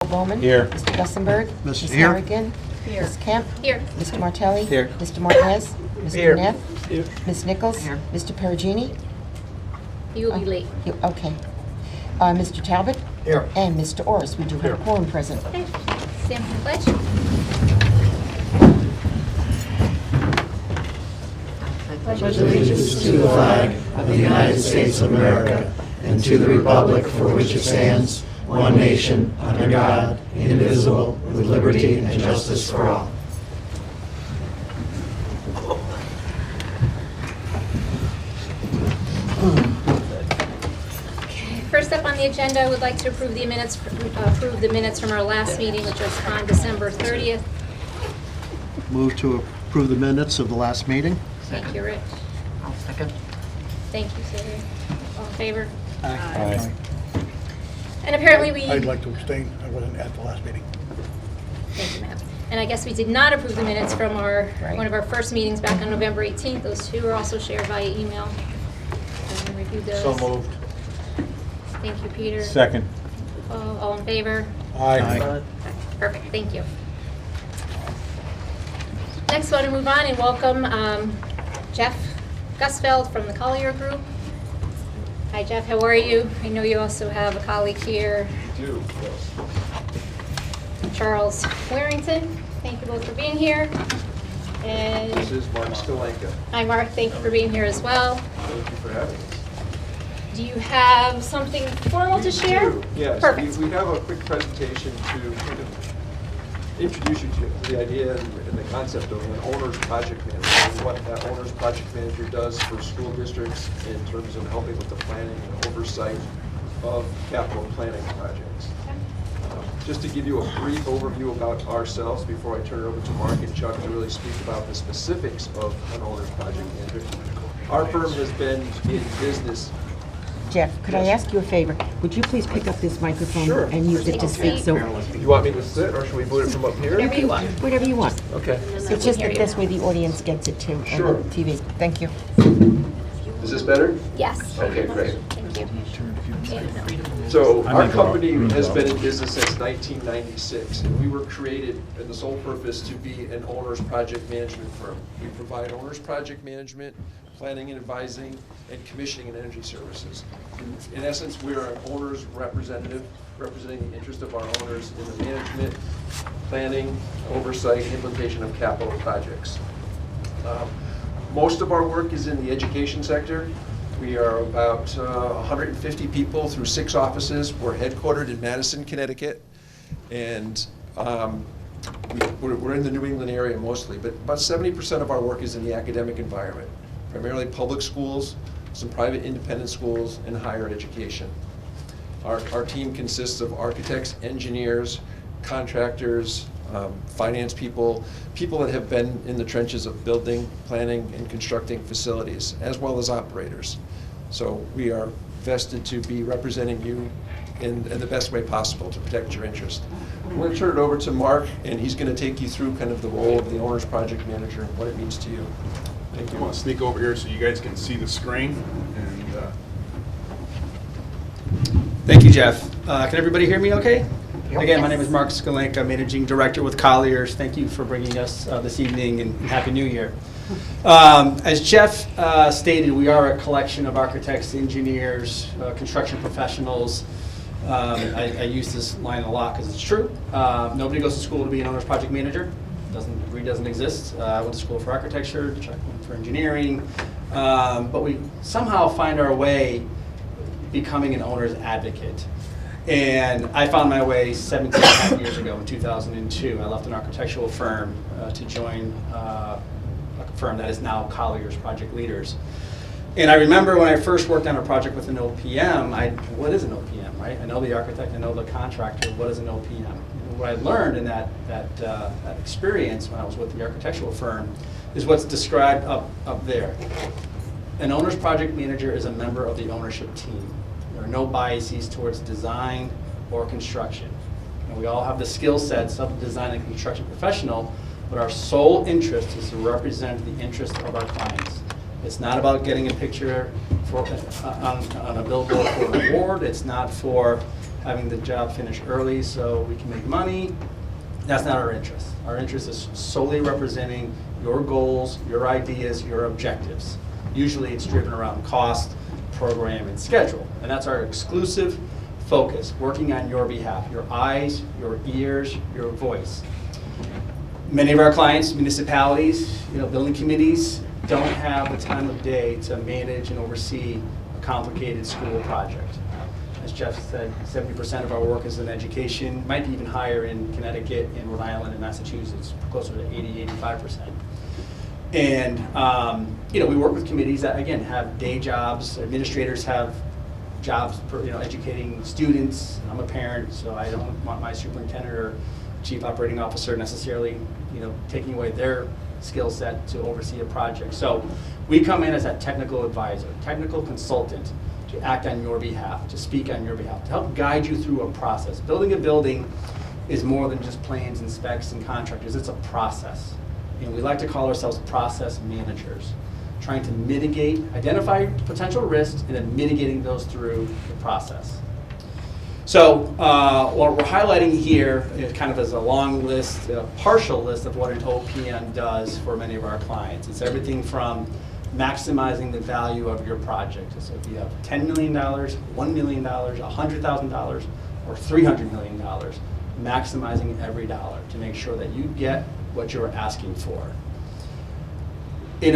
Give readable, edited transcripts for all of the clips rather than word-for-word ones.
Bowman. Here. Mr. Gussenberg. Ms. Ms. Here. Harrigan. Here. Ms. Kemp. Here. Mr. Martelli. Here. Mr. Martinez. Mr. Here. Neff. Here. Ms. Nichols. Here. Mr. Perugini. You will be late. Okay. Mr. Talbot. Here. And Mr. Orris. We do have a quorum present. Okay. Stand for the pledge. Pledge allegiance to the flag of the United States of America and to the republic for which it stands, one nation, under God, indivisible, with liberty and justice for all. First up on the agenda, I would like to approve the minutes from our last meeting, which was on December 30th. Move to approve the minutes of the last meeting. Thank you, Rich. I'll second. Thank you, Sylvia. All in favor? Aye. And apparently we... I'd like to abstain. I wasn't at the last meeting. Thank you, ma'am. And I guess we did not approve the minutes from one of our first meetings back on November 18th. Those two are also shared via email. And reviewed those. So moved. Thank you, Peter. Second. All in favor? Aye. Perfect, thank you. Next, I want to move on and welcome Jeff Gusfeld from the Collier Group. Hi, Jeff, how are you? I know you also have a colleague here. I do, yes. Charles Warrington. Thank you both for being here. And This is Mark Skylink. hi, Mark. Thank you for being here as well. Thank you for having us. Do you have something formal to share? Yes, Perfect. we have a quick presentation to kind of introduce you to the idea and the concept of an owner's project manager, and what that owner's project manager does for school districts in terms of helping with the planning and oversight of capital planning projects. Just to give you a brief overview about ourselves before I turn it over to Mark and Chuck to really speak about the specifics of an owner's project manager. Our firm has been in business. Jeff, could I Yes. ask you a favor? Would you please pick up this microphone Sure. and use it to speak? So You want me to sit, or should we boot it from up here? Whatever you want. whatever you want. Okay. It's just that this way the audience gets it too Sure. on TV. Thank you. Is this better? Yes. Okay, great. Thank you. So our company has been in business since 1996, and we were created in the sole purpose to be an owner's project management firm. We provide owner's project management, planning and advising, and commissioning and energy services. In essence, we are an owner's representative, representing the interest of our owners in the management, planning, oversight, and implementation of capital projects. Most of our work is in the education sector. We are about 150 people through 6 offices. We're headquartered in Madison, Connecticut, and we're in the New England area mostly, but about 70% of our work is in the academic environment, primarily public schools, some private independent schools, and higher education. Our team consists of architects, engineers, contractors, finance people, people that have been in the trenches of building, planning, and constructing facilities, as well as operators. So we are vested to be representing you in the best way possible to protect your interest. I'm going to turn it over to Mark, and he's going to take you through kind of the role of the owner's project manager and what it means to you. Thank I'm you. going to sneak over here so you guys can see the screen. And Thank you, Jeff. Can everybody hear me okay? Again, my name is Mark Skylink. I'm Managing Director with Colliers. Thank you for bringing us this evening, and Happy New Year. As Jeff stated, we are a collection of architects, engineers, construction professionals. I use this line a lot because it's true. Nobody goes to school to be an owner's project manager. Degree doesn't exist. I went to school for architecture, Chuck went for engineering, but we somehow find our way becoming an owner's advocate. And I found my way 17 and a half years ago in 2002. I left an architectural firm to join a firm that is now Collier's Project Leaders. And I remember when I first worked on a project with an OPM, what is an OPM, right? I know the architect, I know the contractor, what is an OPM? And what I learned in that experience when I was with the architectural firm is what's described up there. An owner's project manager is a member of the ownership team. There are no biases towards design or construction. And we all have the skill sets of a design and construction professional, but our sole interest is to represent the interest of our clients. It's not about getting a picture on a billboard for an award. It's not for having the job finish early so we can make money. That's not our interest. Our interest is solely representing your goals, your ideas, your objectives. Usually it's driven around cost, program, and schedule. And that's our exclusive focus, working on your behalf, your eyes, your ears, your voice. Many of our clients, municipalities, building committees, don't have the time of day to manage and oversee a complicated school project. As Jeff said, 70% of our work is in education, might be even higher in Connecticut, in Rhode Island, and Massachusetts, closer to 80, 85%. And we work with committees that, again, have day jobs. Administrators have jobs, educating students. I'm a parent, so I don't want my superintendent or chief operating officer necessarily, taking away their skill set to oversee a project. So we come in as that technical advisor, technical consultant, to act on your behalf, to speak on your behalf, to help guide you through a process. Building a building is more than just plans and specs and contractors. It's a process. We like to call ourselves process managers, trying to mitigate, identify potential risks, and then mitigating those through the process. So what we're highlighting here is kind of as a long list, a partial list of what an OPM does for many of our clients. It's everything from maximizing the value of your project. So if you have $10 million, $1 million, $100,000, or $300 million, maximizing every dollar to make sure that you get what you're asking for. It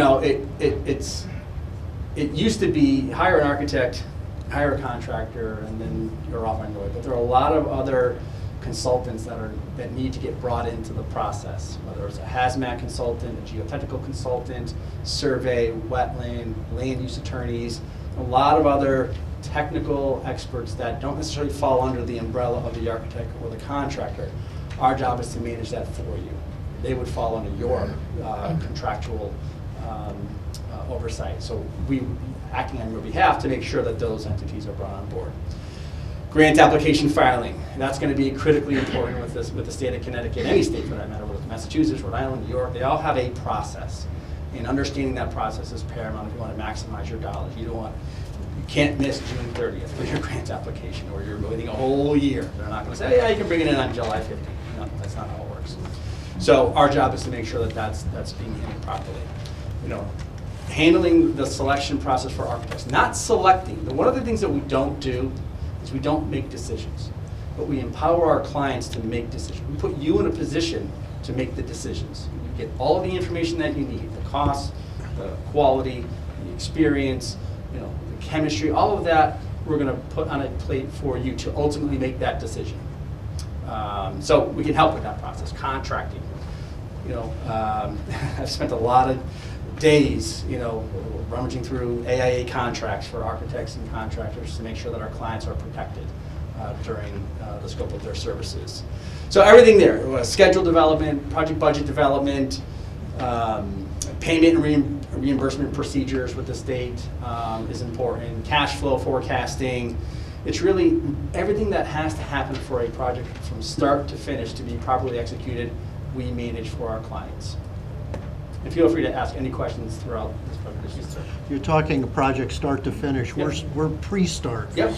used to be hire an architect, hire a contractor, and then you're off on your way. But there are a lot of other consultants that need to get brought into the process, whether it's a hazmat consultant, a geotechnical consultant, survey, wetland, land use attorneys, a lot of other technical experts that don't necessarily fall under the umbrella of the architect or the contractor. Our job is to manage that for you. They would fall under your contractual oversight. So we acting on your behalf to make sure that those entities are brought on board. Grant application filing. That's going to be critically important with the state of Connecticut, any state for that matter, with Massachusetts, Rhode Island, New York. They all have a process. And understanding that process is paramount if you want to maximize your dollars. You can't miss June 30th for your grant application, or you're waiting a whole year. They're not going to say, yeah, you can bring it in on July 15th. No, that's not how it works. So our job is to make sure that that's being handled properly. Handling the selection process for architects, not selecting. One of the things that we don't do is we don't make decisions, but we empower our clients to make decisions. We put you in a position to make the decisions. You get all of the information that you need, the cost, the quality, the experience, the chemistry, all of that we're going to put on a plate for you to ultimately make that decision. So we can help with that process. Contracting. I've spent a lot of days, rummaging through AIA contracts for architects and contractors to make sure that our clients are protected during the scope of their services. So everything there, schedule development, project budget development, payment and reimbursement procedures with the state is important, cash flow forecasting. It's really everything that has to happen for a project from start to finish to be properly executed, we manage for our clients. And feel free to ask any questions throughout this presentation. You're talking a project start to finish. Yep. We're pre-start. Yep.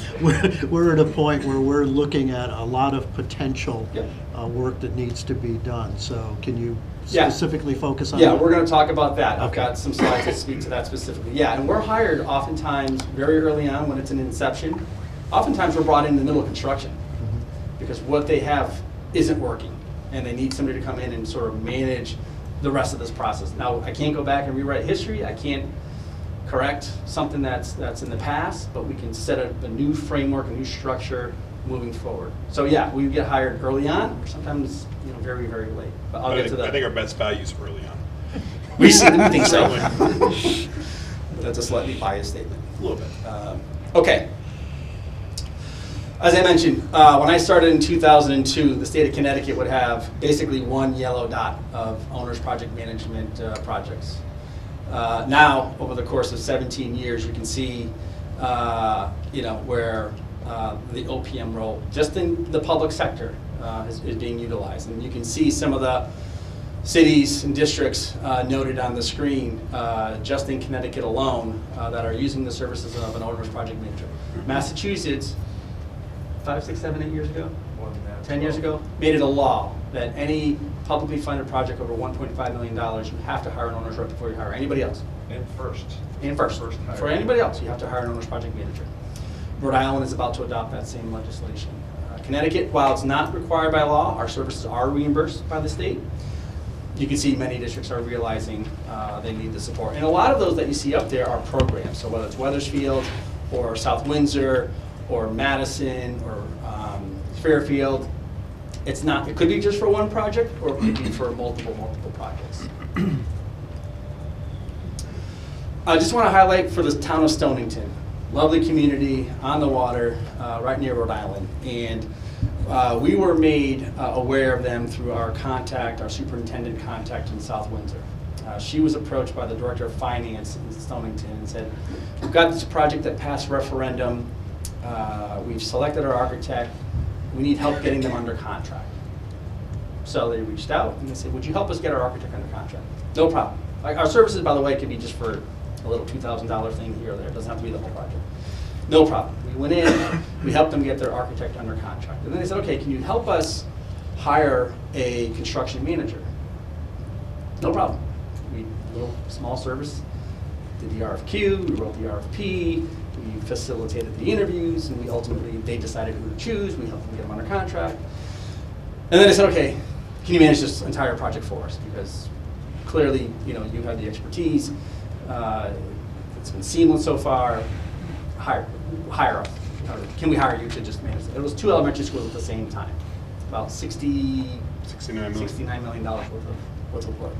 We're at a point where we're looking at a lot of potential Yep. work that needs to be done. So can you Yeah. specifically focus on Yeah, that? we're going to talk about that. I've Okay. got some slides that speak to that specifically. Yeah, and we're hired oftentimes very early on when it's an inception. Oftentimes we're brought in the middle of construction because what they have isn't working, and they need somebody to come in and sort of manage the rest of this process. Now, I can't go back and rewrite history. I can't correct something that's in the past, but we can set up a new framework, a new structure moving forward. So yeah, we get hired early on, or sometimes very, very late. But I'll get to that. I think our best value is early on. We think so. That's a slightly biased statement. A little bit. Okay. As I mentioned, when I started in 2002, the state of Connecticut would have basically one yellow dot of owner's project management projects. Now, over the course of 17 years, you can see, where the OPM role, just in the public sector, is being utilized. And you can see some of the cities and districts noted on the screen, just in Connecticut alone, that are using the services of an owner's project manager. Massachusetts, 5, 6, 7, 8 years ago? More than that. 10 years ago, made it a law that any publicly funded project over $1.5 million, you have to hire an owner's rep before you hire anybody else. And first. And first, hire. for anybody else, you have to hire an owner's project manager. Rhode Island is about to adopt that same legislation. Connecticut, while it's not required by law, our services are reimbursed by the state. You can see many districts are realizing they need the support. And a lot of those that you see up there are programs. So whether it's Weathersfield or South Windsor or Madison or Fairfield, it's not, it could be just for one project or it could be for multiple projects. I just want to highlight for the town of Stonington, lovely community on the water, right near Rhode Island. And we were made aware of them through our contact, our superintendent contact in South Windsor. She was approached by the director of finance in Stonington and said, we've got this project that passed referendum. We've selected our architect. We need help getting them under contract. So they reached out and they said, would you help us get our architect under contract? No problem. Like our services, by the way, could be just for a little $2,000 thing here or there. It doesn't have to be the whole project. No problem. We went in, we helped them get their architect under contract. And then they said, okay, can you help us hire a construction manager? No problem. We, little small service, did the RFQ, we wrote the RFP, we facilitated the interviews, and we ultimately, they decided who to choose, we helped them get them under contract. And then they said, okay, can you manage this entire project for us? Because clearly, you know, you have the expertise, it's been seamless so far, hire us. Can we hire you to just manage it? It was 2 elementary schools at the same time, about $69 million worth of work.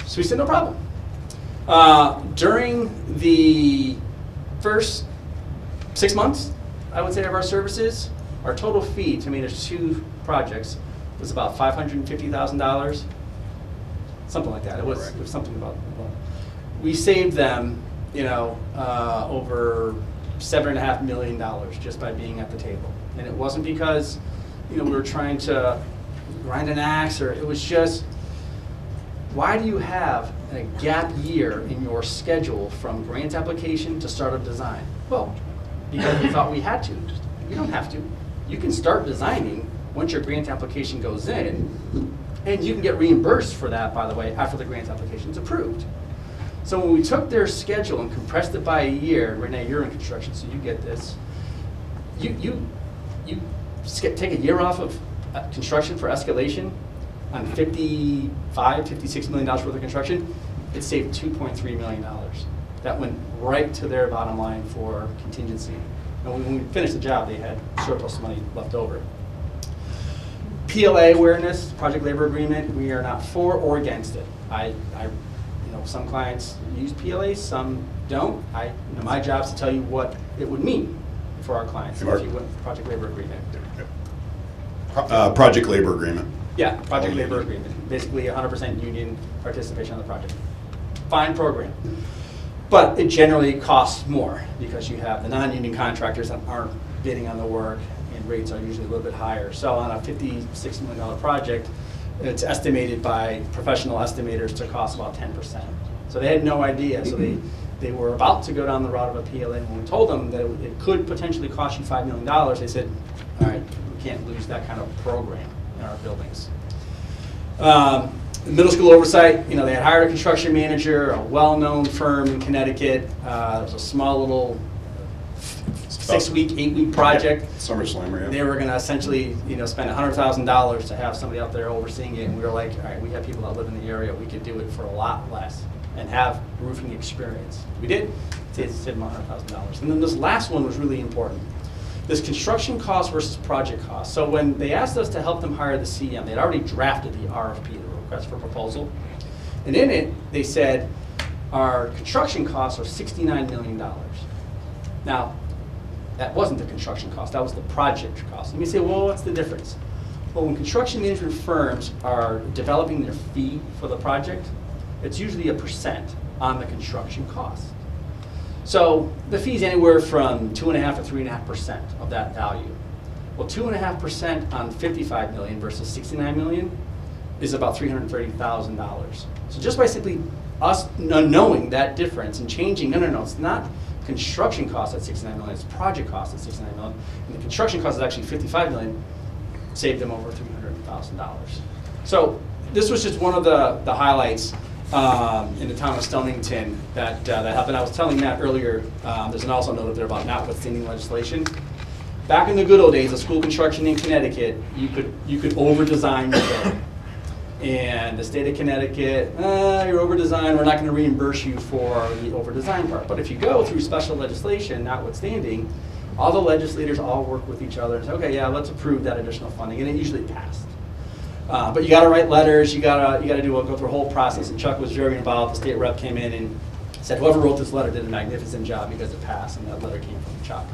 So we said, no problem. During the first 6 months, I would say, of our services, our total fee to manage 2 projects was about $550,000, something like that. It was something about. We saved them, you know, over $7.5 million just by being at the table, and it wasn't because, you know, we were trying to grind an axe, or it was just, why do you have a gap year in your schedule from grant application to start of design? Well, because we thought we had to. You don't have to. You can start designing once your grant application goes in, and you can get reimbursed for that, by the way, after the grant application is approved. So when we took their schedule and compressed it by a year, Renee, you're in construction, so you get this. You take a year off of construction for escalation on $55, $56 million worth of construction, it saved $2.3 million. That went right to their bottom line for contingency. And when we finished the job, they had surplus money left over. PLA awareness, project labor agreement, we are not for or against it. You know, some clients use PLA, some don't. My job is to tell you what it would mean for our clients if you went with the project labor agreement. Project labor agreement. Yeah, project labor agreement. Basically 100% union participation on the project. Fine program. But it generally costs more because you have the non-union contractors that aren't bidding on the work, and rates are usually a little bit higher. So on a $56 million project, it's estimated by professional estimators to cost about 10%. So they had no idea. So they were about to go down the route of a PLA. When we told them that it could potentially cost you $5 million, they said, all right, we can't lose that kind of program in our buildings. Middle school oversight, you know, they had hired a construction manager, a well-known firm in Connecticut. It was a small little 6-week, 8-week project. Summer Slammer, yeah. They were going to essentially, you know, spend $100,000 to have somebody out there overseeing it, and we were like, all right, we have people that live in the area, we could do it for a lot less and have roofing experience. We did. It saved them $100,000. And then this last one was really important. This construction cost versus project cost. So when they asked us to help them hire the CM, they'd already drafted the RFP, the request for proposal. And in it, they said, our construction costs are $69 million. Now, that wasn't the construction cost, that was the project cost. And you say, well, what's the difference? Well, when construction management firms are developing their fee for the project, it's usually a % on the construction cost. So the fee's anywhere from 2.5% to 3.5% of that value. Well, 2.5% on 55 million versus 69 million is about $330,000. So just by simply us knowing that difference and changing, no, it's not construction cost at $69 million, its project cost at $69 million, and the construction cost is actually $55 million, saved them over $300,000. So this was just one of the highlights in the town of Stonington that happened. I was telling Matt earlier, there's an also note up there about notwithstanding legislation. Back in the good old days of school construction in Connecticut, you could over-design your building. And the state of Connecticut, you're over-designed, we're not going to reimburse you for the over-design part. But if you go through special legislation, notwithstanding, all the legislators all work with each other and say, okay, yeah, let's approve that additional funding, and it usually passed. But you got to write letters, you got to go through a whole process, and Chuck was very involved. The state rep came in and said, whoever wrote this letter did a magnificent job because it passed, and that letter came from Chuck.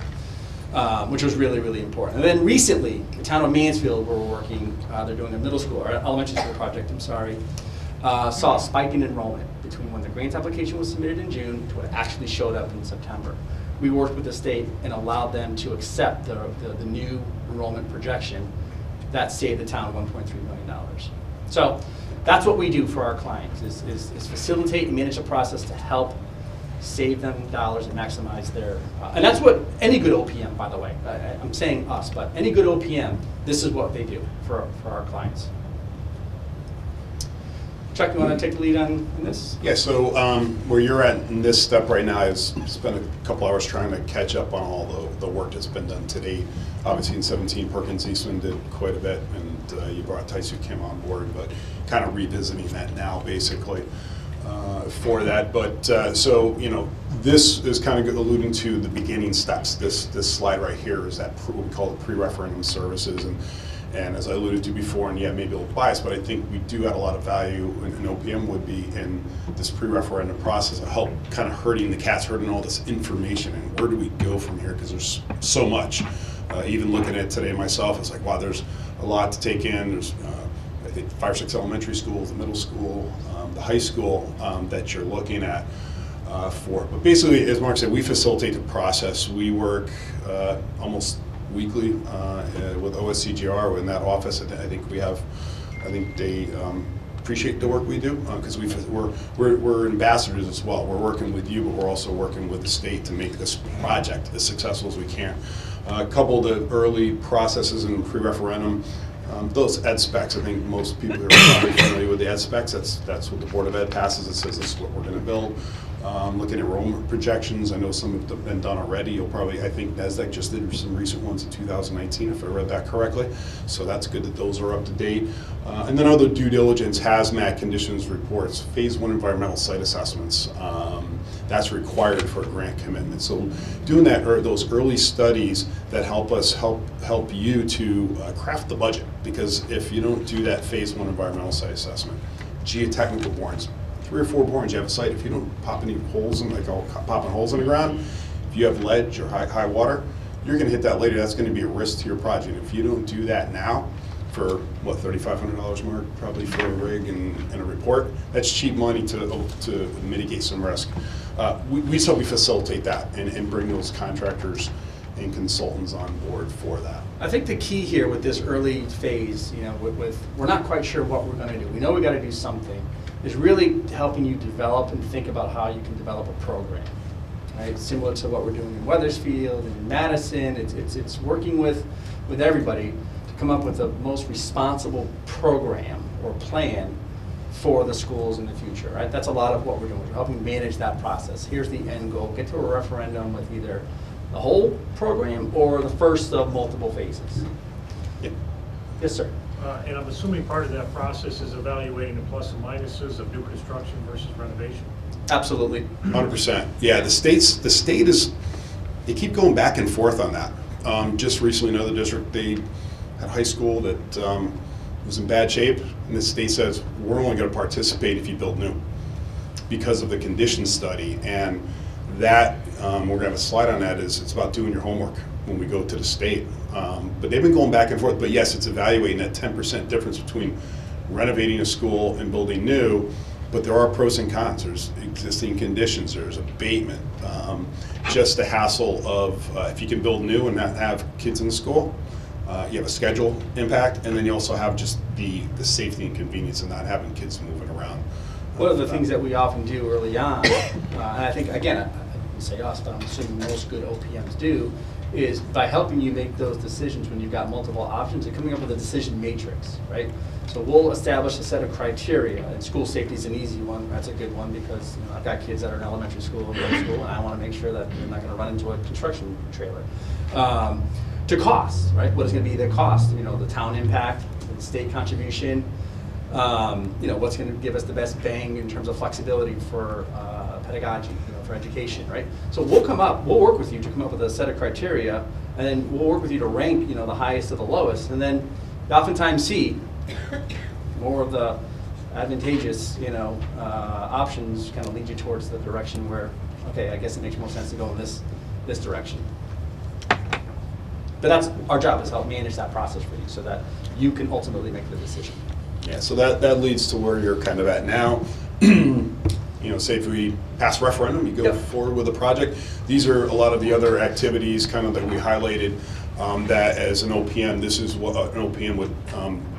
Which was really, really important. And then recently, the town of Mansfield, where we're working, they're doing a middle school, or elementary school project, saw a spike in enrollment between when the grant application was submitted in June to when it actually showed up in September. We worked with the state and allowed them to accept the new enrollment projection. That saved the town $1.3 million. So that's what we do for our clients, is facilitate and manage the process to help save them dollars and maximize their, and that's what any good OPM, by the way, I'm saying us, but any good OPM, this is what they do for our clients. Chuck, you want to take the lead on this? Yeah, so where you're at in this step right now is spend a couple hours trying to catch up on all the work that's been done to date. Obviously in 17, Perkins Eastman did quite a bit, and you brought Taisu Kim on board, but kind of revisiting that now, basically. For that, but so this is kind of alluding to the beginning steps. This slide right here is that what we call the pre-referendum services, and as I alluded to before, and yeah, maybe a little biased, but I think we do add a lot of value, and OPM would be in this pre-referendum process of help kind of herding the cats, herding all this information, and where do we go from here? Because there's so much. Even looking at it today myself, it's like, wow, there's a lot to take in. There's I think 5 or 6 elementary schools, the middle school, the high school that you're looking at for. But basically, as Mark said, we facilitate the process. We work almost weekly with OSCGR in that office. I think they appreciate the work we do because we're ambassadors as well. We're working with you, but we're also working with the state to make this project as successful as we can. A couple of the early processes in pre-referendum. Those ed specs, I think most people are probably familiar with the ed specs. That's what the Board of Ed passes. It says this is what we're going to build. Looking at enrollment projections, I know some have been done already. I think NESDEC just did some recent ones in 2019, if I read that correctly. So that's good that those are up to date. And then other due diligence, hazmat conditions reports, phase 1 environmental site assessments. That's required for a grant commitment. So doing that, those early studies that help you to craft the budget. Because if you don't do that phase 1 environmental site assessment, geotechnical borings, 3 or 4 borings, you have a site. If you don't pop any holes in, popping holes in the ground, if you have ledge or high water, you're going to hit that later. That's going to be a risk to your project. If you don't do that now, for what, $3,500 mark probably for a rig and a report, that's cheap money to mitigate some risk. We facilitate that and bring those contractors and consultants on board for that. I think the key here with this early phase, we're not quite sure what we're going to do. We know we got to do something. Is really helping you develop and think about how you can develop a program, right? Similar to what we're doing in Wethersfield and in Madison. It's working with everybody to come up with the most responsible program or plan for the schools in the future, right? That's a lot of what we're doing. We're helping manage that process. Here's the end goal: get to a referendum with either the whole program or the first of multiple phases. Yeah. Yes, sir. And I'm assuming part of that process is evaluating the plus and minuses of new construction versus renovation? Absolutely. 100%. Yeah, the state is, they keep going back and forth on that. Just recently, another district, they had a high school that was in bad shape, and the state says, we're only going to participate if you build new because of the condition study. And that, we're going to have a slide on that, it's about doing your homework when we go to the state. But they've been going back and forth, but yes, it's evaluating that 10% difference between renovating a school and building new, but there are pros and cons. There's existing conditions, there's abatement, just the hassle of if you can build new and not have kids in the school, you have a schedule impact, and then you also have just the safety and convenience of not having kids moving around. One of the things that we often do early on, and I think, again, say us, but I'm assuming most good OPMs do, is by helping you make those decisions when you've got multiple options and coming up with a decision matrix, right? So we'll establish a set of criteria, and school safety is an easy one. That's a good one because I've got kids that are in elementary school and middle school, and I want to make sure that they're not going to run into a construction trailer. To cost, right? What is going to be the cost? The town impact, the state contribution. What's going to give us the best bang in terms of flexibility for pedagogy, for education, right? So we'll work with you to come up with a set of criteria, and then we'll work with you to rank, the highest to the lowest, and then you oftentimes see more of the advantageous, options kind of lead you towards the direction where, okay, I guess it makes more sense to go in this direction. But that's our job, is help manage that process for you so that you can ultimately make the decision. Yeah, so that leads to where you're kind of at now. Say if we pass referendum, you go forward with a project. These are a lot of the other activities kind of that we highlighted that as an OPM, this is what an OPM would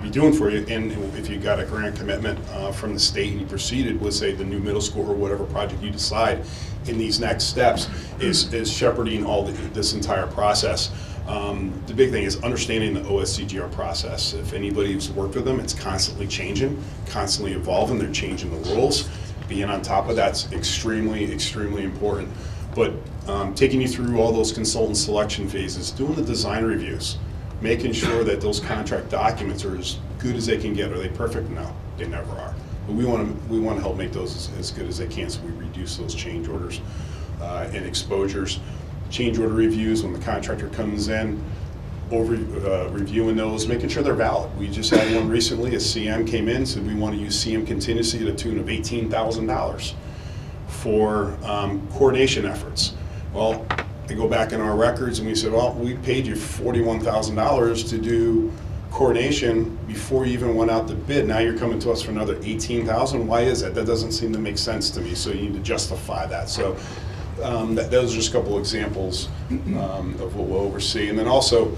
be doing for you. And if you got a grant commitment from the state and you proceeded with, say, the new middle school or whatever project you decide in these next steps, is shepherding all this entire process. The big thing is understanding the OSCGR process. If anybody's worked with them, it's constantly changing, constantly evolving. They're changing the rules. Being on top of that's extremely, extremely important. But taking you through all those consultant selection phases, doing the design reviews, making sure that those contract documents are as good as they can get. Are they perfect? No, they never are. But we want to help make those as good as they can, so we reduce those change orders and exposures. Change order reviews when the contractor comes in, reviewing those, making sure they're valid. We just had one recently. A CM came in, said we want to use CM contingency to the tune of $18,000 for coordination efforts. Well, I go back in our records and we said, well, we paid you $41,000 to do coordination before you even went out to bid. Now you're coming to us for another $18,000. Why is that? That doesn't seem to make sense to me. So you need to justify that. So those are just a couple examples of what we'll oversee. And then also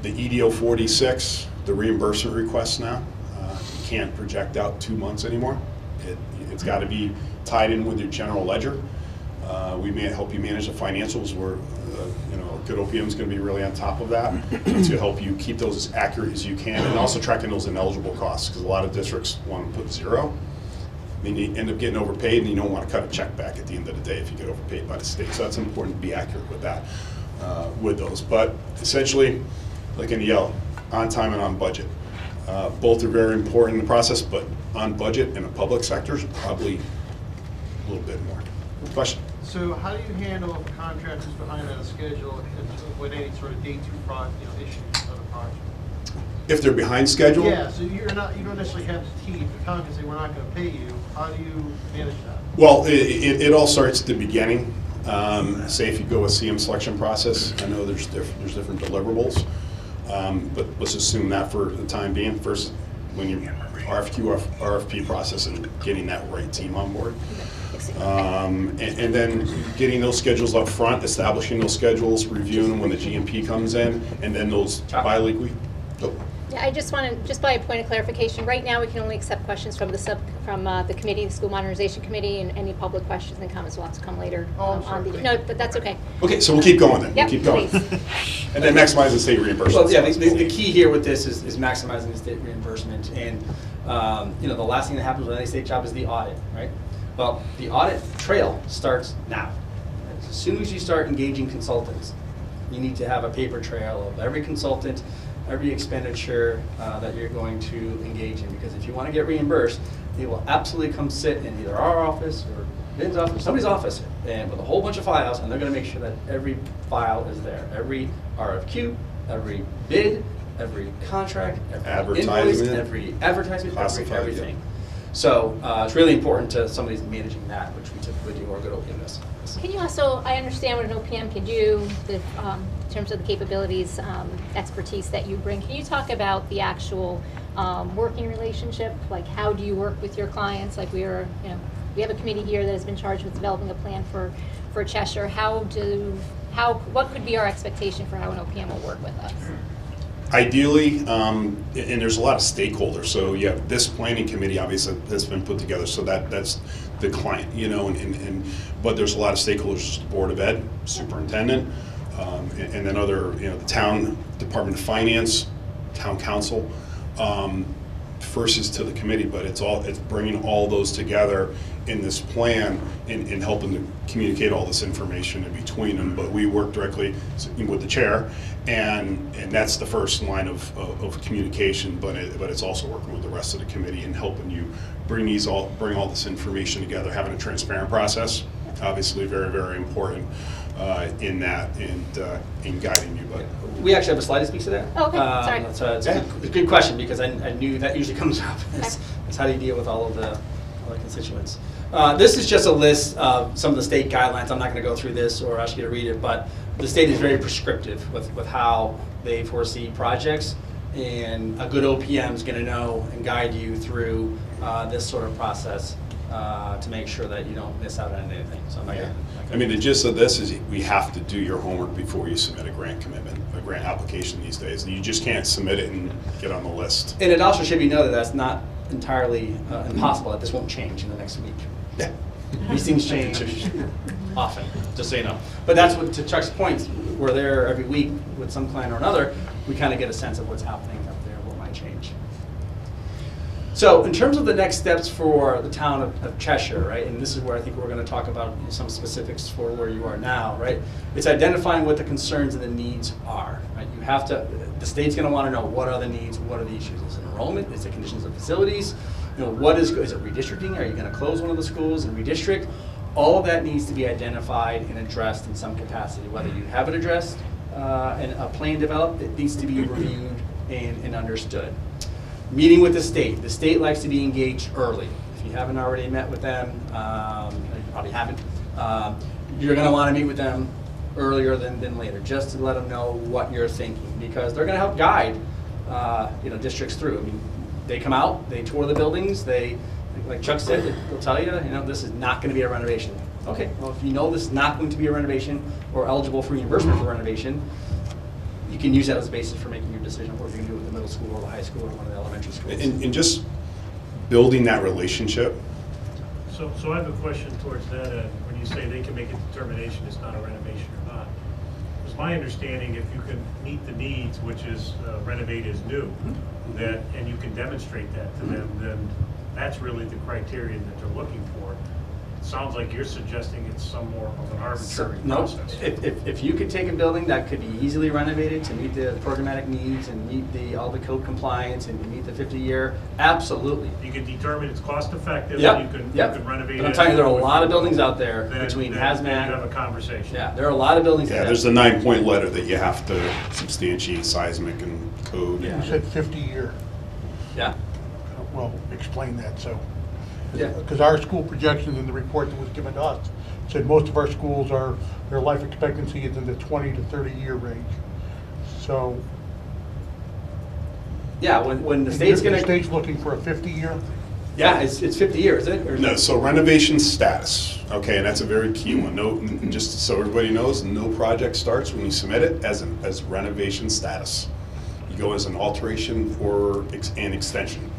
the EDO 46, the reimbursement requests now. You can't project out 2 months anymore. It's got to be tied in with your general ledger. We may help you manage the financials. We're, a good OPM is going to be really on top of that to help you keep those as accurate as you can, and also tracking those ineligible costs, because a lot of districts want to put zero. I mean, you end up getting overpaid, and you don't want to cut a check back at the end of the day if you get overpaid by the state. So that's important to be accurate with that, with those. But essentially, like in the yellow, on time and on budget. Both are very important in the process, but on budget in the public sector is probably a little bit more. Question? So how do you handle if contractors behind on a schedule with any sort of day two issues of the project? If they're behind schedule? Yeah, so you don't necessarily have to teeth the contract and say we're not going to pay you. How do you manage that? Well, it all starts at the beginning. Say if you go with CM selection process, I know there's different deliverables, but let's assume that for the time being. First, when you RFP process and getting that right team on board. And then getting those schedules up front, establishing those schedules, reviewing them when the GMP comes in, and then those bi-weekly. Yeah, I just want to, just by a point of clarification, right now we can only accept questions from the committee, the School Modernization Committee, and any public questions and comments will have to come later. No, but that's okay. Okay, so we'll keep going then. Yep, we'll keep going. please. And then maximize the state reimbursement. Well, yeah, the key here with this is maximizing the state reimbursement. And the last thing that happens with any state job is the audit, right? Well, the audit trail starts now. As soon as you start engaging consultants, you need to have a paper trail of every consultant, every expenditure that you're going to engage in. Because if you want to get reimbursed, they will absolutely come sit in either our office or Ben's office, somebody's office, and with a whole bunch of files, and they're going to make sure that every file is there. Every RFQ, every bid, every contract, every invoice, every advertisement, everything. So it's really important to somebody's managing that, which we typically do, or good OPM does. Can you also, I understand what an OPM can do in terms of the capabilities, expertise that you bring. Can you talk about the actual working relationship? Like, how do you work with your clients? Like, we have a committee here that has been charged with developing a plan for Cheshire. What could be our expectation for how an OPM will work with us? Ideally, and there's a lot of stakeholders, so you have this planning committee obviously that's been put together, so that's the client, you know, but there's a lot of stakeholders, the Board of Ed, superintendent, and then other, you know, the town Department of Finance, town council. First is to the committee, but it's bringing all those together in this plan and helping to communicate all this information in between them. But we work directly with the chair, and that's the first line of communication. But it's also working with the rest of the committee and helping you bring all this information together, having a transparent process. Obviously, very, very important in that and in guiding you. But We actually have a slide that speaks to that. Oh, okay. Sorry. It's a good question because I knew that usually comes up. Is how do you deal with all of the constituents? This is just a list of some of the state guidelines. I'm not going to go through this or ask you to read it, but the state is very prescriptive with how they foresee projects, and a good OPM is going to know and guide you through this sort of process to make sure that you don't miss out on anything. So I'm not gonna, I mean, the gist of this is we have to do your homework before you submit a grant commitment, a grant application these days. You just can't submit it and get on the list. And it also should be noted that's not entirely impossible, that this won't change in the next week. Yeah. These things change often, just so you know. But that's what, to Chuck's point, we're there every week with some client or another, we kind of get a sense of what's happening up there, what might change. So in terms of the next steps for the town of Cheshire, right, and this is where I think we're going to talk about some specifics for where you are now, right? It's identifying what the concerns and the needs are, right? You have to, the state's going to want to know what are the needs, what are the issues. Is it enrollment? Is it conditions of facilities? You know, what is it redistricting? Are you going to close one of the schools and redistrict? All of that needs to be identified and addressed in some capacity. Whether you have it addressed and a plan developed, it needs to be reviewed and understood. Meeting with the state likes to be engaged early. If you haven't already met with them, you probably haven't, you're going to want to meet with them earlier than later, just to let them know what you're thinking, because they're going to help guide districts through. I mean, they come out, they tour the buildings, they, like Chuck said, they'll tell you, this is not going to be a renovation. Okay, well, if you know this is not going to be a renovation or eligible for reimbursement for renovation, you can use that as a basis for making your decision of what you're going to do with the middle school or the high school or one of the elementary schools. And just building that relationship. So I have a question towards that. When you say they can make a determination it's not a renovation or not, it's my understanding if you can meet the needs, which is renovate as new, that and you can demonstrate that to them, then that's really the criterion that they're looking for. Sounds like you're suggesting it's some more of an arbitrary process. If you could take a building that could be easily renovated to meet the programmatic needs and meet all the code compliance and meet the 50-year, absolutely. You can determine it's cost effective. Yep. You can renovate it. But I'm telling you, there are a lot of buildings out there Then between you hazmat. have a conversation. Yeah, there are a lot of buildings. Yeah, there's the 9-point letter that you have to substantiate seismic and code. Yeah. You said 50-year. Yeah. Well, explain that, so. Yeah. Because our school projections in the report that was given to us said most of our schools their life expectancy is in the 20 to 30-year range. So. Yeah, when the state's going The to. state's looking for a 50-year? Yeah, it's 50 years, isn't it? Or No, so renovation status, okay, and that's a very key one. No, just so everybody knows, no project starts when you submit it as renovation status. You go as an alteration or an extension.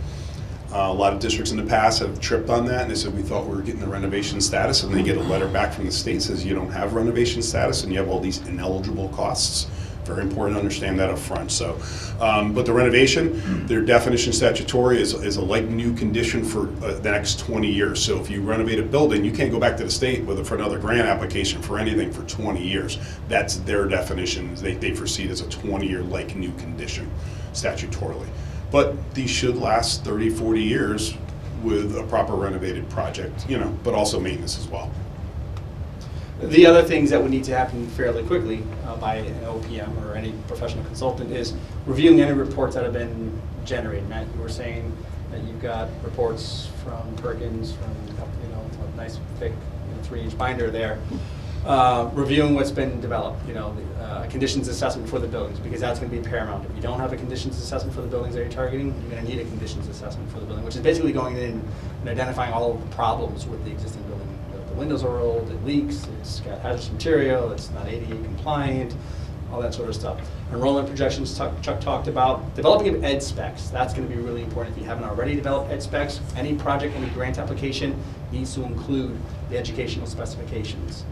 A lot of districts in the past have tripped on that, and they said, we thought we were getting the renovation status, and they get a letter back from the state says you don't have renovation status and you have all these ineligible costs. Very important to understand that up front. So, but the renovation, their definition statutory is a like new condition for the next 20 years. So if you renovate a building, you can't go back to the state for another grant application for anything for 20 years. That's their definition. They foresee it as a 20-year like new condition statutorily. But these should last 30, 40 years with a proper renovated project, but also maintenance as well. The other things that would need to happen fairly quickly by an OPM or any professional consultant is reviewing any reports that have been generated. Matt, you were saying that you've got reports from Perkins, from a nice thick 3-inch binder there, reviewing what's been developed. A conditions assessment for the buildings, because that's going to be paramount. If you don't have a conditions assessment for the buildings that you're targeting, you're going to need a conditions assessment for the building, which is basically going in and identifying all of the problems with the existing building. The windows are old, it leaks, it's got hazardous material, it's not ADA compliant, all that sort of stuff. Enrollment projections, Chuck talked about. Developing of ed specs, that's going to be really important. If you haven't already developed ed specs, any project, any grant application needs to include the educational specifications.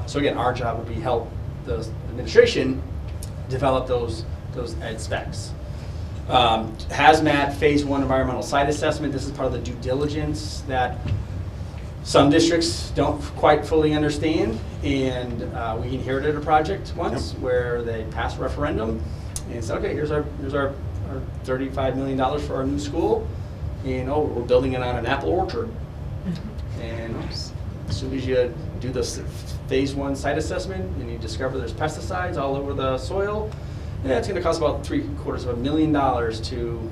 So again, our job would be help the administration develop those ed specs. Hazmat Phase 1 environmental site assessment, this is part of the due diligence that some districts don't quite fully understand, and we inherited a project once where they passed a referendum and said, okay, here's our $35 million for our new school, and we're building it on an apple orchard. And as soon as you do the Phase 1 site assessment and you discover there's pesticides all over the soil, yeah, it's going to cost about $750,000 to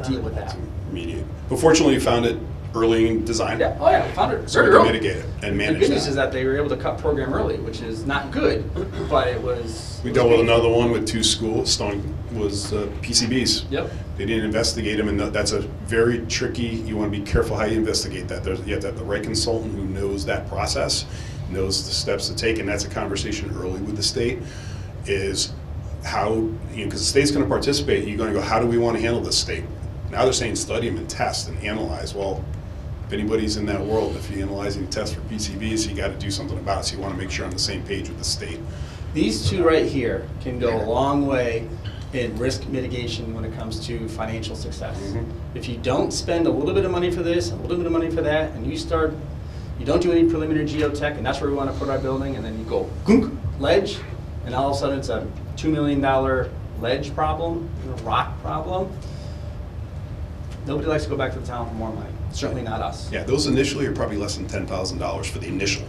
deal with that. Immediate. But fortunately, you found it early in design. Yeah. Oh yeah, we found it So very we can early. mitigate it and manage The good news that. is that they were able to cut program early, which is not good, but it was. We dealt with another one with 2 schools, Stone was PCBs. Yep. They didn't investigate them, and that's a very tricky, you want to be careful how you investigate that. You have to have the right consultant who knows that process, knows the steps to take, and that's a conversation early with the state, is how, because the state's going to participate, you're going to go, how do we want to handle this state? Now they're saying study them and test and analyze. Well, if anybody's in that world, if you're analyzing tests for PCBs, you got to do something about it. So you want to make sure on the same page with the state. These two right here can go a long way in risk mitigation when it comes to financial success. If you don't spend a little bit of money for this, a little bit of money for that, and you don't do any preliminary geotech, and that's where we want to put our building, and then you go gunk, ledge, and all of a sudden it's a $2 million ledge problem, rock problem. Nobody likes to go back to the town for more money. Certainly not us. Yeah, those initially are probably less than $10,000 for the initial.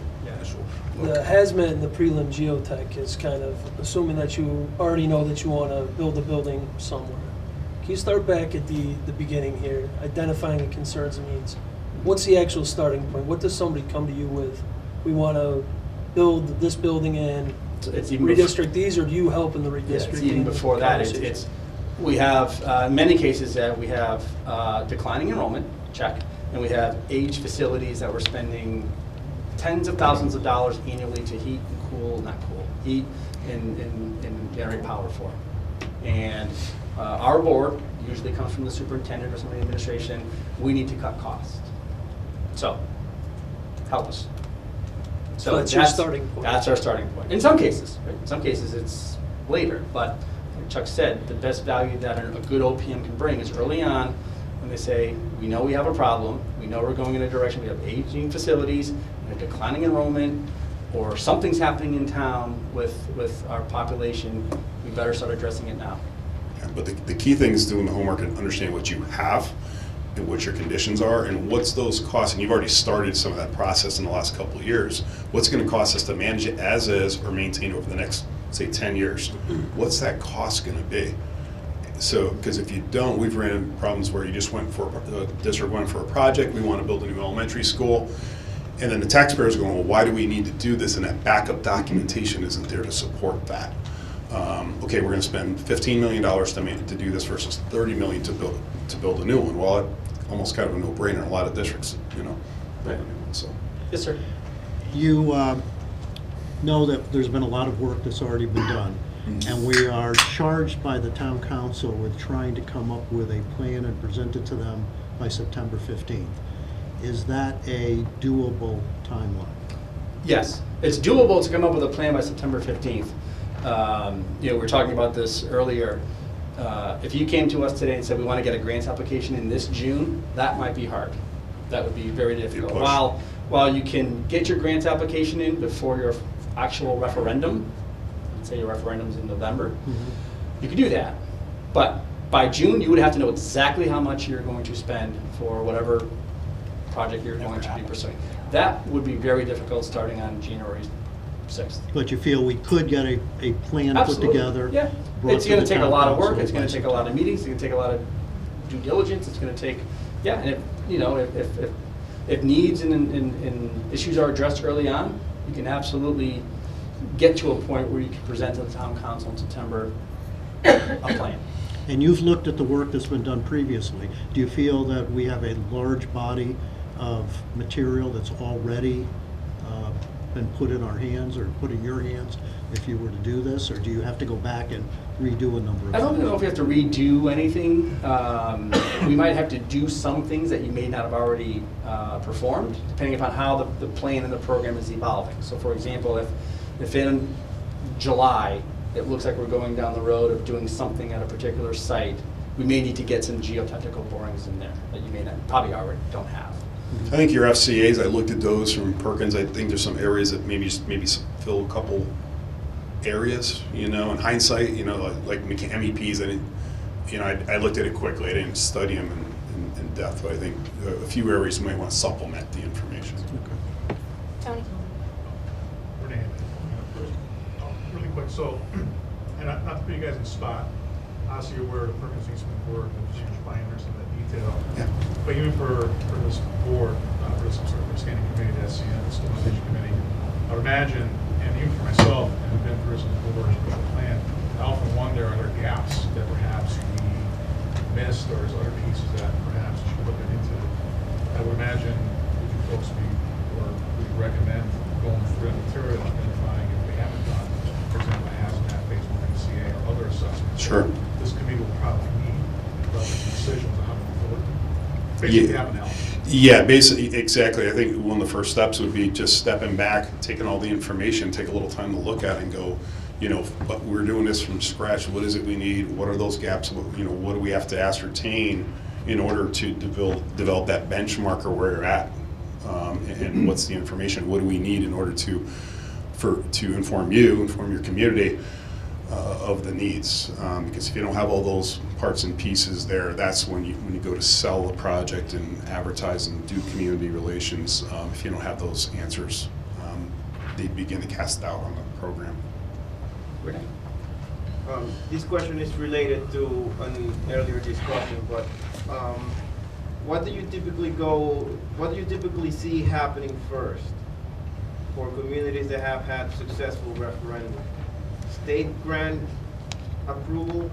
The hazmat and the prelim geotech is kind of assuming that you already know that you want to build a building somewhere. Can you start back at the beginning here, identifying the concerns and needs? What's the actual starting point? What does somebody come to you with? We want to build this building and It's even redistrict these, or do you help in the redistricting? Yeah, it's even before that. It's we have, in many cases, we have declining enrollment, check, and we have aged facilities that we're spending tens of thousands of dollars annually to heat and heat and generate power for. And our board usually comes from the superintendent or somebody in the administration. We need to cut costs. So, help us. So that's your starting point. That's our starting point. In some cases, right? In some cases it's later, but like Chuck said, the best value that a good OPM can bring is early on when they say, we know we have a problem, we know we're going in a direction, we have aging facilities, and a declining enrollment, or something's happening in town with our population, we better start addressing it now. Yeah, but the key thing is doing the homework and understanding what you have and what your conditions are and what's those costs. And you've already started some of that process in the last couple of years. What's going to cost us to manage it as is or maintain over the next, say, 10 years? What's that cost going to be? So, because if you don't, we've ran into problems where you just the district went for a project, we want to build a new elementary school, and then the taxpayers are going, well, why do we need to do this? And that backup documentation isn't there to support that. Okay, we're going to spend $15 million to do this versus $30 million to build a new one. Well, it almost kind of a no-brainer in a lot of districts, build a new one. So. Yes, sir. You know that there's been a lot of work that's already been done, and we are charged by the town council with trying to come up with a plan and present it to them by September 15th. Is that a doable timeline? Yes, it's doable to come up with a plan by September 15th. We were talking about this earlier. If you came to us today and said we want to get a grants application in this June, that might be hard. That would be very difficult. While you can get your grants application in before your actual referendum, let's say your referendum's in November, you can do that. But by June, you would have to know exactly how much you're going to spend for whatever project you're going to be pursuing. That would be very difficult starting on January 6th. But you feel we could get a plan Absolutely. put together? Yeah, brought it's to going the to take a town lot of work. council It's going by to take a lot of meetings. It's going to take a lot of due diligence. It's going to take, and if needs and issues are addressed early on, you can absolutely get to a point where you can present to the town council in September a plan. And you've looked at the work that's been done previously. Do you feel that we have a large body of material that's already been put in our hands or put in your hands if you were to do this, or do you have to go back and redo a number of I don't things? know if we have to redo anything. We might have to do some things that you may not have already performed, depending upon how the plan and the program is evolving. So for example, if in July, it looks like we're going down the road of doing something at a particular site, we may need to get some geotechnical borings in there that you may not, probably already don't have. I think your FCA's, I looked at those from Perkins, I think there's some areas that maybe fill a couple areas, you know, in hindsight, you know, like MEPs, I didn't, you know, I looked at it quickly, I didn't study them in depth, but I think a few areas you might want to supplement the information. Tony? Renee, really quick, so, and not to put you guys in the spot, obviously you're aware of the Perkins Eastman board, and huge pioneers in that detail. Yeah. But even for this board, for this sort of standing committee, the SCN, the Modernization Committee, I would imagine, and even for myself, and I've been through some board special plan, I often wonder, are there gaps that perhaps we missed, or is other pieces that perhaps we should look into? I would imagine, would you folks be, or would you recommend going through the material, identifying if we haven't done, for example, a hazmat, phase 1 NCA, or other assessments? Sure. This committee will probably need relevant decisions on how to move forward. Basically, have an element. Yeah, basically, exactly. I think one of the first steps would be just stepping back, taking all the information, take a little time to look at it and go, you know, but we're doing this from scratch. What is it we need? What are those gaps? You know, what do we have to ascertain in order to develop that benchmark or where you're at? And what's the information? What do we need in order to inform your community of the needs? Because if you don't have all those parts and pieces there, that's when you go to sell a project and advertise and do community relations. If you don't have those answers, they begin to cast doubt on the program. This question is related to an earlier discussion, but what do you typically see happening first for communities that have had successful referendum? State grant approval,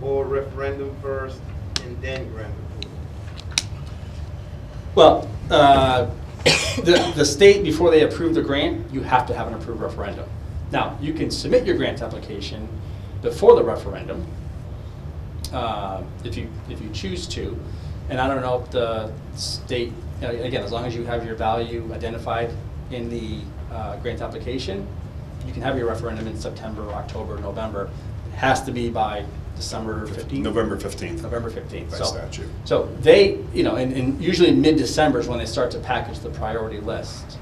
or referendum first and then grant approval? Well, the state, before they approve the grant, you have to have an approved referendum. Now, you can submit your grant application before the referendum, if you choose to. And I don't know if the state, again, as long as you have your value identified in the grant application, you can have your referendum in September, October, November. It has to be by December 15th? November 15th. November 15th. By statute. So they, you know, and usually mid-December is when they start to package the priority list.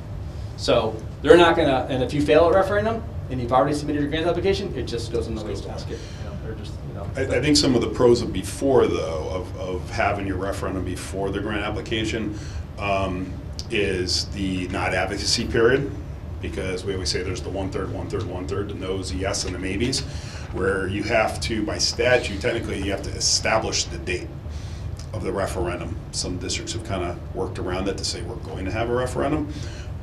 So they're not gonna, and if you fail a referendum and you've already submitted your grant application, it just goes in the wastebasket. You know, they're just, you know. I think some of the pros of before, though, of having your referendum before the grant application is the not advocacy period, because we always say there's the one-third, the no's, the yes, and the maybes, where you have to, by statute, technically you have to establish the date of the referendum. Some districts have kind of worked around that to say we're going to have a referendum.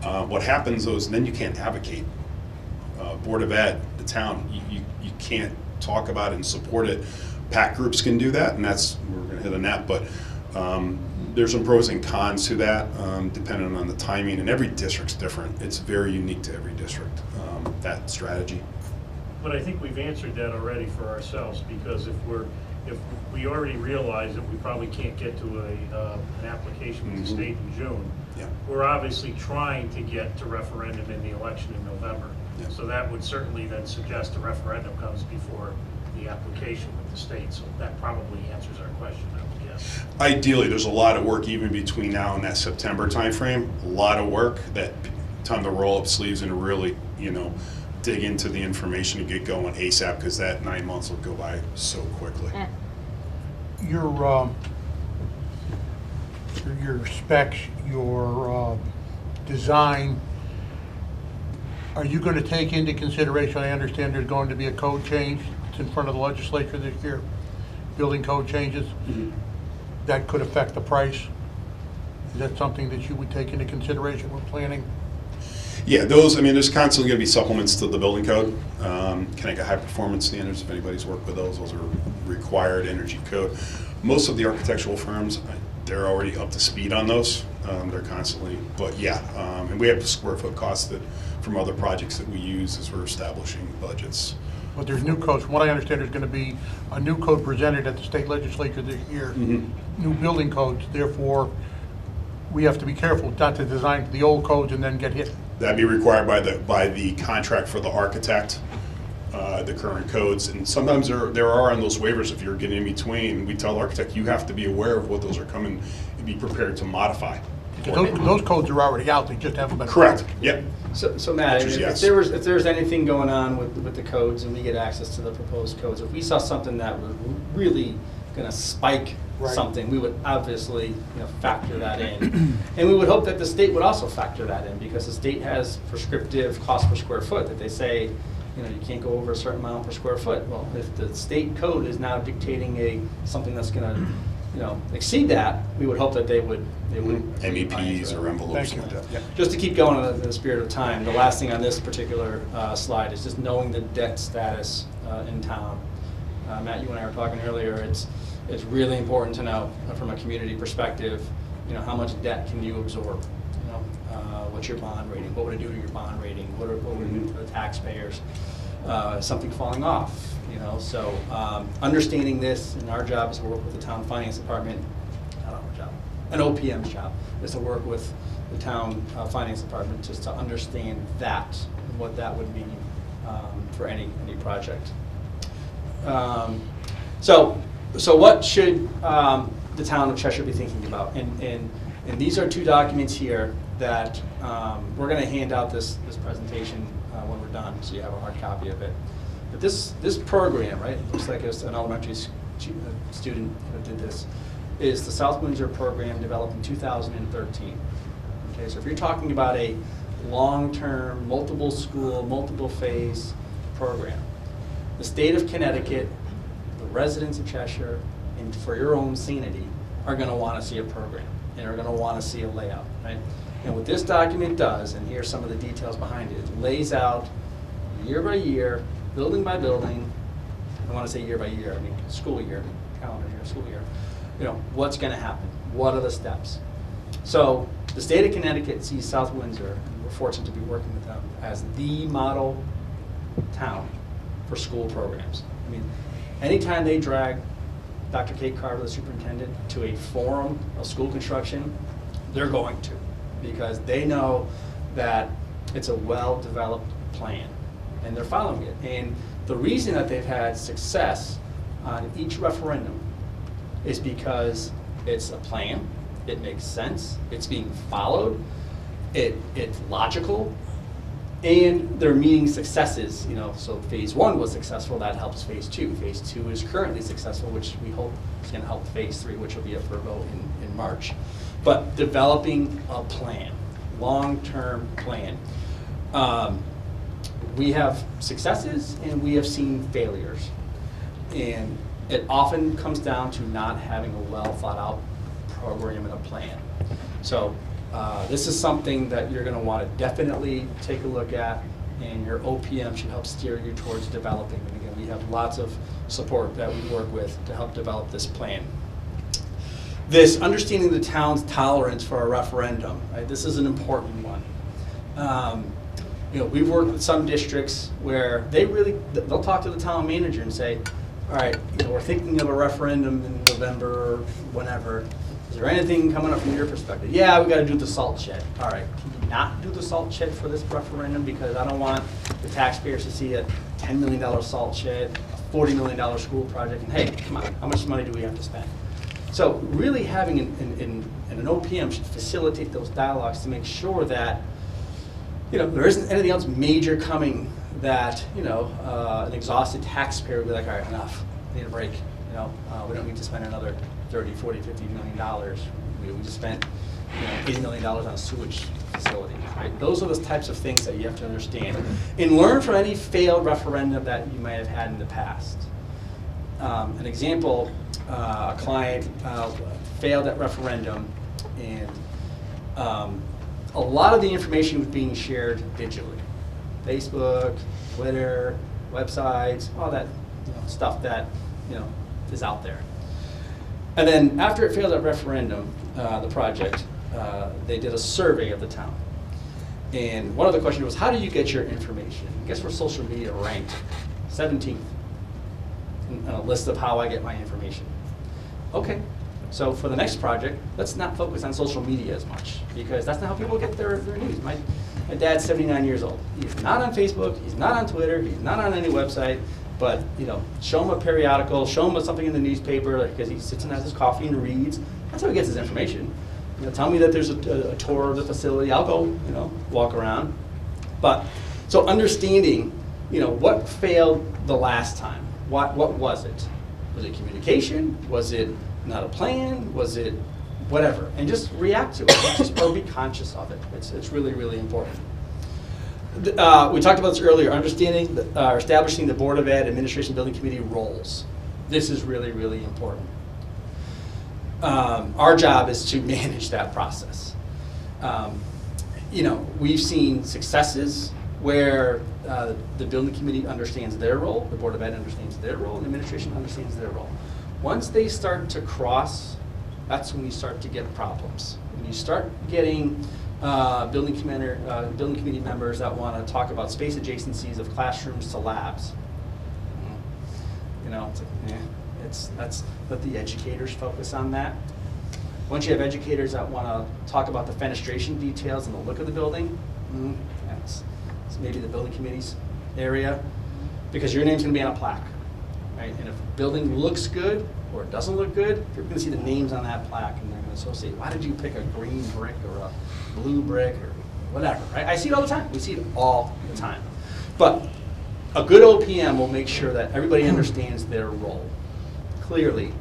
What happens though is then you can't advocate. Board of Ed, the town, you can't talk about it and support it. PAC groups can do that, and that's, we're going to hit on that, but there's some pros and cons to that, depending on the timing, and every district's different. It's very unique to every district, that strategy. But I think we've answered that already for ourselves, because if we already realize that we probably can't get to an application with the state in June, Yeah. we're obviously trying to get to referendum in the election in November. Yeah. So that would certainly then suggest a referendum comes before the application with the state. So that probably answers our question, I would guess. Ideally, there's a lot of work even between now and that September timeframe. A lot of work that time to roll up sleeves and really, you know, dig into the information and get going ASAP, because that 9 months will go by so quickly. Your specs, your design, are you going to take into consideration, I understand there's going to be a code change, it's in front of the legislature this year, building code changes, that could affect the price? Is that something that you would take into consideration when planning? Yeah, those, I mean, there's constantly going to be supplements to the building code. Connecticut high performance standards, if anybody's worked with those are required energy code. Most of the architectural firms, they're already up to speed on those. They're constantly, but yeah, and we have the square foot costs that from other projects that we use as we're establishing budgets. But there's new codes. From what I understand, there's going to be a new code presented at the state legislature this year, new building codes. Therefore, we have to be careful not to design the old codes and then get hit. That'd be required by the contract for the architect, the current codes. And sometimes there are on those waivers, if you're getting in between, we tell the architect, you have to be aware of what those are coming and be prepared to modify. Those codes are already out, they just haven't been. Correct, yep. So Matt, Which is yes. if there's anything going on with the codes and we get access to the proposed codes, if we saw something that was really going to spike something, we would obviously factor that in. And we would hope that the state would also factor that in, because the state has prescriptive cost per square foot that they say, you can't go over a certain amount per square foot. Well, if the state code is now dictating something that's going to exceed that, we would hope that they would MEPs or envelopes like that. Yeah. Just to keep going in the spirit of time, the last thing on this particular slide is just knowing the debt status in town. Matt, you and I were talking earlier, it's really important to know from a community perspective, how much debt can you absorb? What's your bond rating? What would it do to your bond rating? What would it do to the taxpayers? Something falling off, So understanding this, and our job is to work with the town finance department, not our job, an OPM's job is to work with the town finance department just to understand that, and what that would mean for any project. So what should the town of Cheshire be thinking about? And these are two documents here that we're going to hand out this presentation when we're done, so you have a hard copy of it. But this program, right, it looks like it's an elementary student who did this, is the South Windsor program developed in 2013. Okay, so if you're talking about a long-term, multiple school, multiple phase program, the state of Connecticut, the residents of Cheshire, and for your own sanity, are going to want to see a program, and are going to want to see a layout, right? And what this document does, and here's some of the details behind it, it lays out year by year, building by building, I want to say year by year, I mean school year, calendar year, school year, what's going to happen, what are the steps. So the state of Connecticut sees South Windsor, and we're fortunate to be working with them, as the model town for school programs. I mean, anytime they drag Dr. Kate Carver, the superintendent, to a forum of school construction, they're going to, because they know that it's a well-developed plan, and they're following it. And the reason that they've had success on each referendum is because it's a plan, it makes sense, it's being followed, it's logical, and they're meeting successes. So phase 1 was successful, that helps phase 2. Phase 2 is currently successful, which we hope is going to help phase 3, which will be up for a vote in March. But developing a plan, long-term plan. We have successes and we have seen failures. And it often comes down to not having a well-thought-out program and a plan. So this is something that you're going to want to definitely take a look at, and your OPM should help steer you towards developing. And again, we have lots of support that we work with to help develop this plan. This understanding the town's tolerance for a referendum, right? This is an important one. We've worked with some districts where they'll talk to the town manager and say, all right, we're thinking of a referendum in November or whenever. Is there anything coming up from your perspective? Yeah, we got to do the salt shed. All right, can you not do the salt shed for this referendum, because I don't want the taxpayers to see a $10 million salt shed, a $40 million school project, and hey, come on, how much money do we have to spend? So really having an OPM should facilitate those dialogues to make sure that there isn't anything else major coming that an exhausted taxpayer would be like, all right, enough, I need a break. We don't need to spend another 30, 40, $50 million. We just spent $80 million on a sewage facility. Right? Those are the types of things that you have to understand and learn from any failed referendum that you might have had in the past. An example, a client failed at referendum, and a lot of the information was being shared digitally. Facebook, Twitter, websites, all that stuff that is out there. And then after it failed at referendum, the project, they did a survey of the town. And one of the questions was, how do you get your information? Guess where social media ranked? 17th on a list of how I get my information. Okay, so for the next project, let's not focus on social media as much, because that's not how people get their news. My dad's 79 years old. He's not on Facebook, he's not on Twitter, he's not on any website, but show him a periodical, show him something in the newspaper, because he sits and has his coffee and reads. That's how he gets his information. Tell me that there's a tour of the facility, I'll go, walk around. But, so understanding, what failed the last time? What was it? Was it communication? Was it not a plan? Was it whatever? And just react to it, or be conscious of it. It's really, really important. We talked about this earlier, understanding, establishing the Board of Ed Administration Building Committee roles. This is really, really important. Our job is to manage that process. We've seen successes where the building committee understands their role, the Board of Ed understands their role, and the administration understands their role. Once they start to cross, that's when you start to get problems. When you start getting building committee members that want to talk about space adjacencies of classrooms to labs, let's let the educators focus on that. Once you have educators that want to talk about the fenestration details and the look of the building, that's maybe the building committee's area, because your name's going to be on a plaque, right? And if a building looks good or it doesn't look good, you're going to see the names on that plaque, and they're going to associate, why did you pick a green brick or a blue brick or whatever, right? I see it all the time. We see it all the time. But a good OPM will make sure that everybody understands their role clearly,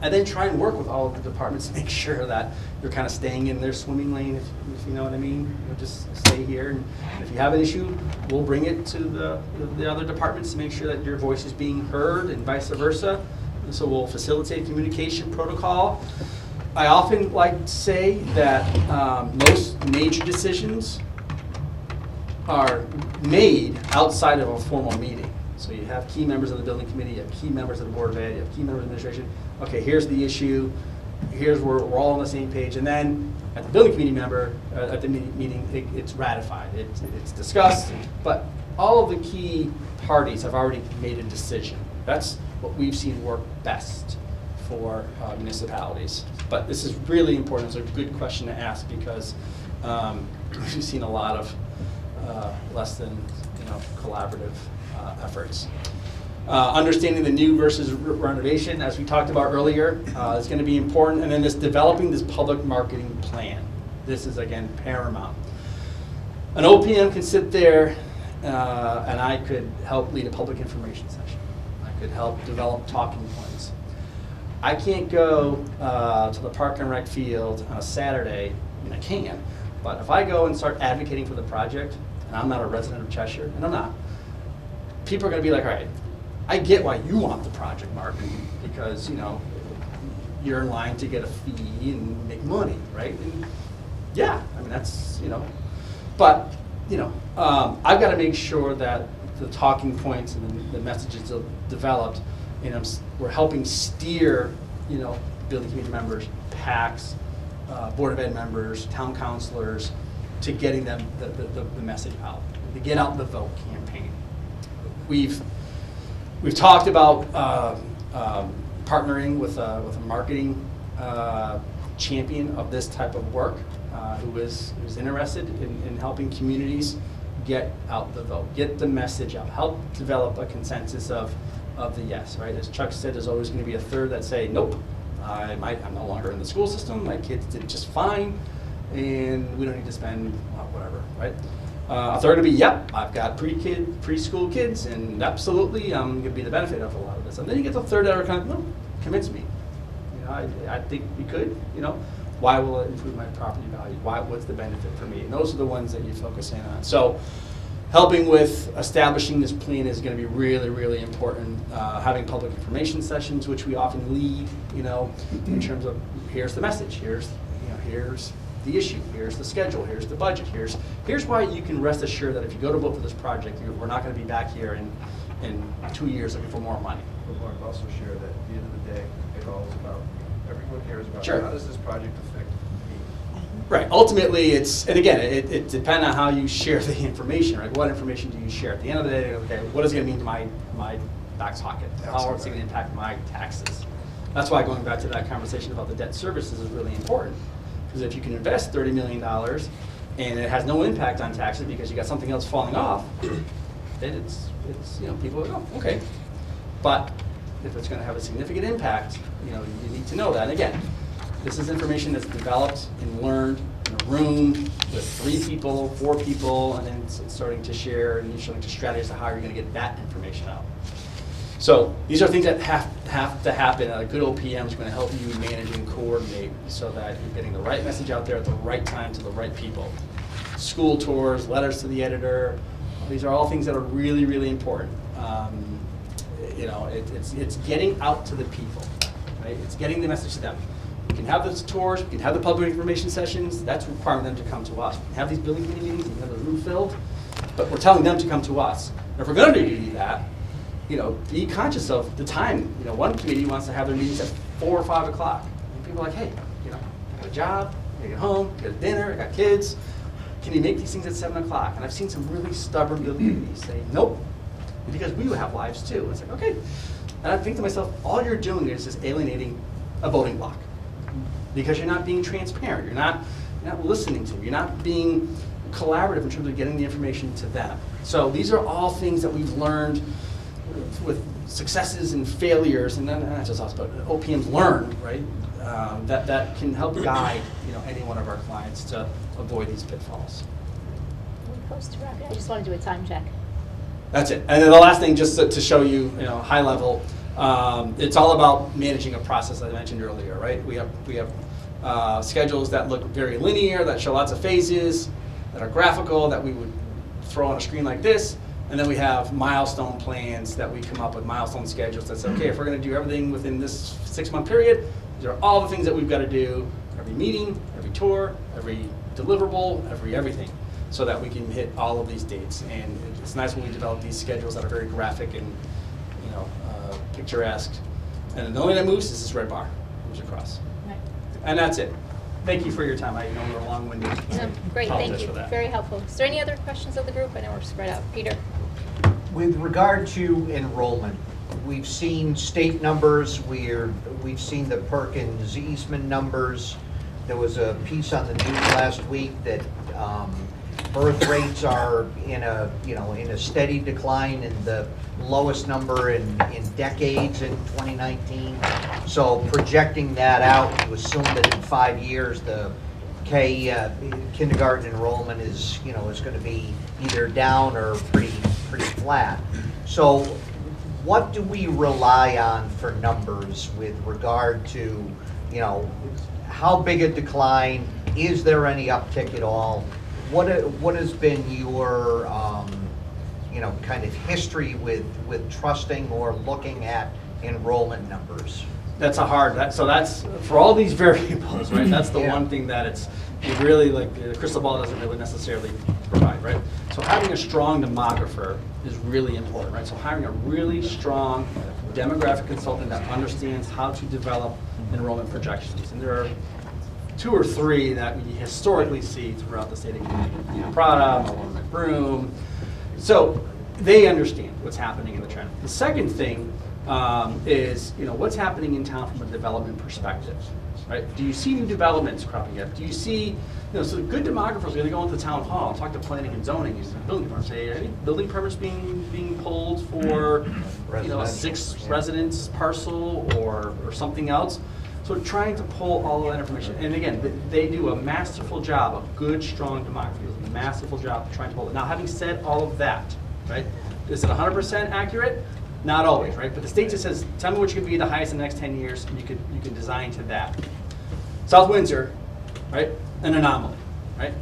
and then try and work with all of the departments to make sure that you're kind of staying in their swimming lane, if you know what I mean. Just stay here, and if you have an issue, we'll bring it to the other departments to make sure that your voice is being heard, and vice versa. And so we'll facilitate communication protocol. I often like to say that most major decisions are made outside of a formal meeting. So you have key members of the building committee, you have key members of the Board of Ed, you have key members of the administration. Okay, here's the issue, here's where we're all on the same page, and then at the building committee at the meeting, it's ratified, it's discussed, but all of the key parties have already made a decision. That's what we've seen work best for municipalities. But this is really important. It's a good question to ask, because we've seen a lot of less than collaborative efforts. Understanding the new versus renovation, as we talked about earlier, is going to be important. And then developing this public marketing plan. This is, again, paramount. An OPM can sit there and I could help lead a public information session. I could help develop talking points. I can't go to the Park and Rec field on a Saturday, I mean, I can, but if I go and start advocating for the project, and I'm not a resident of Cheshire, and I'm not, people are going to be like, all right, I get why you want the project, Mark, because you're in line to get a fee and make money, right? And yeah, I mean that's but I've got to make sure that the talking points and the messages are developed, and we're helping steer building committee members, PACs, Board of Ed members, town councilors, to getting them the message out, to get out the vote campaign. We've talked about partnering with a marketing champion of this type of work, who is interested in helping communities get out the vote, get the message out, help develop a consensus of the yes, right? As Chuck said, there's always going to be a third that say, nope, I'm no longer in the school system, my kids did just fine, and we don't need to spend whatever, right? A third would be, yep, I've got preschool kids, and absolutely I'm going to be the benefit of a lot of this. And then you get the third that are kind of, no, convince me. I think we could, why will it improve my property value? What's the benefit for me? And those are the ones that you focus in on. So helping with establishing this plan is going to be really, really important. Having public information sessions, which we often lead, in terms of here's the message, here's the issue, here's the schedule, here's the budget, here's why you can rest assured that if you go to vote for this project, we're not going to be back here in 2 years looking for more money. But Mark, also share that at the end of the day, it all is about, everyone cares about Sure. how does this project affect me? Right, ultimately, and again, it depends on how you share the information, right? What information do you share? At the end of the day, okay, what is it gonna mean to my back pocket? How is it gonna impact my taxes? That's why going back to that conversation about the debt services is really important. Because if you can invest $30 million and it has no impact on taxes because you got something else falling off, then it's people will go, okay. But if it's gonna have a significant impact, you need to know that. And again, this is information that's developed and learned in a room with 3 people, 4 people, and then it's starting to share and you're starting to strategize how you're going to get that information out. So these are things that have to happen. A good OPM is going to help you manage and coordinate so that you're getting the right message out there at the right time to the right people. School tours, letters to the editor, these are all things that are really, really important. It's getting out to the people, right? It's getting the message to them. We can have those tours, we can have the public information sessions, that's requiring them to come to us. We can have these building committee meetings, we can have the room filled, but we're telling them to come to us. And if we're going to do that, be conscious of the time. One committee wants to have their meetings at 4 or 5 o'clock. And people are like, hey, I got a job, I get home, I got dinner, I got kids. Can you make these things at 7 o'clock? And I've seen some really stubborn building committees say, nope, because we have lives too. And it's like, okay. And I think to myself, all you're doing is just alienating a voting block. Because you're not being transparent, you're not listening to them, you're not being collaborative in terms of getting the information to them. So these are all things that we've learned with successes and failures, and then not just us, but OPMs learned, right? That can help guide any one of our clients to avoid these pitfalls. We're close to wrapping. I just want to do a time check. That's it. And then the last thing, just to show you, high level, it's all about managing a process I mentioned earlier, right? We have schedules that look very linear, that show lots of phases, that are graphical, that we would throw on a screen like this. And then we have milestone plans that we come up with, milestone schedules that say, okay, if we're going to do everything within this 6-month period, these are all the things that we've got to do, every meeting, every tour, every deliverable, everything, so that we can hit all of these dates. And it's nice when we develop these schedules that are very graphic and picturesque. And the only thing that moves is this red bar, moves across. Right. And that's it. Thank you for your time. I know we were long-winded. No, great, Apologize thank you. for that. Very helpful. Is there any other questions of the group? I know we're spread out. Peter? With regard to enrollment, we've seen state numbers, we've seen the Perkins Eastman numbers. There was a piece on the news last week that birth rates are in a steady decline, and the lowest number in decades in 2019. So projecting that out, you assume that in 5 years the kindergarten enrollment is going to be either down or pretty flat. So what do we rely on for numbers with regard to how big a decline? Is there any uptick at all? What has been your kind of history with trusting or looking at enrollment numbers? That's that's for all these variables, right? That's the one thing that it really, the crystal ball doesn't really necessarily provide, right? So having a strong demographer is really important, right? So hiring a really strong demographic consultant that understands how to develop enrollment projections. And there are 2 or 3 that we historically see throughout the state of Connecticut. Prada, Malone McBroom. So they understand what's happening in the trend. The second thing is what's happening in town from a development perspective, right? Do you see new developments cropping up? Do you see, so good demographers are going to go into the town hall and talk to planning and zoning and building departments. Say, are any building permits being pulled for a 6 residence parcel or something else? So trying to pull all of that information, and again, they do a masterful job, a good, strong demography, a masterful job trying to pull it. Now, having said all of that, right, is it 100% accurate? Not always, right? But the state just says, tell me what you can be the highest in the next 10 years, and you can design to that. South Windsor, right, an anomaly, right?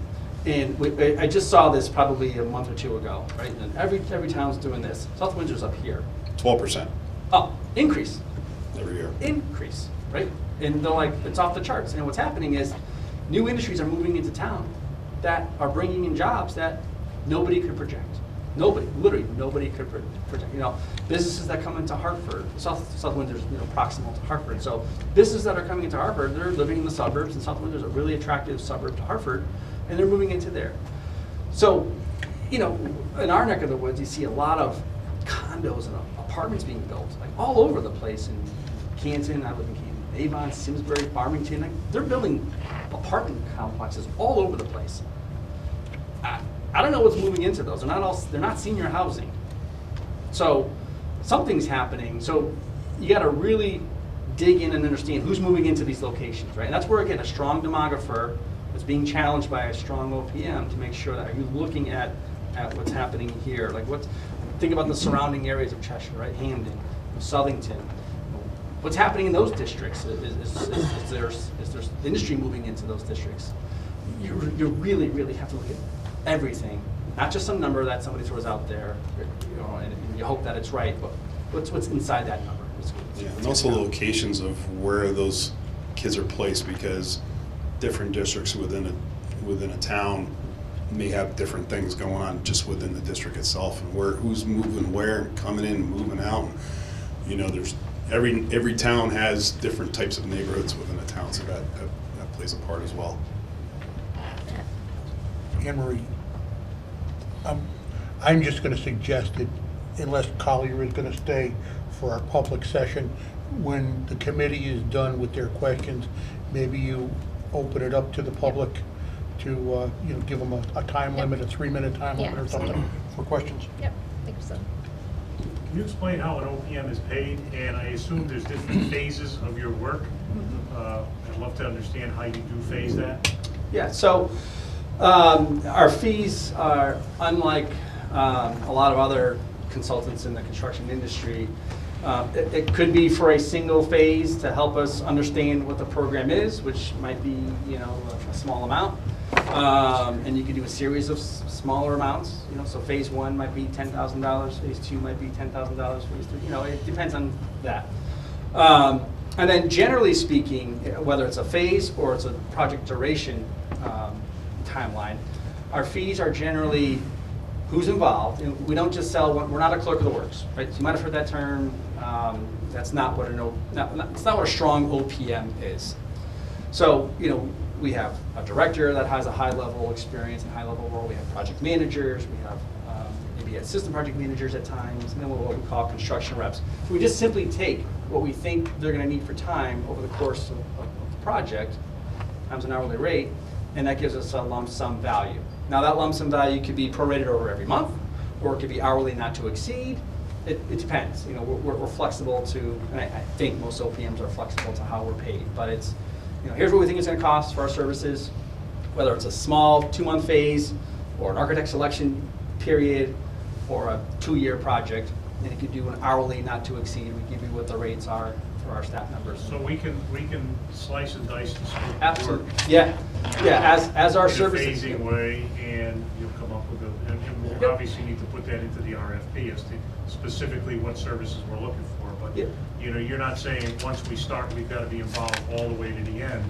And I just saw this probably a month or 2 ago, right? And every town's doing this. South Windsor's up here. 12%. Oh, increase. Every year. Increase, right? And they're like, it's off the charts. And what's happening is new industries are moving into town that are bringing in jobs that nobody could project. Nobody, literally, nobody could predict. You know, businesses that come into Hartford, South Windsor's, you know, proximal to Hartford. So businesses that are coming into Hartford, they're living in the suburbs, and South Windsor's a really attractive suburb to Hartford, and they're moving into there. So, you know, in our neck of the woods, you see a lot of condos and apartments being built, like all over the place in Canton. I live in Canton, Avon, Simsbury, Farmington. Like, they're building apartment complexes all over the place. I don't know what's moving into those. They're not senior housing. So something's happening. So you got to really dig in and understand who's moving into these locations, right? And that's where, again, a strong demographer is being challenged by a strong OPM to make sure that are you looking at what's happening here. Like, think about the surrounding areas of Cheshire, right? Hamden, Southington. What's happening in those districts? Is there industry moving into those districts? You really, really have to look at everything, not just some number that somebody throws out there, you know, and you hope that it's right, but what's inside that number. Yeah, and also the locations of where those kids are placed, because different districts within a town may have different things going on just within the district itself, and who's moving where, coming in, moving out. You know, there's every town has different types of neighborhoods within a town, so that plays a part as well. Anne Marie, I'm just going to suggest that unless Collier is going to stay for our public session, when the committee is done with their questions, maybe you open it up to the public to you know, give them a time limit, a 3-minute time limit or something for questions. Yep, I think so. Can you explain how an OPM is paid? And I assume there's different phases of your work. I'd love to understand how you do phase that. Yeah, so our fees are unlike a lot of other consultants in the construction industry. It could be for a single phase to help us understand what the program is, which might be, you know, a small amount. And you can do a series of smaller amounts. You know, so phase 1 might be $10,000, phase 2 might be $10,000, phase 3. You know, it depends on that. And then, generally speaking, whether it's a phase or it's a project duration timeline, our fees are generally who's involved. And we don't just sell. We're not a clerk of the works, right? So you might have heard that term. That's not what it's not what a strong OPM is. So, you know, we have a director that has a high-level experience and high-level role. We have project managers. We have maybe assistant project managers at times, and then what we call construction reps. So we just simply take what we think they're going to need for time over the course of the project times an hourly rate, and that gives us a lump sum value. Now, that lump sum value could be prorated over every month, or it could be hourly not to exceed. It depends. You know, we're flexible to, and I think most OPMs are flexible to how we're paid, but it's, you know, here's what we think it's going to cost for our services, whether it's a small 2-month phase or an architect selection period or a 2-year project. And if you do an hourly not to exceed, we give you what the rates are for our staff members. So we can slice and dice the scope. Absolutely. Yeah. As our in services. a phasing way, and you'll come up with and we'll obviously need to put that into the RFP as to specifically what services we're looking for. But you know, you're not saying once we start, we've got to be involved all the way to the end.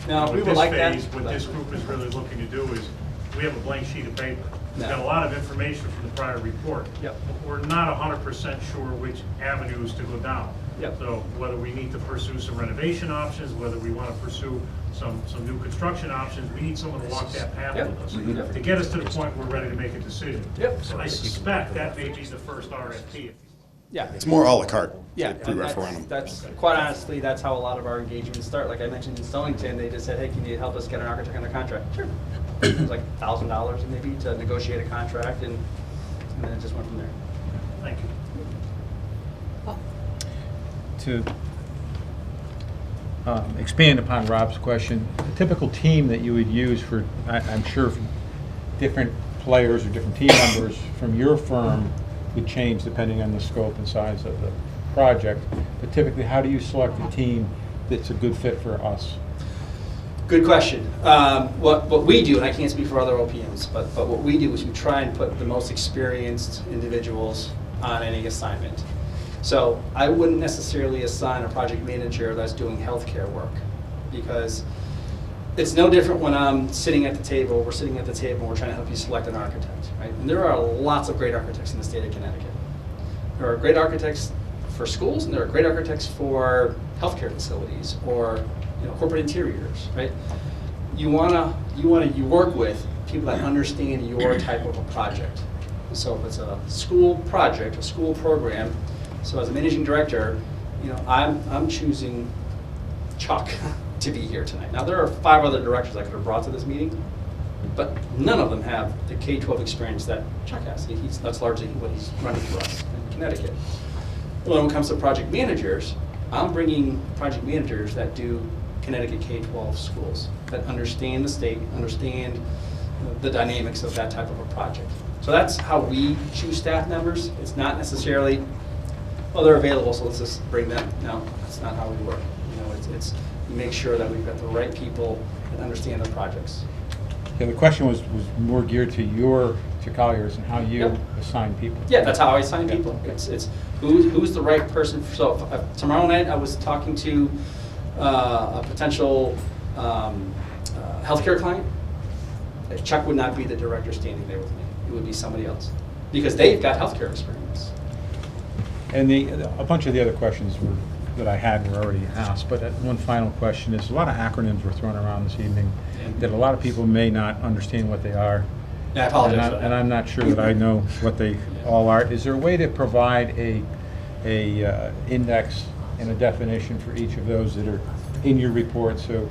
No, we would like that. What this group is really looking to do is, we have a blank sheet of paper. We've got a lot of information from the prior report. Yep. But we're not 100% sure which avenues to go down. Yep. So whether we need to pursue some renovation options, whether we want to pursue some new construction options, we need someone to walk that path with us to get us to the point we're ready to make a decision. Yep. So I suspect that may be the first RFP. Yeah. It's more a la carte. Yeah, Pre-referendum. that's quite honestly, that's how a lot of our engagements start. Like I mentioned in Stonington, they just said, hey, can you help us get an architect under contract? Sure. It was like $1,000 maybe to negotiate a contract, and then it just went from there. Thank you. To expand upon Rob's question, a typical team that you would use for, I'm sure different players or different team members from your firm would change depending on the scope and size of the project, but typically how do you select a team that's a good fit for us? Good question. What we do, and I can't speak for other OPMs, but what we do is we try and put the most experienced individuals on any assignment. So I wouldn't necessarily assign a project manager that's doing healthcare work, because it's no different when I'm sitting at the table, we're sitting at the table, and we're trying to help you select an architect, right? And there are lots of great architects in the state of Connecticut. There are great architects for schools, and there are great architects for healthcare facilities or corporate interiors, right? You work with people that understand your type of a project. So if it's a school project, a school program, so as a managing director, I'm choosing Chuck to be here tonight. Now, there are 5 other directors I could have brought to this meeting, but none of them have the K-12 experience that Chuck has. That's largely what he's running for us in Connecticut. When it comes to project managers, I'm bringing project managers that do Connecticut K-12 schools, that understand the state, understand the dynamics of that type of a project. So that's how we choose staff members. It's not necessarily, well, they're available, so let's just bring them. No, that's not how we work. It's we make sure that we've got the right people that understand the projects. Yeah, the question was more geared to Colliers and how you Yep. assign people. Yeah, that's how I assign people. It's who's the right person. So tomorrow night I was talking to a potential healthcare client. Chuck would not be the director standing there with me. It would be somebody else because they've got healthcare experience. And a bunch of the other questions that I had were already asked, but one final question is, a lot of acronyms were thrown around this evening that a lot of people may not understand what they are. Yeah, I apologize for that. And I'm not sure that I know what they all are. Is there a way to provide a index and a definition for each of those that are in your report so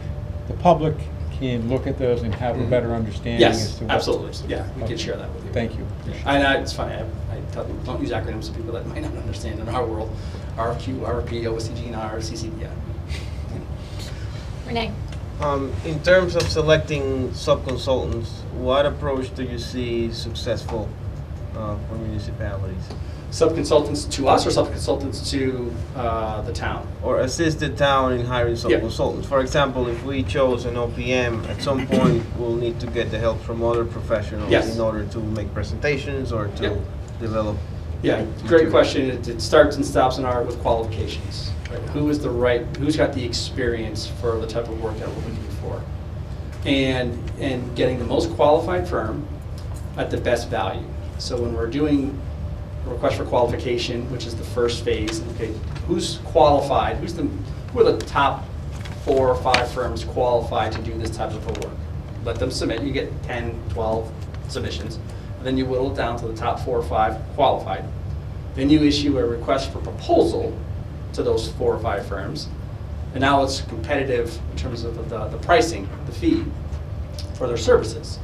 the public can look at those and have a better understanding as Yes, to what... absolutely. Yeah, we can share that with you. Thank you. It's funny. I tell people, don't use acronyms to people that might not understand in our world. RFQ, RFP, OSCG, and RCC. Yeah. Renee? In terms of selecting sub-consultants, what approach do you see successful for municipalities? Sub-consultants to us or sub-consultants to the town? Or assist the town in hiring sub-consultants? For example, if we chose an OPM, at some point we'll need to get the help from other professionals in order to make presentations or to develop. Yeah, great question. It starts and stops with qualifications. Right? Who's got the experience for the type of work that we're looking for? And getting the most qualified firm at the best value. So when we're doing a request for qualification, which is the first phase, okay, who's qualified? Who are the top 4 or 5 firms qualified to do this type of a work? Let them submit. You get 10, 12 submissions. Then you whittle it down to the top 4 or 5 qualified. Then you issue a request for proposal to those 4 or 5 firms. And now it's competitive in terms of the pricing, the fee for their services.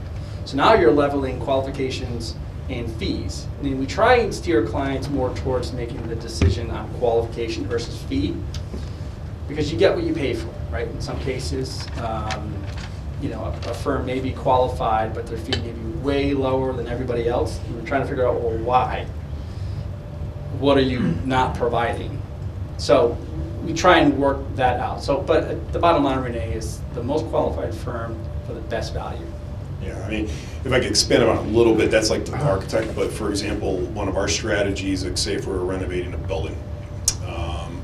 So now you're leveling qualifications and fees. And we try and steer clients more towards making the decision on qualification versus fee because you get what you pay for, right? In some cases, a firm may be qualified, but their fee may be way lower than everybody else. And we're trying to figure out, well, why? What are you not providing? So we try and work that out. But the bottom line, Renee, is the most qualified firm for the best value. Yeah, I mean, if I could expand on it a little bit, that's like the architect, but for example, one of our strategies, like say if we're renovating a building,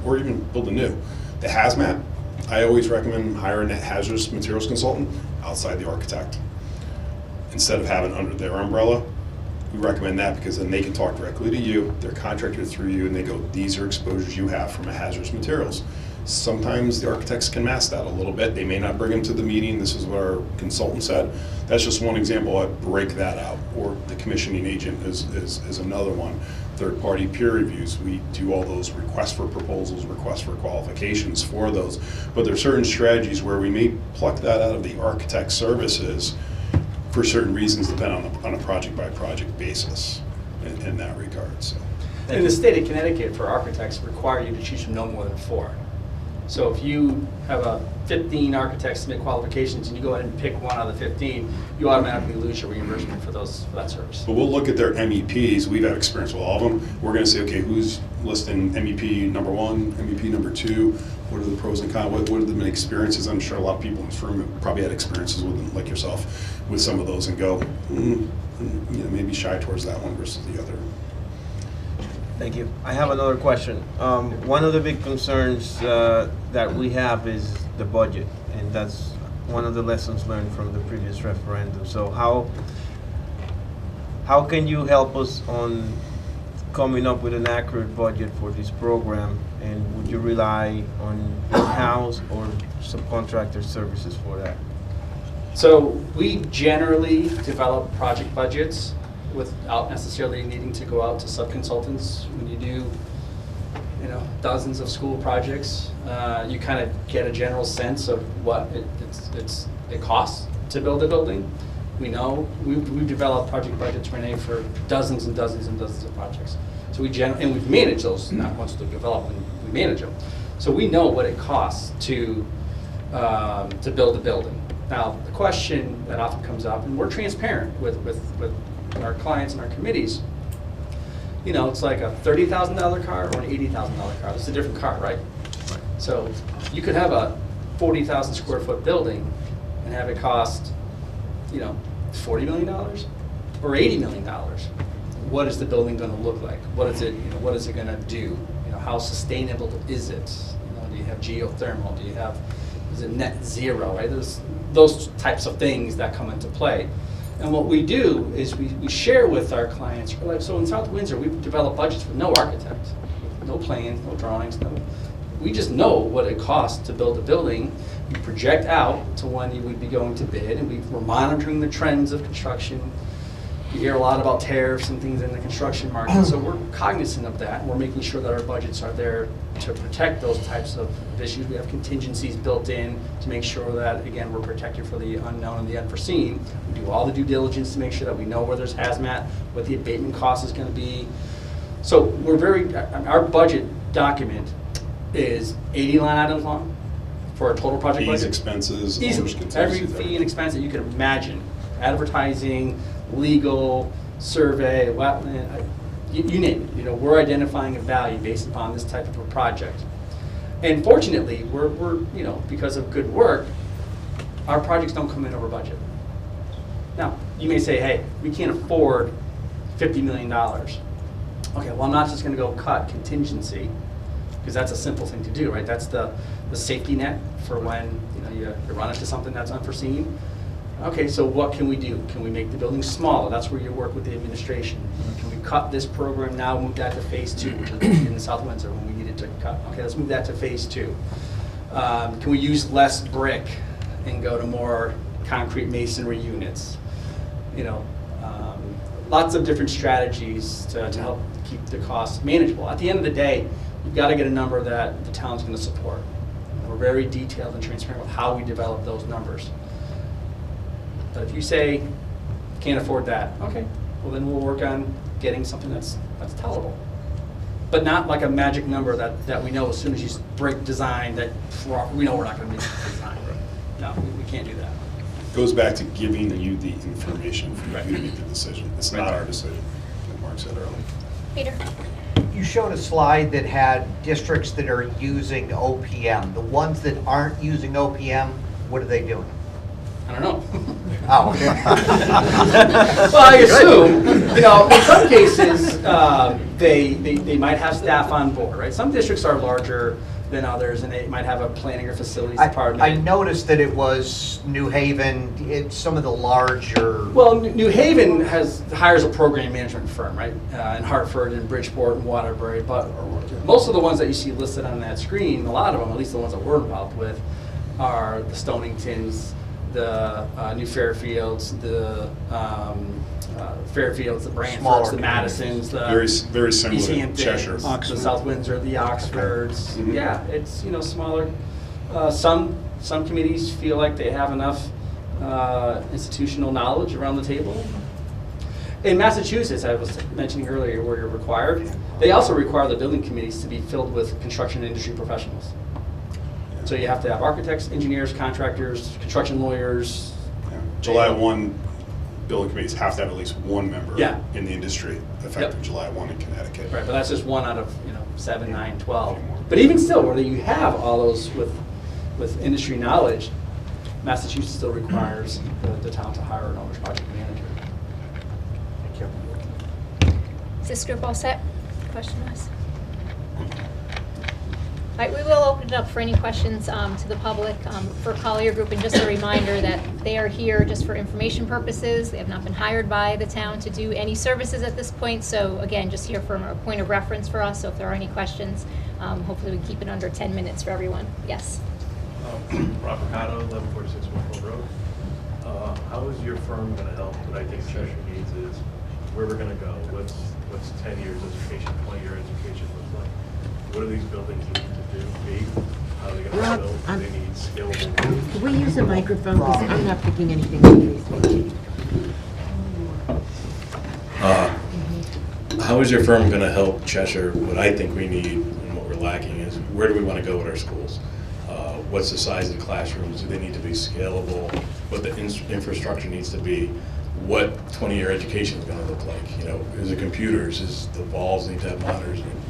or even building new, the hazmat, I always recommend hiring a hazardous materials consultant outside the architect. Instead of having under their umbrella, we recommend that because then they can talk directly to you, they're contracted through you, and they go, these are exposures you have from a hazardous materials. Sometimes the architects can mask that a little bit. They may not bring them to the meeting. This is what our consultant said. That's just one example. I break that out. Or the commissioning agent is another one. Third-party peer reviews. We do all those requests for proposals, requests for qualifications for those. But there are certain strategies where we may pluck that out of the architect services for certain reasons, depending on a project-by-project basis in that regard. So. In the state of Connecticut, for architects, require you to choose from no more than 4. So if you have 15 architects submit qualifications and you go ahead and pick one out of the 15, you automatically lose your reimbursement for that service. But we'll look at their MEPs. We've had experience with all of them. We're going to say, okay, who's listing MEP number 1, MEP number 2? What are the pros and cons? What are the experiences? I'm sure a lot of people in this room have probably had experiences with them, like yourself, with some of those, and go, maybe shy towards that one versus the other. Thank you. I have another question. One of the big concerns that we have is the budget, and that's one of the lessons learned from the previous referendum. So how can you help us on coming up with an accurate budget for this program? And would you rely on in-house or subcontractor services for that? So we generally develop project budgets without necessarily needing to go out to sub-consultants. When you do, dozens of school projects, you kind of get a general sense of what it costs to build a building. We know we've developed project budgets, Renee, for dozens and dozens and dozens of projects. So and we've managed those, not once they're developed, we manage them. So we know what it costs to build a building. Now, the question that often comes up, and we're transparent with our clients and our committees, it's like a $30,000 car or an $80,000 car. It's a different car, right? So you could have a 40,000 square foot building and have it cost, $40 million or $80 million. What is the building going to look like? What is it going to do? How sustainable is it? Do you have geothermal? Is it net zero, right? There's those types of things that come into play. And what we do is we share with our clients, so in South Windsor, we've developed budgets with no architect, no plans, no drawings, we just know what it costs to build a building. We project out to when you would be going to bid, and we're monitoring the trends of construction. You hear a lot about tariffs and things in the construction market, so we're cognizant of that. We're making sure that our budgets are there to protect those types of issues. We have contingencies built in to make sure that, again, we're protected for the unknown and the unforeseen. We do all the due diligence to make sure that we know where there's hazmat, what the abatement cost is going to be. So our budget document is 80 line items long for a total project budget. Fees, expenses, Easily. owner's contingencies, Every fee everything. and expense that you can imagine. Advertising, legal, survey, wetland, you name it. We're identifying a value based upon this type of a project. And fortunately, we're because of good work, our projects don't come in over budget. Now, you may say, hey, we can't afford $50 million. Okay, well, I'm not just going to go cut contingency, because that's a simple thing to do, right? That's the safety net for when you run into something that's unforeseen. Okay, so what can we do? Can we make the building smaller? That's where you work with the administration. Can we cut this program now, move that to phase 2, which is in South Windsor when we needed to cut? Okay, let's move that to phase 2. Can we use less brick and go to more concrete masonry units? Lots of different strategies to help keep the costs manageable. At the end of the day, you've got to get a number that the town's going to support. We're very detailed and transparent with how we develop those numbers. But if you say, can't afford that, okay, well then we'll work on getting something that's tolerable. But not like a magic number that we know as soon as you break design that we know we're not going to meet the design. No, we can't do that. Goes back to giving you the information for you to make the decision. It's not our decision, like Mark said earlier. Peter? You showed a slide that had districts that are using OPM. The ones that aren't using OPM, what are they doing? I don't know. Oh, okay. Well, I assume, in some cases, they might have staff on board, right? Some districts are larger than others, and they might have a planning or facilities department. I noticed that it was New Haven, some of the larger... Well, New Haven hires a program management firm, right? In Hartford and Bridgeport and Waterbury, but most of the ones that you see listed on that screen, a lot of them, at least the ones that we're involved with, are the Stoningtons, the New Fairfields, the Fairfields, the Brantfords, the Madisons, the very similar East to Hamptons, Cheshire. the South Windsor, the Oxfords. Mhm. Yeah, it's smaller. Some committees feel like they have enough institutional knowledge around the table. In Massachusetts, I was mentioning earlier, where you're required, they also require the building committees to be filled with construction industry professionals. So you have to have architects, engineers, contractors, construction lawyers. Yeah. July 1, building committees have to have at least one member in the industry effective July 1 in Connecticut. Right, but that's just one out of 7, 9, 12. But even still, where you have all those with industry knowledge, Massachusetts still requires the town to hire an owner's project manager. Thank you. Is this group all set? Question us. All right, we will open it up for any questions to the public for Collier Group, and just a reminder that they are here just for information purposes. They have not been hired by the town to do any services at this point, so again, just here from a point of reference for us, so if there are any questions, hopefully we keep it under 10 minutes for everyone. Yes? Rob Mercado, 1146 Whitfield Road. How is your firm going to help? What I think Cheshire needs is where we're going to go. What's 10 years education, 20-year education look like? What do these buildings need to do? How are they going to Rob, build? Do they need scalable? Can we use a microphone, because I'm not picking anything up. How is your firm going to help Cheshire? What I think we need and what we're lacking is where do we want to go with our schools? What's the size of the classrooms? Do they need to be scalable? What the infrastructure needs to be? What 20-year education is going to look like? You know, is it computers? Is the walls need to have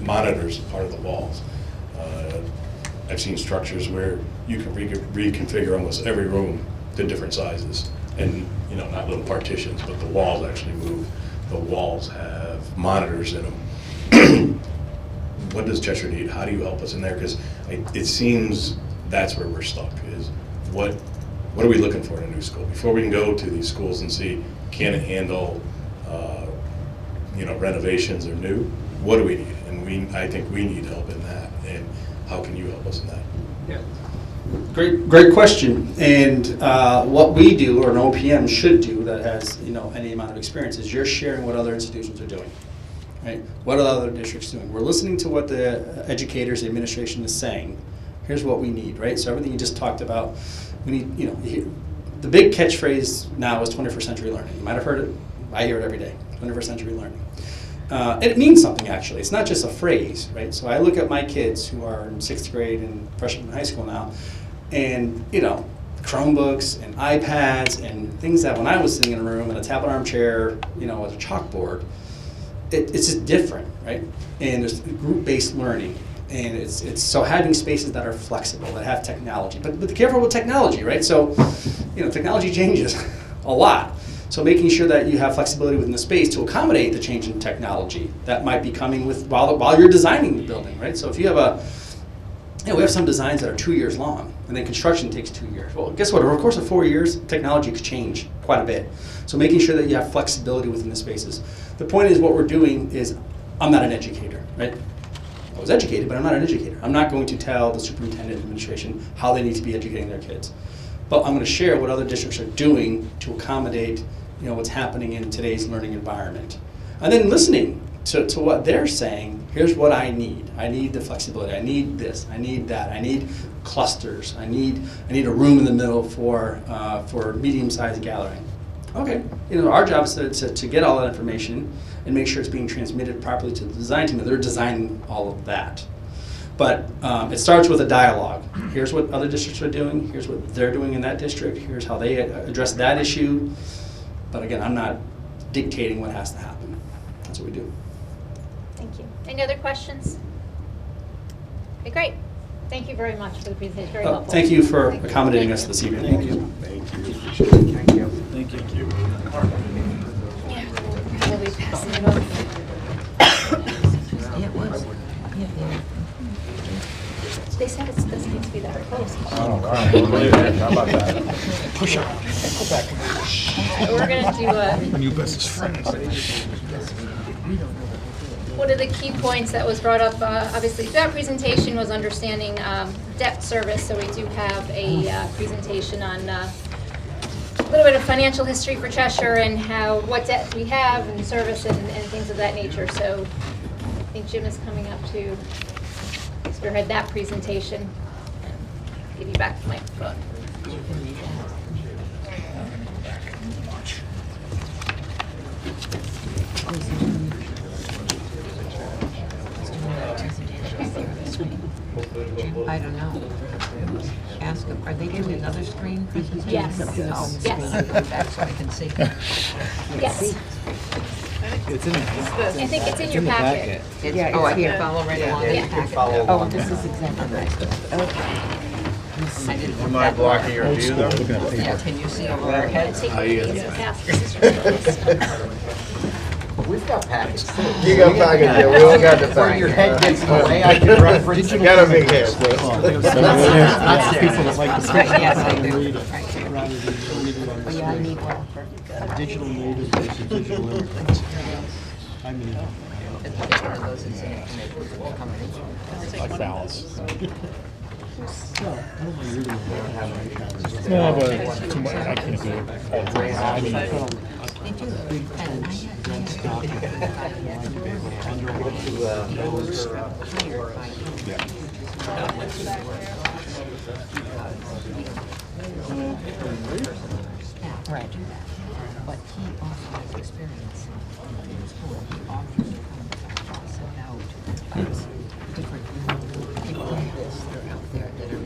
monitors part of the walls? I've seen structures where you can reconfigure almost every room to different sizes, and you know, not little partitions, but the walls actually move. The walls have monitors in them. What does Cheshire need? How do you help us in there? Because it seems that's where we're stuck. Is what are we looking for in a new school before we can go to these schools and see can it handle renovations or new? What do we need? And I think we need help in that. And how can you help us in that? Yeah. Great question. And what we do, or an OPM should do, that has any amount of experience, is you're sharing what other institutions are doing. Right? What are the other districts doing? We're listening to what the educators, the administration is saying. Here's what we need, right? So everything you just talked about, we need, the big catchphrase now is 21st century learning. You might have heard it. I hear it every day. 21st century learning. And it means something, actually. It's not just a phrase, right? So I look at my kids who are in 6th grade and freshman in high school now, and Chromebooks and iPads and things that when I was sitting in a room in a tablet armchair, with a chalkboard, it's just different, right? And there's group-based learning. And it's so having spaces that are flexible, that have technology. But be careful with technology, right? So, technology changes a lot. So making sure that you have flexibility within the space to accommodate the change in technology that might be coming with while you're designing the building, right? So if you have we have some designs that are 2 years long, and then construction takes 2 years. Well, guess what? Over the course of 4 years, technology could change quite a bit. So making sure that you have flexibility within the spaces. The point is, what we're doing is, I'm not an educator, right? I was educated, but I'm not an educator. I'm not going to tell the superintendent and administration how they need to be educating their kids. But I'm going to share what other districts are doing to accommodate what's happening in today's learning environment. And then listening to what they're saying. Here's what I need. I need the flexibility. I need this. I need that. I need clusters. I need a room in the middle for medium-sized gathering. Okay. Our job is to get all that information and make sure it's being transmitted properly to the design team. They're designing all of that. But it starts with a dialogue. Here's what other districts are doing. Here's what they're doing in that district. Here's how they address that issue. But again, I'm not dictating what has to happen. That's what we do. Thank you. Any other questions? Okay, great. Thank you very much for the presentation. Very helpful. Thank you for accommodating us this evening. Thank you. Thank you. Thank you. We'll be passing it over. Yeah, it was. Yeah. They said it doesn't need to be that close. Oh, wow. How about that? Push up. Go back. We're going to do My new bestest friend. one of the key points that was brought up, obviously, through that presentation was understanding debt service. So we do have a presentation on a little bit of financial history for Cheshire and what debt we have and service and things of that nature. So I think Jim is coming up to spearhead that presentation and give you back the microphone. I don't know. Ask them, are they doing another screen presentation? Yes. Oh, Yes. go back so I can see. Yes. It's in the I think it's in your packet. Yeah, oh, I can follow right along. Yeah. You can follow Oh, along. this is exactly right. Okay. I didn't Am I blocking your view though? Yeah, can you see over our heads? Take these and pass this around. We've got packets too. You got packets, yeah, we all got the Before your head packets. gets in the way, I can reference. You got a big head. Not there. People that like to Right, sit yes, I down and do. read it, Right. rather than read it on the Oh, yeah, I screen. need one. Digital native versus digital immigrants. I mean, It's one of those that's in it, company. Like balance. no, I don't mind reading it. No, but too much, I can't do it all the time. I mean, They do, and I had Stock, I like to be able to underline those. hired by yeah. staff right. to do that. But he also has experience in school. He offers to come send out different people like this that are out there that are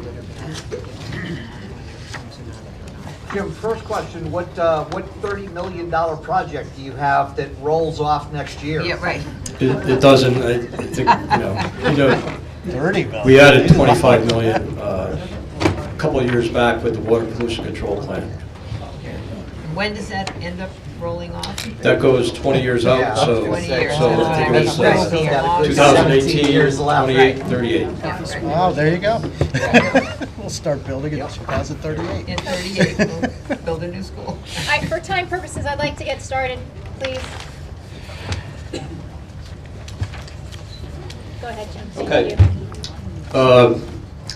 Jim, first question, what $30 million project do you have that rolls off next year? Yeah, right. It doesn't, I think, you know, 30 million. we added 25 million a couple of years back with the water pollution control plan. When does that end up rolling off? That goes 20 years Yeah, out, I was so, gonna say, so I think it was That's right. got a good 2018, 17 years left. 28, 38. Yeah, right. Wow, there you go. We'll start building in 2038. In 38, we'll build a new school. All right, for time purposes, I'd like to get started, please. Go ahead, Jim. Thank Okay. you.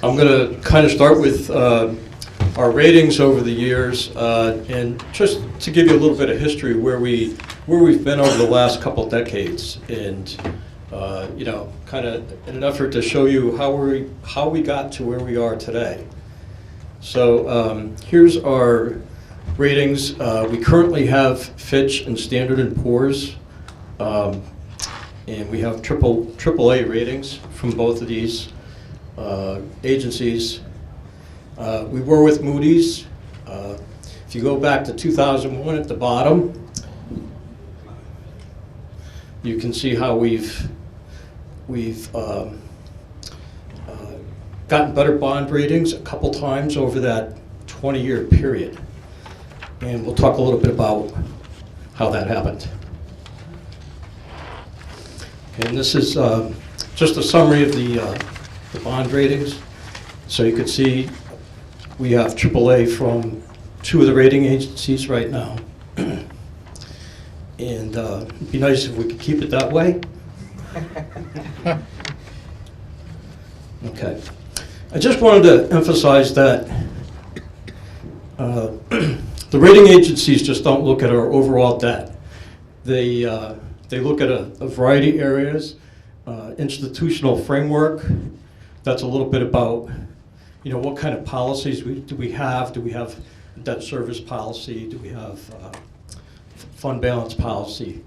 I'm going to kind of start with our ratings over the years, and just to give you a little bit of history where we've been over the last couple decades, and you know, kind of in an effort to show you how we got to where we are today. So here's our ratings. We currently have Fitch and Standard & Poor's, and we have AAA ratings from both of these agencies. We were with Moody's. If you go back to 2001 at the bottom, you can see how we've gotten better bond ratings a couple times over that 20-year period. And we'll talk a little bit about how that happened. And this is just a summary of the bond ratings. So you can see we have AAA from 2 of the rating agencies right now. And it'd be nice if we could keep it that way. Okay. I just wanted to emphasize that the rating agencies just don't look at our overall debt. They look at a variety of areas. Institutional framework, that's a little bit about, you know, what kind of policies do we have? Do we have a debt service policy? Do we have fund balance policy?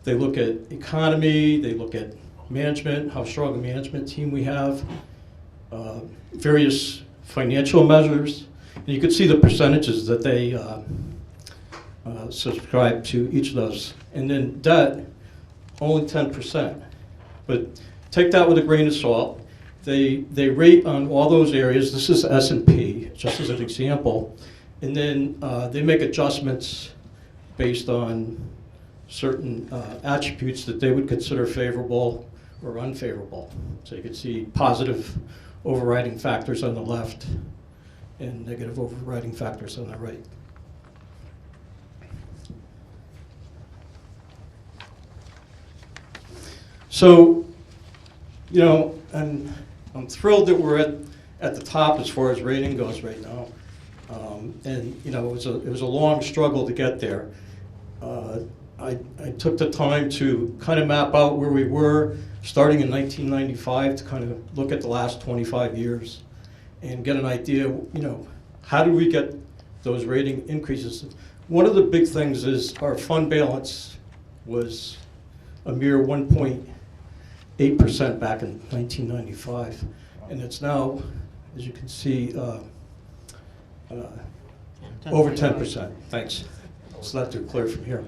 They look at economy, they look at management, how strong a management team we have, various financial measures. And you can see the percentages that they subscribe to each of those. And then debt, only 10%. But take that with a grain of salt. They rate on all those areas. This is S&P, just as an example. And then they make adjustments based on certain attributes that they would consider favorable or unfavorable. So you can see positive overriding factors on the left and negative overriding factors on the right. So, you know, I'm thrilled that we're at the top as far as rating goes right now. And, you know, it was a long struggle to get there. I took the time to kind of map out where we were starting in 1995 to kind of look at the last 25 years and get an idea, you know, how do we get those rating increases? One of the big things is our fund balance was a mere 1.8% back in 1995, and it's now, as you can see, over 10%. Thanks. It's not too clear from here.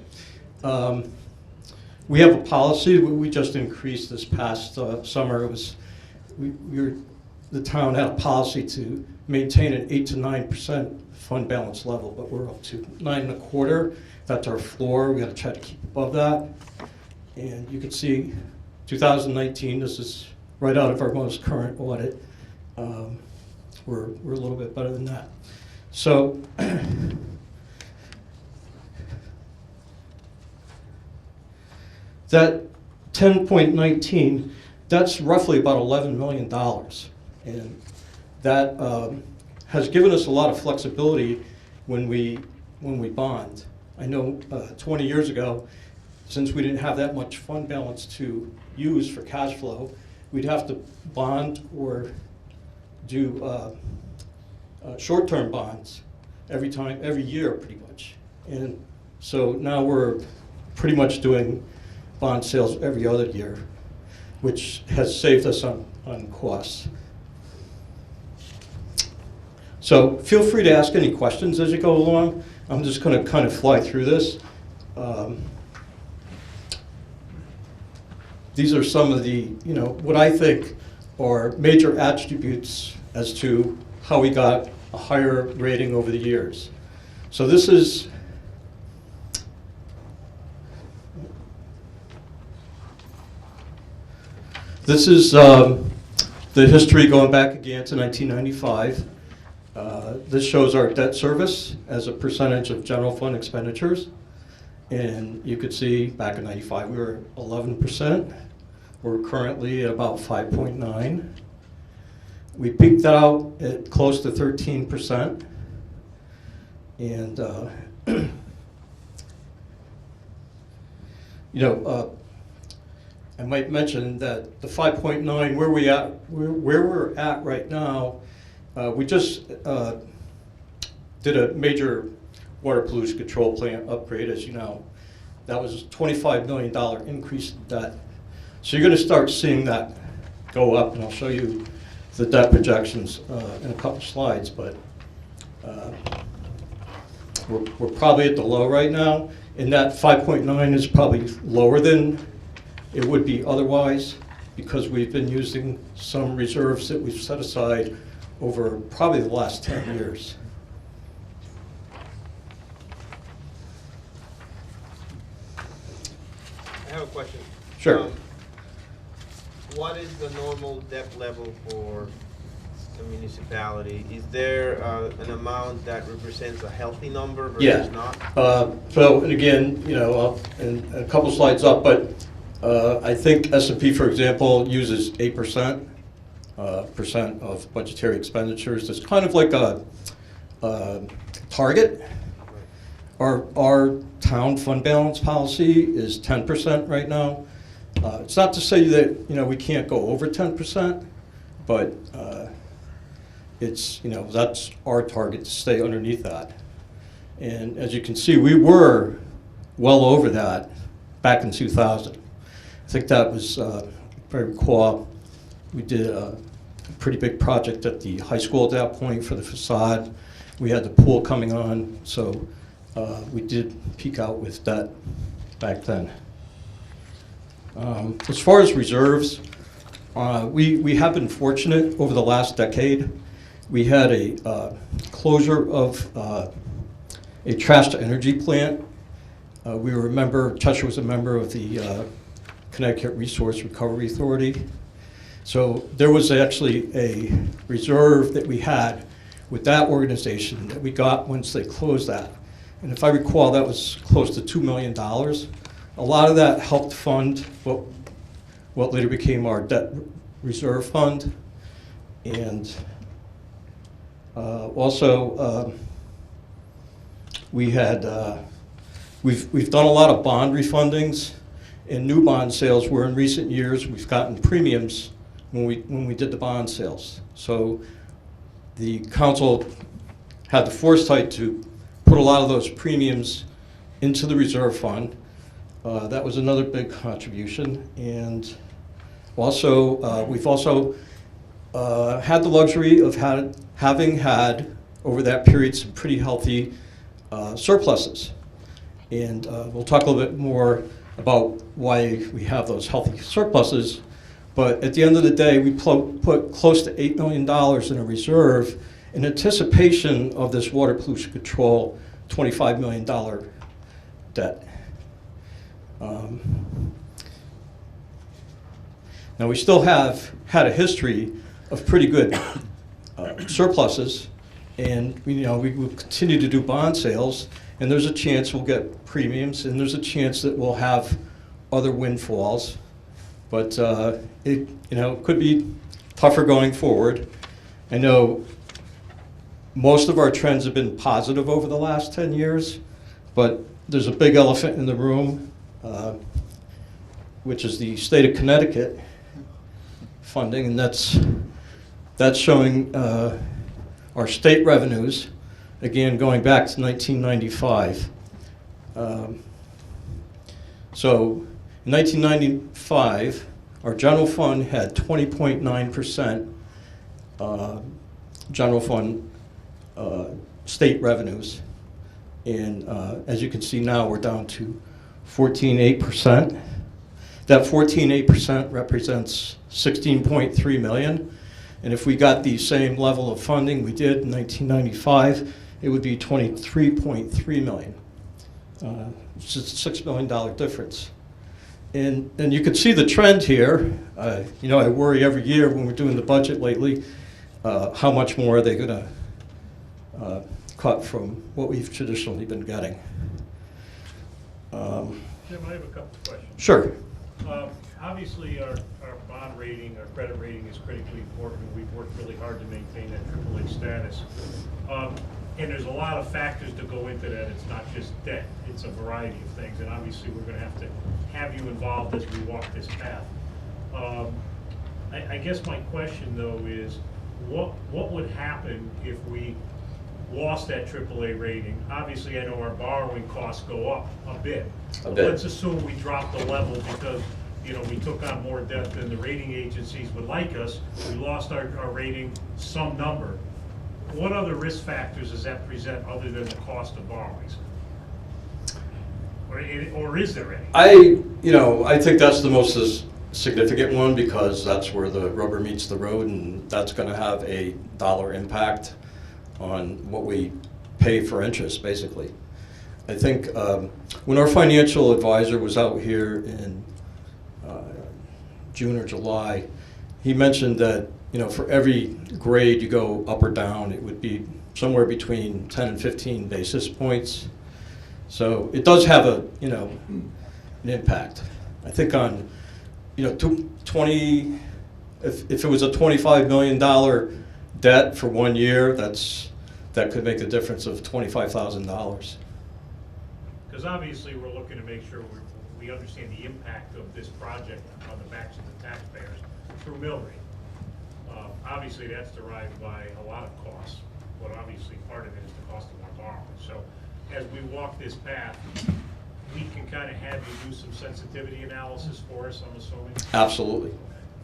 We have a policy we just increased this past summer. It was the town had a policy to maintain an 8 to 9% fund balance level, but we're up to 9.25. That's our floor. We got to try to keep above that. And you can see 2019, this is right out of our most current audit. We're a little bit better than that. So that 10.19, that's roughly about $11 million. And that has given us a lot of flexibility when we bond. I know 20 years ago, since we didn't have that much fund balance to use for cash flow, we'd have to bond or do short-term bonds every year pretty much. And so now we're pretty much doing bond sales every other year, which has saved us on costs. So feel free to ask any questions as you go along. I'm just going to kind of fly through this. These are some of the, what I think are major attributes as to how we got a higher rating over the years. So this is the history going back again to 1995. This shows our debt service as a percentage of general fund expenditures. And you could see back in 95 we were 11%. We're currently at about 5.9. We peaked out at close to 13%. And I might mention that the 5.9, where we're at right now, we just did a major water pollution control plant upgrade, as you know. That was a $25 million increase in debt. So you're going to start seeing that go up, and I'll show you the debt projections in a couple slides, but we're probably at the low right now, and that 5.9 is probably lower than it would be otherwise, because we've been using some reserves that we've set aside over probably the last 10 years. I have a question. Sure. What is the normal debt level for a municipality? Is there an amount that represents a healthy number versus not? So, and again, and a couple slides up, but I think S&P, for example, uses 8% of budgetary expenditures. It's kind of like a target. Our town fund balance policy is 10% right now. It's not to say that we can't go over 10%, but it's that's our target, to stay underneath that. And as you can see, we were well over that back in 2000. I think that was, if I recall, we did a pretty big project at the high school at that point for the facade. We had the pool coming on, so we did peak out with that back then. As far as reserves, we have been fortunate over the last decade. We had a closure of a trash-to-energy plant. Cheshire was a member of the Connecticut Resource Recovery Authority. So there was actually a reserve that we had with that organization that we got once they closed that. And if I recall, that was close to $2 million. A lot of that helped fund what later became our debt reserve fund. And also, we've done a lot of bond refundings and new bond sales, where in recent years we've gotten premiums when we did the bond sales. So the council had the foresight to put a lot of those premiums into the reserve fund. That was another big contribution. And also, we've also had the luxury of having had, over that period, some pretty healthy surpluses. And we'll talk a little bit more about why we have those healthy surpluses. But at the end of the day, we put close to $8 million in a reserve in anticipation of this water pollution control $25 million debt. Now, we still have had a history of pretty good surpluses, and we will continue to do bond sales, and there's a chance we'll get premiums, and there's a chance that we'll have other windfalls, but it could be tougher going forward. I know most of our trends have been positive over the last 10 years, but there's a big elephant in the room, which is the state of Connecticut funding, and that's showing our state revenues, again, going back to 1995. So in 1995, our general fund had 20.9% general fund state revenues. And as you can see now, we're down to 14.8%. That 14.8% represents 16.3 million. And if we got the same level of funding we did in 1995, it would be 23.3 million. It's just a $6 million difference. And you can see the trend here. I worry every year when we're doing the budget lately, how much more are they going to cut from what we've traditionally been getting. Jim, I have a couple of questions. Sure. Obviously, our bond rating, our credit rating is critically important. We've worked really hard to maintain that AAA status. And there's a lot of factors that go into that. It's not just debt. It's a variety of things. And obviously, we're going to have you involved as we walk this path. I guess my question, though, is what would happen if we lost that AAA rating? Obviously, I know our borrowing costs go up a bit. A bit. Let's assume we drop the level because we took on more debt than the rating agencies would like us. We lost our rating some number. What other risk factors does that present other than the cost of borrowings? Or is there any? I think that's the most significant one because that's where the rubber meets the road, and that's going to have a dollar impact on what we pay for interest, basically. I think when our financial advisor was out here in June or July, he mentioned that for every grade you go up or down, it would be somewhere between 10 and 15 basis points. So it does have an impact. I think on 20, if it was a $25 million debt for 1 year, that could make a difference of $25,000. Because obviously we're looking to make sure we understand the impact of this project on the backs of the taxpayers through mill rate. Obviously that's derived by a lot of costs, but obviously part of it is the cost of our borrowing. So as we walk this path, we can kind of have you do some sensitivity analysis for us, I'm assuming? Absolutely.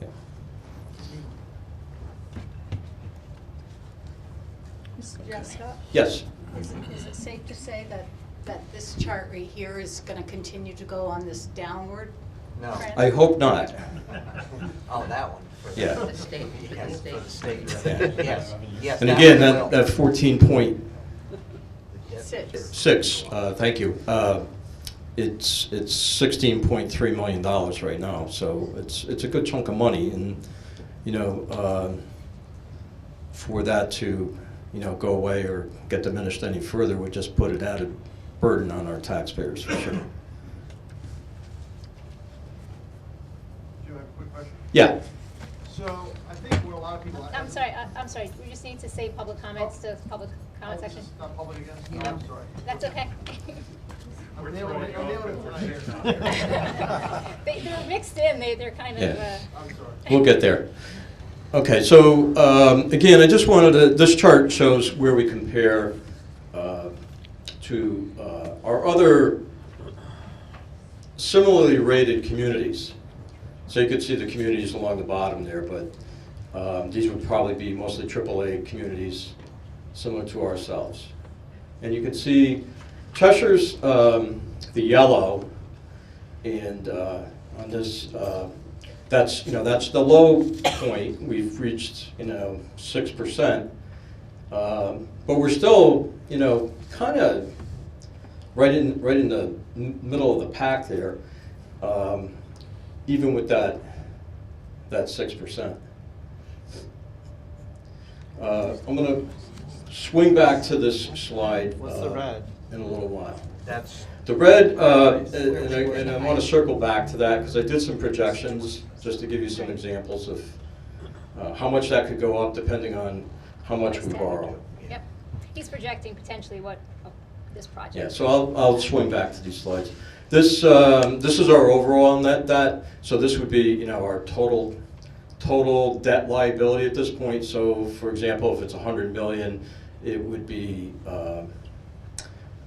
Yeah. Mr. Jessica? Yes. Is it safe to say that this chart right here is going to continue to go on this downward trend? I hope not. Oh, that one. Yeah. For the state. Yes, for the state. Yeah. Yes, yes. And that again, one that will. 14.6, thank you. It's $16.3 million right now, so it's a good chunk of money, and for that to go away or get diminished any further would just put an added burden on our taxpayers for sure. Do you have a quick question? Yeah. So I think what a lot of people. I'm sorry, we just need to say public comments to public comment section. This is not public again? No, I'm sorry. That's okay. I'm nailing it tonight. They're mixed in, they're kind of, Yeah. I'm sorry. We'll get there. Okay, so again, I just wanted to, this chart shows where we compare to our other similarly rated communities. So you can see the communities along the bottom there, but these would probably be mostly AAA communities similar to ourselves. And you can see Cheshire's the yellow, and on this, that's the low point. We've reached 6%, but we're still kind of right in the middle of the pack there, even with that that 6%. I'm going to swing back to this slide What's the red? in a little while. That's The red, and I want to circle back to that because I did some projections just to give you some examples of how much that could go up depending on how much we borrow. Yep. He's projecting potentially what this project. Yeah, so I'll swing back to these slides. This is our overall net debt. So this would be, our total debt liability at this point. So for example, if it's 100 million, it would be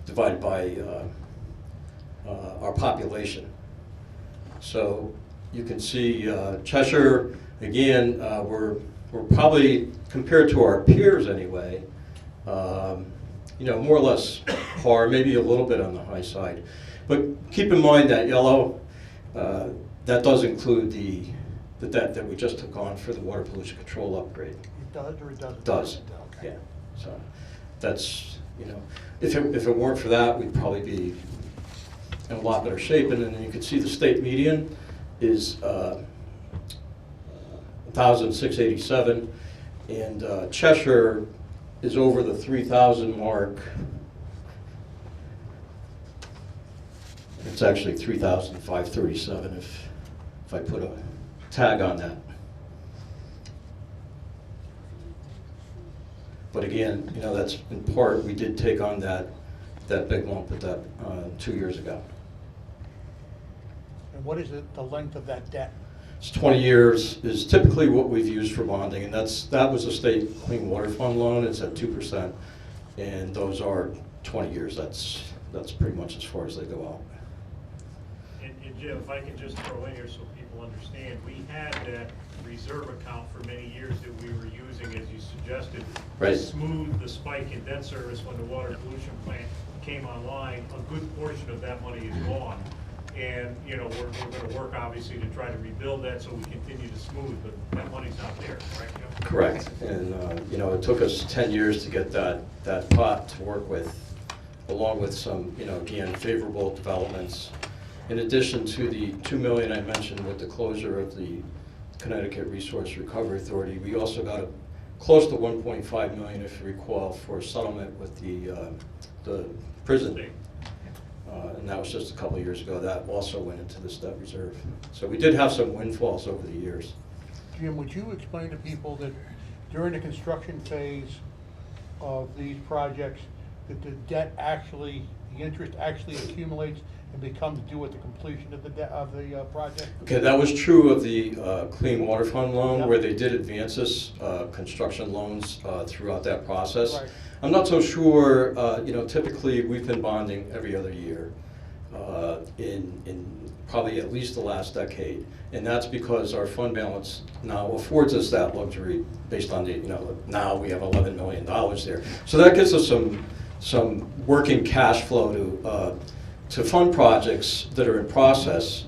divided by our population. So you can see Cheshire, again, we're probably, compared to our peers anyway, more or less par, maybe a little bit on the high side. But keep in mind that yellow, that does include the debt that we just took on for the water pollution control upgrade. It does or it doesn't? Does, Okay. yeah. So that's, if it weren't for that, we'd probably be in a lot better shape. And then you can see the state median is 1,687, and Cheshire is over the 3,000 mark. It's actually 3,537 if I put a tag on that. But again, that's in part, we did take on that big lump at that 2 years ago. And what is the length of that debt? It's 20 years is typically what we've used for bonding, and that was a state clean water fund loan. It's at 2%, and those are 20 years. That's pretty much as far as they go out. And Jim, if I can just throw in here so people understand, we had that reserve account for many years that we were using, as you suggested, Right. to smooth the spike in debt service when the water pollution plant came online. A good portion of that money is gone. And, we're going to work obviously to try to rebuild that so we continue to smooth, but that money's not there, correct? Correct. And, it took us 10 years to get that pot to work with, along with some, again, favorable developments. In addition to the $2 million I mentioned with the closure of the Connecticut Resource Recovery Authority, we also got close to $1.5 million, if you recall, for a settlement with the prison. And that was just a couple of years ago. That also went into this debt reserve. So we did have some windfalls over the years. Jim, would you explain to people that during the construction phase of these projects, that the interest actually accumulates and becomes due at the completion of the project? Okay, that was true of the Clean Water Fund loan, Yep. where they did advance us construction loans throughout that process. Right. I'm not so sure, typically we've been bonding every other year in probably at least the last decade. And that's because our fund balance now affords us that luxury based on now we have $11 million there. So that gives us some working cash flow to fund projects that are in process.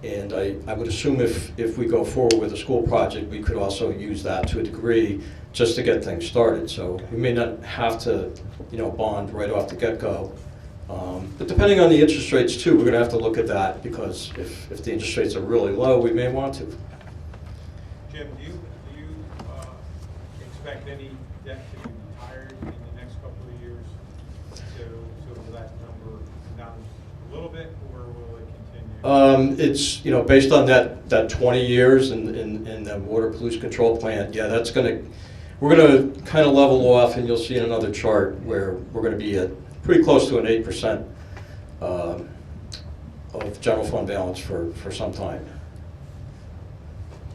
And I would assume if we go forward with a school project, we could also use that to a degree just to get things started. So we may not have to, bond right off the get-go. But depending on the interest rates too, we're going to have to look at that, because if the interest rates are really low, we may want to. Jim, do you expect any debt to be retired in the next couple of years? So will that number come down a little bit, or will it continue? It's, based on that 20 years in the water pollution control plant, yeah, we're going to kind of level off, and you'll see in another chart where we're going to be at pretty close to an 8% of general fund balance for some time.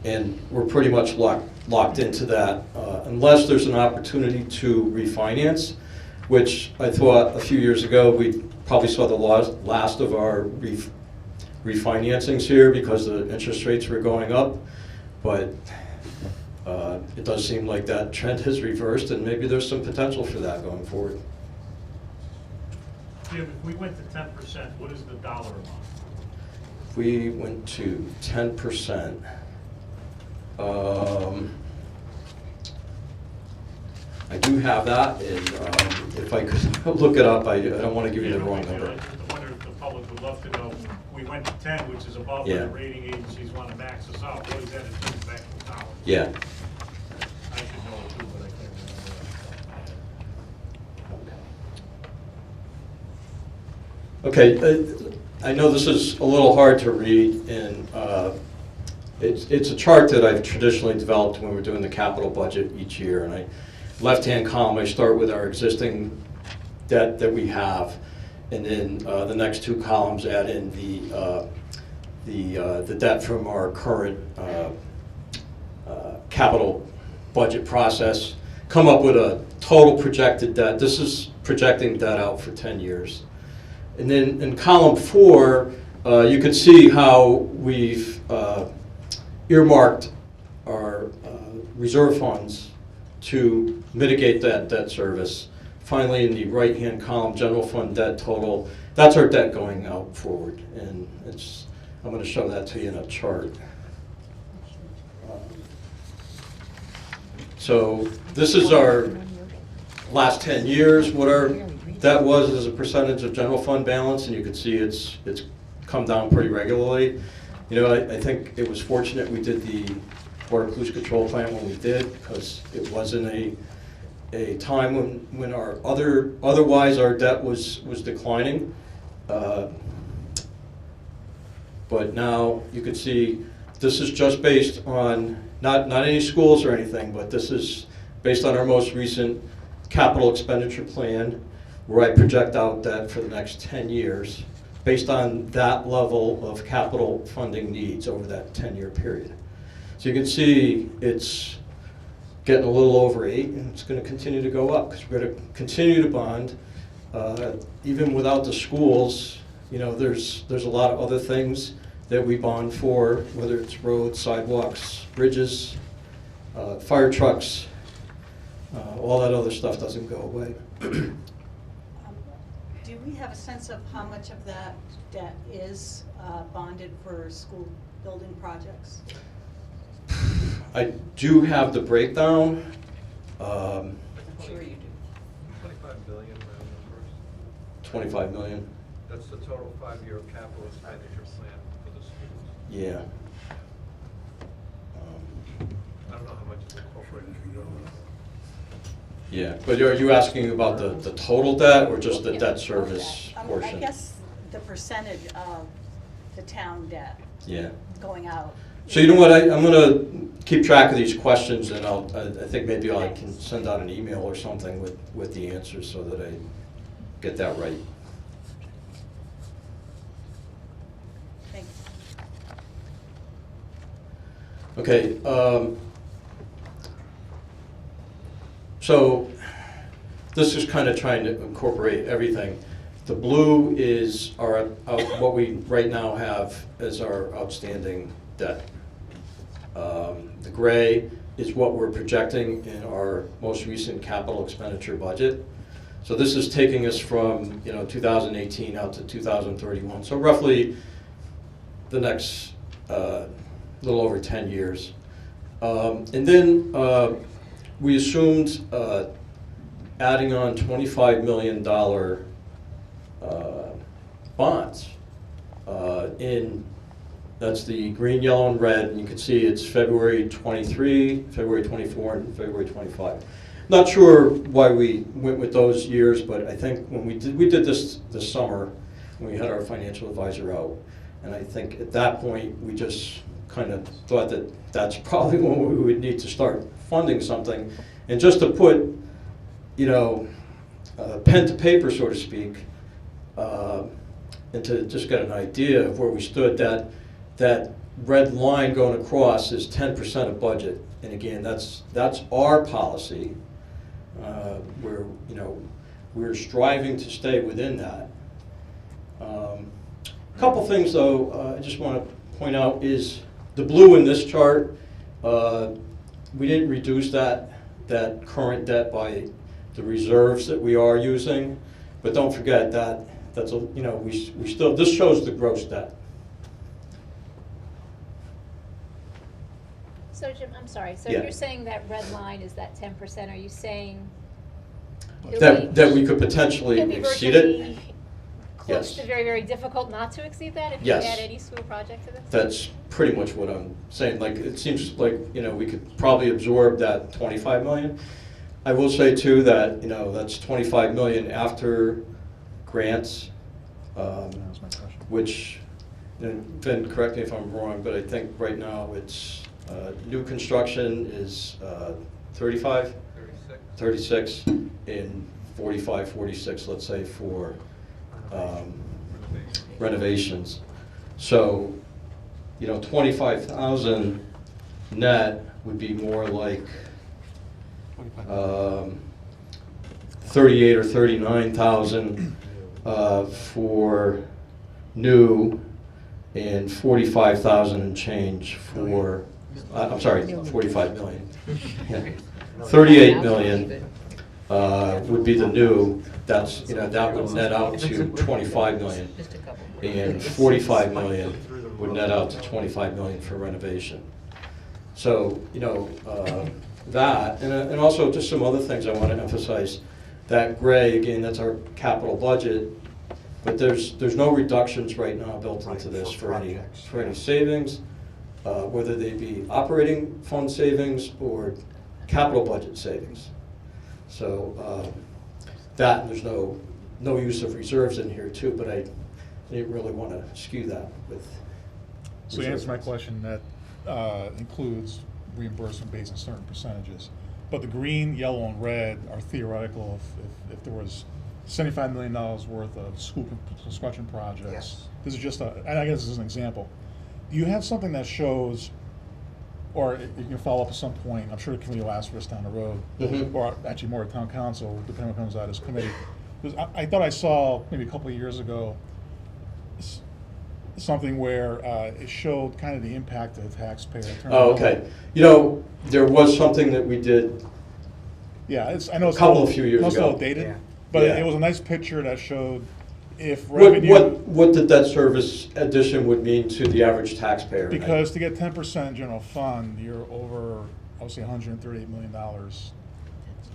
And we're pretty much locked into that, unless there's an opportunity to refinance, which I thought a few years ago we probably saw the last of our refinancings here because the interest rates were going up. But it does seem like that trend has reversed, and maybe there's some potential for that going forward. Jim, if we went to 10%, what is the dollar amount? If we went to 10%, I do have that, and if I could look it up, I don't want to give you the wrong number. I wonder if the public would would love to know, we went to 10, which is above where Yeah. the rating agencies want to max us out. What is that in terms of actual dollars? Yeah. I should know it too, but I can't remember. Okay, I know this is a little hard to read, and it's a chart that I've traditionally developed when we're doing the capital budget each year. And left-hand column, I start with our existing debt that we have, and then the next two columns add in the debt from our current capital budget process, come up with a total projected debt. This is projecting debt out for 10 years. And then in column 4, you can see how we've earmarked our reserve funds to mitigate that debt service. Finally, in the right-hand column, general fund debt total, that's our debt going out forward. And I'm going to show that to you in a chart. So this is our last 10 years, what our debt was as a percentage of general fund balance, and you can see it's come down pretty regularly. You know, I think it was fortunate we did the water pollution control plant when we did, because it wasn't a time when our otherwise our debt was declining. But now you can see this is just based on not any schools or anything, but this is based on our most recent capital expenditure plan, where I project out debt for the next 10 years based on that level of capital funding needs over that 10-year period. So you can see it's getting a little over 8, and it's going to continue to go up because we're going to continue to bond. Even without the schools, you know, there's a lot of other things that we bond for, whether it's roads, sidewalks, bridges, fire trucks, all that other stuff doesn't go away. Do we have a sense of how much of that debt is bonded for school building projects? I do have the breakdown. I'm sure you do. 25 billion round numbers. 25 million. That's the total 5-year capital expenditure plan for the schools. Yeah. I don't know how much is incorporated in your. Yeah, but are you asking about the total debt or just the debt service I portion? guess the percentage of the town debt Yeah. going out. So you know what, I'm going to keep track of these questions, and I think maybe I can send out an email or something with the answers so that I get that right. Thanks. Okay. So this is kind of trying to incorporate everything. The blue is what we right now have as our outstanding debt. The gray is what we're projecting in our most recent capital expenditure budget. So this is taking us from 2018 out to 2031. So roughly the next little over 10 years. And then we assumed adding on $25 million bonds that's the green, yellow, and red, and you can see it's February 23, February 24, and February 25. Not sure why we went with those years, but I think when we did this summer, when we had our financial advisor out, and I think at that point we just kind of thought that that's probably when we would need to start funding something, and just to put, pen to paper, so to speak, and to just get an idea of where we stood. That red line going across is 10% of budget, and again, that's our policy. We're striving to stay within that. A couple things, though, I just want to point out is the blue in this chart. We didn't reduce that current debt by the reserves that we are using, but don't forget that's we still, this shows the gross debt. So Jim, I'm sorry, so Yeah. you're saying that red line is that 10%, are you saying? That we could potentially it'll be exceed it? virtually close Yes. to very, very difficult not to exceed that if you Yes. add any school project to this? That's pretty much what I'm saying. Like, it seems like, we could probably absorb that 25 million. I will say too that, that's 25 million after grants, which, and Ben, correct me if I'm wrong, but I think right now it's, new construction is 35? 36, and 45, 46, let's say, for renovations. So, 25,000 net would be more like 38 or 39,000 for new, and 45,000 and change for, I'm sorry, 45 million. Yeah. 38 million would be the new. That's, that would net out to 25 million. And 45 million would net out to 25 million for renovation. So, that, and also just some other things I want to emphasize. That gray, again, that's our capital budget, but there's no reductions right now built into this for any savings, whether they be operating fund savings or capital budget savings. So that, there's no use of reserves in here too, but I didn't really want to skew that with. So you answered my question, that includes reimbursement based on certain percentages. But the green, yellow, and red are theoretical if there was $75 million worth of school construction projects. Yes. This is just and I guess this is an example. Do you have something that shows, or you can follow up at some point, I'm sure the committee will ask for this down the road, or actually more at town council, depending on what comes out of this committee. Because I thought I saw maybe a couple of years ago something where it showed kind of the impact of the taxpayer. Oh, okay. There was something that we did. Yeah, I know it's a few years ago. It's a little dated, but Yeah. it was a nice picture that showed if revenue. What the debt service addition would mean to the average taxpayer. Because to get 10% general fund, you're over, I would say, $138 million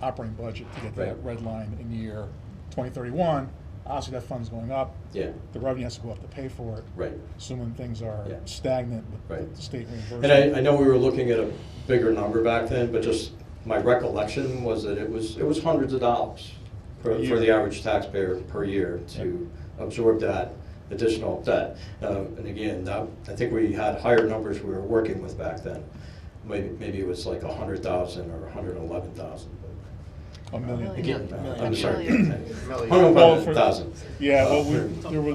operating budget to get that red line in year 2031. Obviously, that fund's going up. Yeah. The revenue has to go up to pay for it. Right. Assuming things are stagnant with the state reimbursement. And I know we were looking at a bigger number back then, but just my recollection was that it was hundreds of dollars for the average taxpayer per year to absorb that additional debt. And again, I think we had higher numbers we were working with back then. Maybe it was like 100,000 or 111,000. A million. Again, I'm sorry. Million. 111,000. Yeah, well, there was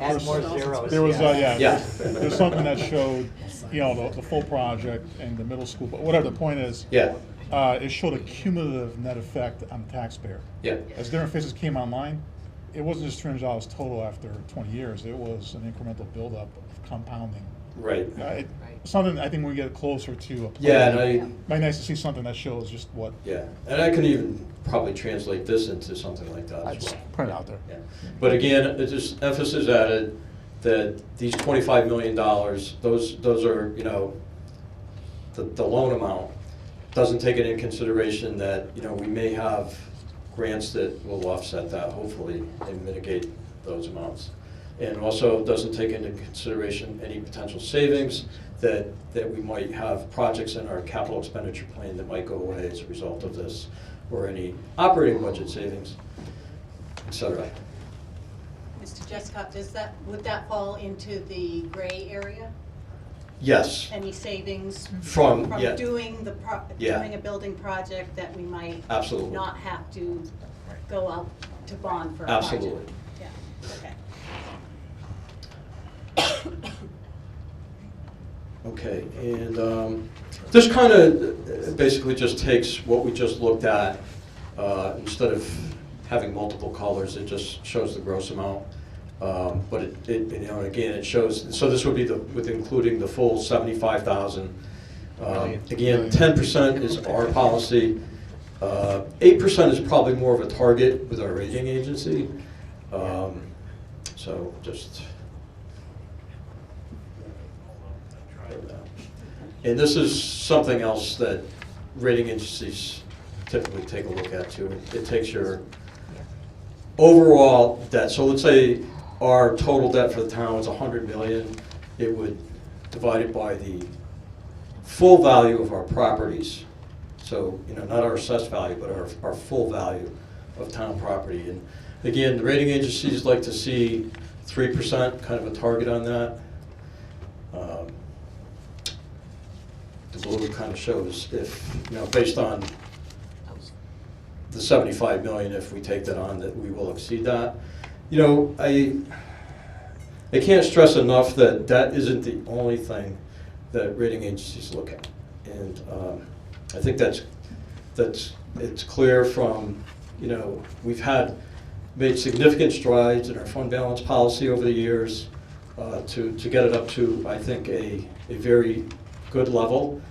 there's something that showed, the full project and the middle school, but whatever the point is. Yeah. It showed a cumulative net effect on the taxpayer. Yeah. As different phases came online, it wasn't just $300 total after 20 years. It was an incremental buildup of compounding. Right. Something I think when we get closer to a plan, Yeah, and might be nice to see something that shows just what. Yeah, and I can even probably translate this into something like that. I just put it out there. Yeah. But again, it's just emphasis added that these $25 million, those are, the loan amount doesn't take into consideration that, we may have grants that will offset that, hopefully, and mitigate those amounts. And also doesn't take into consideration any potential savings that we might have projects in our capital expenditure plan that might go away as a result of this, or any operating budget savings, et cetera. Mr. Jescott, would that fall into the gray area? Yes. Any savings From doing doing a building project that we might Absolutely. not have to go out to bond for a Absolutely. project? Yeah, okay. Okay, and this kind of basically just takes what we just looked at, instead of having multiple colors, it just shows the gross amount. But again, it shows, so this would be with including the full 75,000. Again, 10% is our policy. 8% is probably more of a target with our rating agency. So just. And this is something else that rating agencies typically take a look at too. It takes your overall debt. So let's say our total debt for the town is $100 million, it would divide it by the full value of our properties. So, not our assessed value, but our full value of town property. And again, the rating agencies like to see 3%, kind of a target on that. The blue kind of shows if, based on the 75 million, if we take that on, that we will exceed that. I can't stress enough that that isn't the only thing that rating agencies look at. And I think it's clear from, we've made significant strides in our fund balance policy over the years to get it up to, I think, a very good level.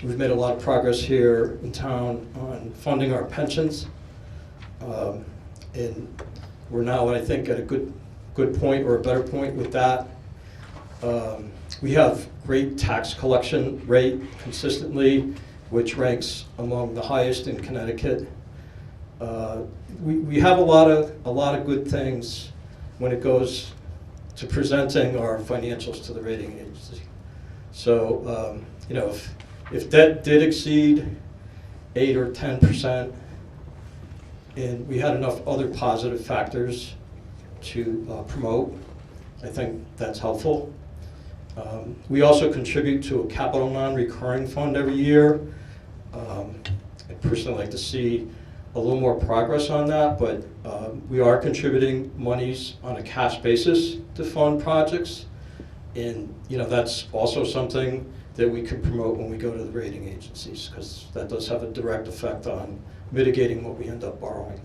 We've made a lot of progress here in town on funding our pensions. And we're now, I think, at a good point or a better point with that. We have great tax collection rate consistently, which ranks among the highest in Connecticut. We have a lot of good things when it goes to presenting our financials to the rating agency. So, if debt did exceed 8 or 10%, and we had enough other positive factors to promote, I think that's helpful. We also contribute to a capital non-recurring fund every year. I'd personally like to see a little more progress on that, but we are contributing monies on a cash basis to fund projects. And that's also something that we can promote when we go to the rating agencies, because that does have a direct effect on mitigating what we end up borrowing.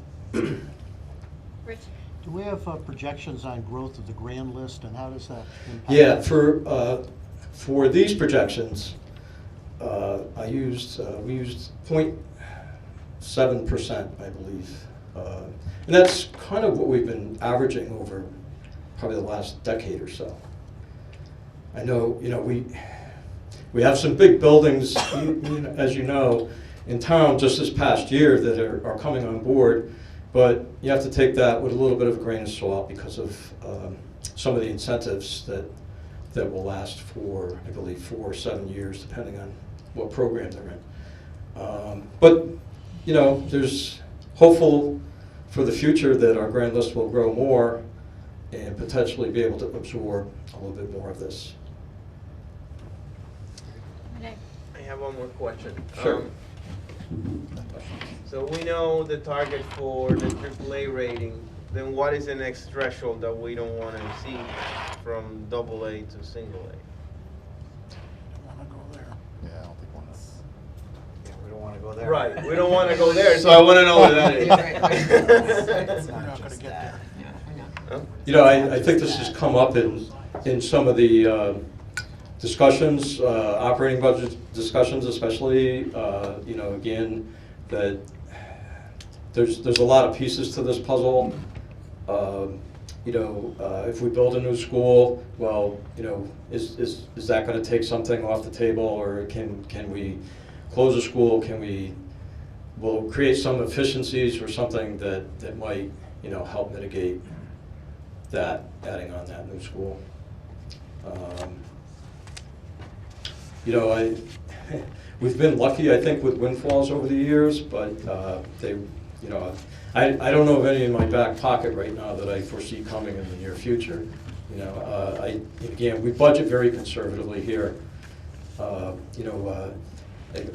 Rich? Do we have projections on growth of the grand list, and how does that impact? Yeah, for these projections, we used 0.7%, I believe. And that's kind of what we've been averaging over probably the last decade or so. I know, we have some big buildings, as you know, in town just this past year that are coming on board, but you have to take that with a little bit of a grain of salt because of some of the incentives that will last for, I believe, 4 or 7 years, depending on what program they're in. But, there's hopeful for the future that our grand list will grow more and potentially be able to absorb a little bit more of this. I have one more question. Sure. So we know the target for the AAA rating, then what is the next threshold that we don't want to see from AA to single A? We don't want to go there. Right, we don't want to go there, so I want to know what that is. We're not going to get there. I think this has come up in some of the discussions, operating budget discussions especially, again, that there's a lot of pieces to this puzzle. If we build a new school, well, is that going to take something off the table, or can we close a school? Will create some efficiencies or something that might, help mitigate that, adding on that new school. We've been lucky, I think, with windfalls over the years, but I don't know of any in my back pocket right now that I foresee coming in the near future. Again, we budget very conservatively here. I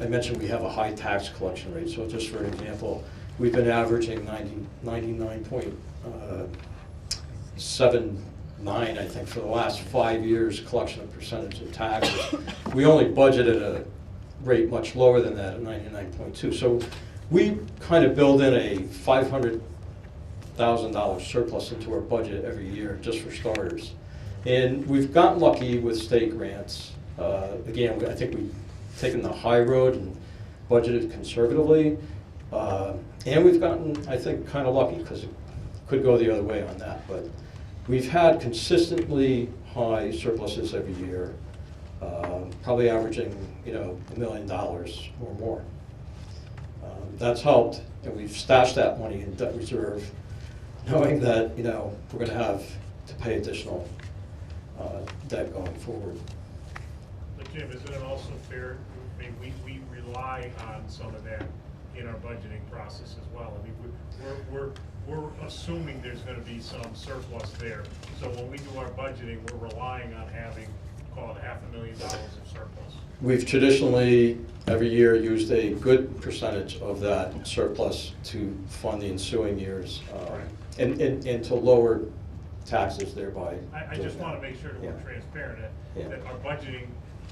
mentioned we have a high tax collection rate, so just for an example, we've been averaging 99.79, I think, for the last 5 years, collection of percentage of taxes. We only budget at a rate much lower than that at 99.2. So we kind of build in a $500,000 surplus into our budget every year, just for starters. And we've gotten lucky with state grants. Again, I think we've taken the high road and budgeted conservatively. And we've gotten, I think, kind of lucky, because it could go the other way on that. But we've had consistently high surpluses every year, probably averaging, $1 million or more. That's helped, and we've stashed that money in debt reserve knowing that, you know, we're going to have to pay additional debt going forward. But Jim, isn't it also fair, I mean, we rely on some of that in our budgeting process as well. I mean, we're assuming there's gonna be some surplus there. So when we do our budgeting, we're relying on having, call it $500,000 of surplus. We've traditionally, every year, used a good percentage of that surplus to fund the ensuing years, and to lower taxes thereby. I just wanna make sure that we're transparent, that our budgeting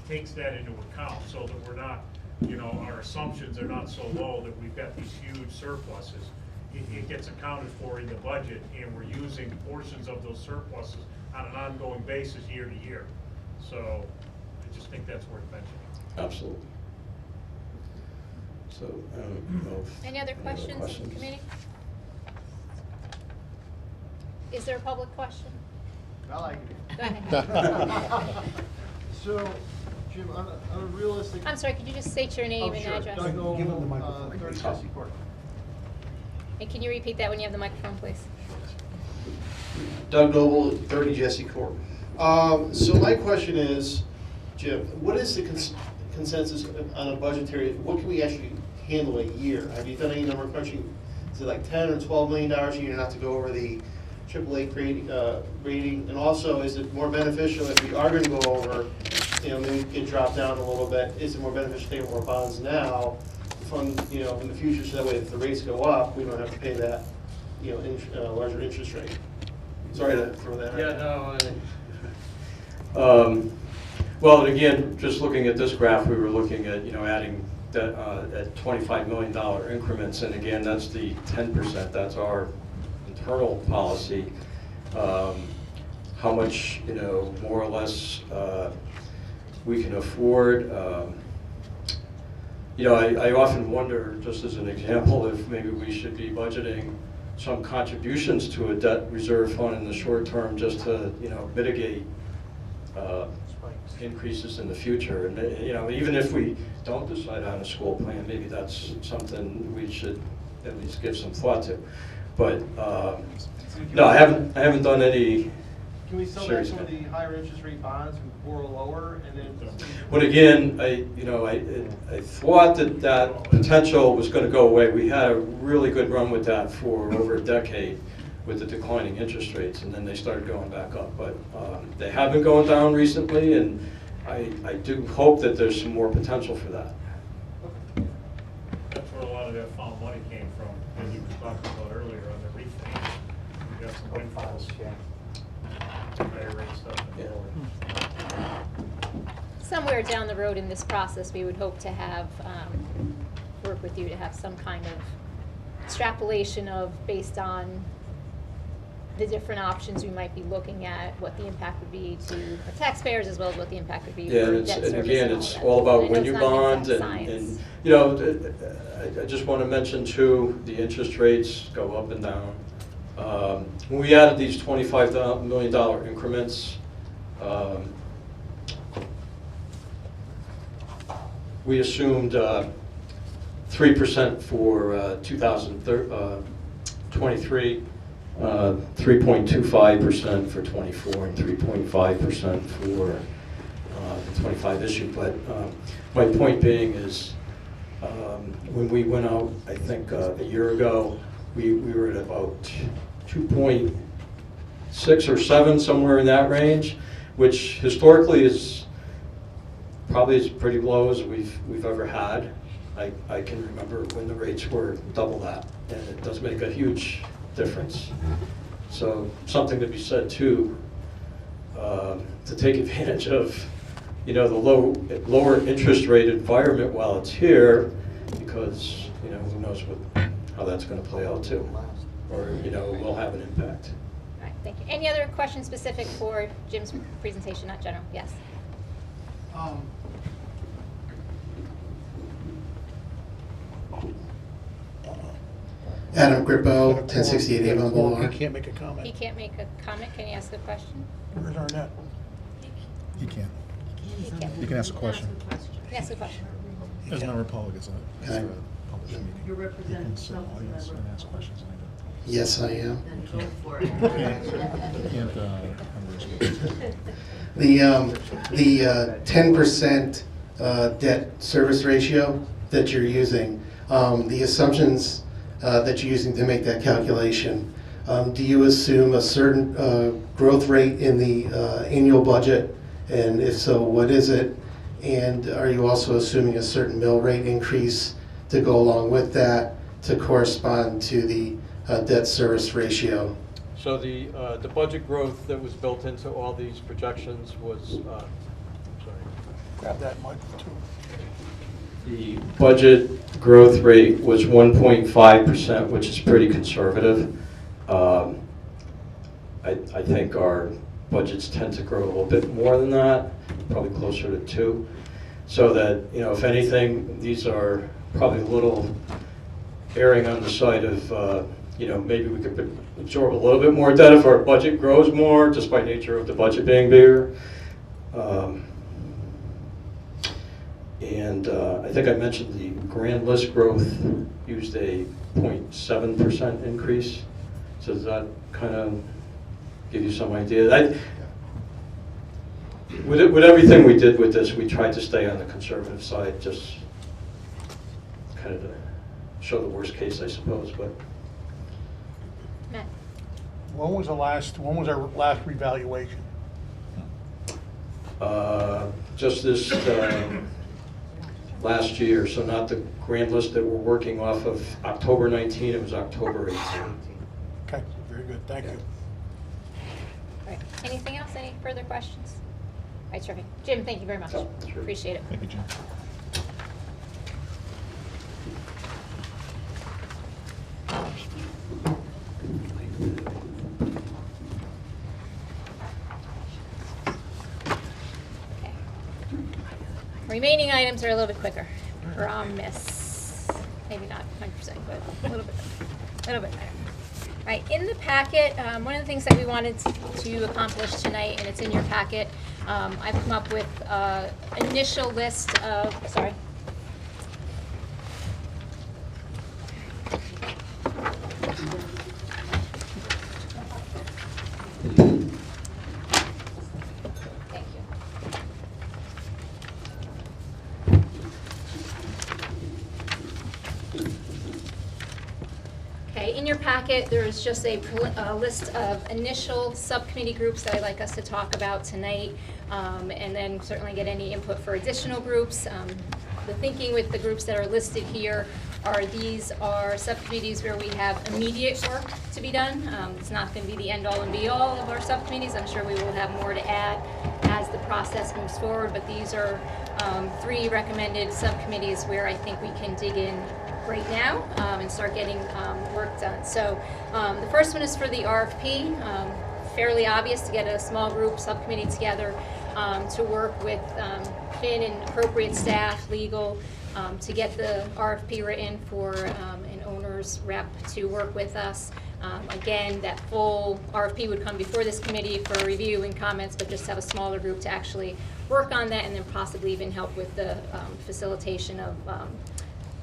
takes that into account, so that we're not, you know, our assumptions are not so low that we've got these huge surpluses. It gets accounted for in the budget, and we're using portions of those surpluses on an ongoing basis year to year. So I just think that's worth mentioning. Absolutely. So, I don't know if Any other questions from the committee? Is there a public question? I like it. Go ahead. So, Jim, on a realistic. I'm sorry, could you just state your name and sure. address? Doug Noble, 30 Jesse Court. And can you repeat that when you have the microphone, please? Doug Noble, 30 Jesse Court. So my question is, Jim, what is the consensus on a budgetary, what can we actually handle a year? Have you done any number crunching? Is it like $10 or $12 million a year not to go over the AAA rating? And also, is it more beneficial if we are going to go over, you know, maybe get dropped down a little bit? Is it more beneficial to take more bonds now to fund, you know, in the future, so that way if the rates go up, we don't have to pay that, you know, larger interest rate? Sorry to throw that out. Yeah, no. Well, again, just looking at this graph, we were looking at, you know, adding that at $25 million increments, and again, that's the 10%. That's our internal policy. How much, you know, more or less we can afford. You know, I often wonder, just as an example, if maybe we should be budgeting some contributions to a debt reserve fund in the short term, just to, you know, mitigate increases in the future. And, you know, even if we don't decide on a school plan, maybe that's something we should at least give some thought to. But no, I haven't done any. Can we sell back some of the higher interest rate bonds and borrow lower, and then? But again, I thought that potential was going to go away. We had a really good run with that for over a decade with the declining interest rates, and then they started going back up. But they have been going down recently, and I do hope that there's some more potential for that. That's where a lot of that found money came from, as you were talking about earlier on the refinance. We got some windfalls. Higher rate stuff and lower. Somewhere down the road in this process, we would hope to have, work with you to have some kind of extrapolation of, based on the different options we might be looking at, what the impact would be to our taxpayers, as well as what the impact would be Yeah, for and, debt and service again, and it's that. all about I know when it's you not an bond, exact and science. you know, I just want to mention too, the interest rates go up and down. When we added these $25 million increments, we assumed 3% for 2023, 3.25% for 24, and 3.5% for the 25 issue. But my point being is, when we went out, I think a year ago, we were at about 2.6 or 7, somewhere in that range, which historically is probably as pretty low as we've ever had. I can remember when the rates were double that, and it does make a huge difference. So something to be said too, to take advantage of, you know, the lower interest rate environment while it's here, because, you know, who knows how that's going to play out too, or, you know, it will have an impact. All right, thank you. Any other questions specific for Jim's presentation, not general? Yes. Adam Grippo, 1068 Avon Boulevard. He can't make a comment. He can't make a comment. Can you ask a question? Where's Arnett? He can't. He can't. You can ask a question. Ask a question. As a member of public, it's a public meeting. You're representing You can sit in the audience and ask questions later. Yes, I am. Then go for it. The 10% debt service ratio that you're using, the assumptions that you're using to make that calculation, do you assume a certain growth rate in the annual budget? And if so, what is it? And are you also assuming a certain mill rate increase to go along with that to correspond to the debt service ratio? So the budget growth that was built into all these projections was, Grab that mic too. the budget growth rate was 1.5%, which is pretty conservative. I think our budgets tend to grow a little bit more than that, probably closer to 2. So that, you know, if anything, these are probably a little erring on the side of, you know, maybe we could absorb a little bit more debt if our budget grows more, just by nature of the budget being bigger. And I think I mentioned the grand list growth used a 0.7% increase. So does that kind of give you some idea? With everything we did with this, we tried to stay on the conservative side, just kind of to show the worst case, I suppose. But Matt? When was our last revaluation? just this last year, so not the grand list that we're working off of October 19, it was October 18. Okay, very good, thank you. All right. Anything else? Any further questions? All right, terrific. Jim, thank you very much. Sure. Appreciate it. Thank you, Jim. Okay. Remaining items are a little bit quicker. Promise. Maybe not 100%, but a little bit better. All right, in the packet, one of the things that we wanted to accomplish tonight, and it's in your packet, I've come up with an initial list of, sorry. Thank you. Okay, in your packet, there's just a list of initial subcommittee groups that I'd like us to talk about tonight, and then certainly get any input for additional groups. The thinking with the groups that are listed here are these are subcommittees where we have immediate work to be done. It's not going to be the end-all and be-all of our subcommittees. I'm sure we will have more to add as the process moves forward, but these are 3 recommended subcommittees where I think we can dig in right now and start getting work done. So the first one is for the RFP. Fairly obvious to get a small group subcommittee together to work with Finn and appropriate staff, legal, to get the RFP written for an owner's rep to work with us. Again, that full RFP would come before this committee for review and comments, but just have a smaller group to actually work on that and then possibly even help with the facilitation of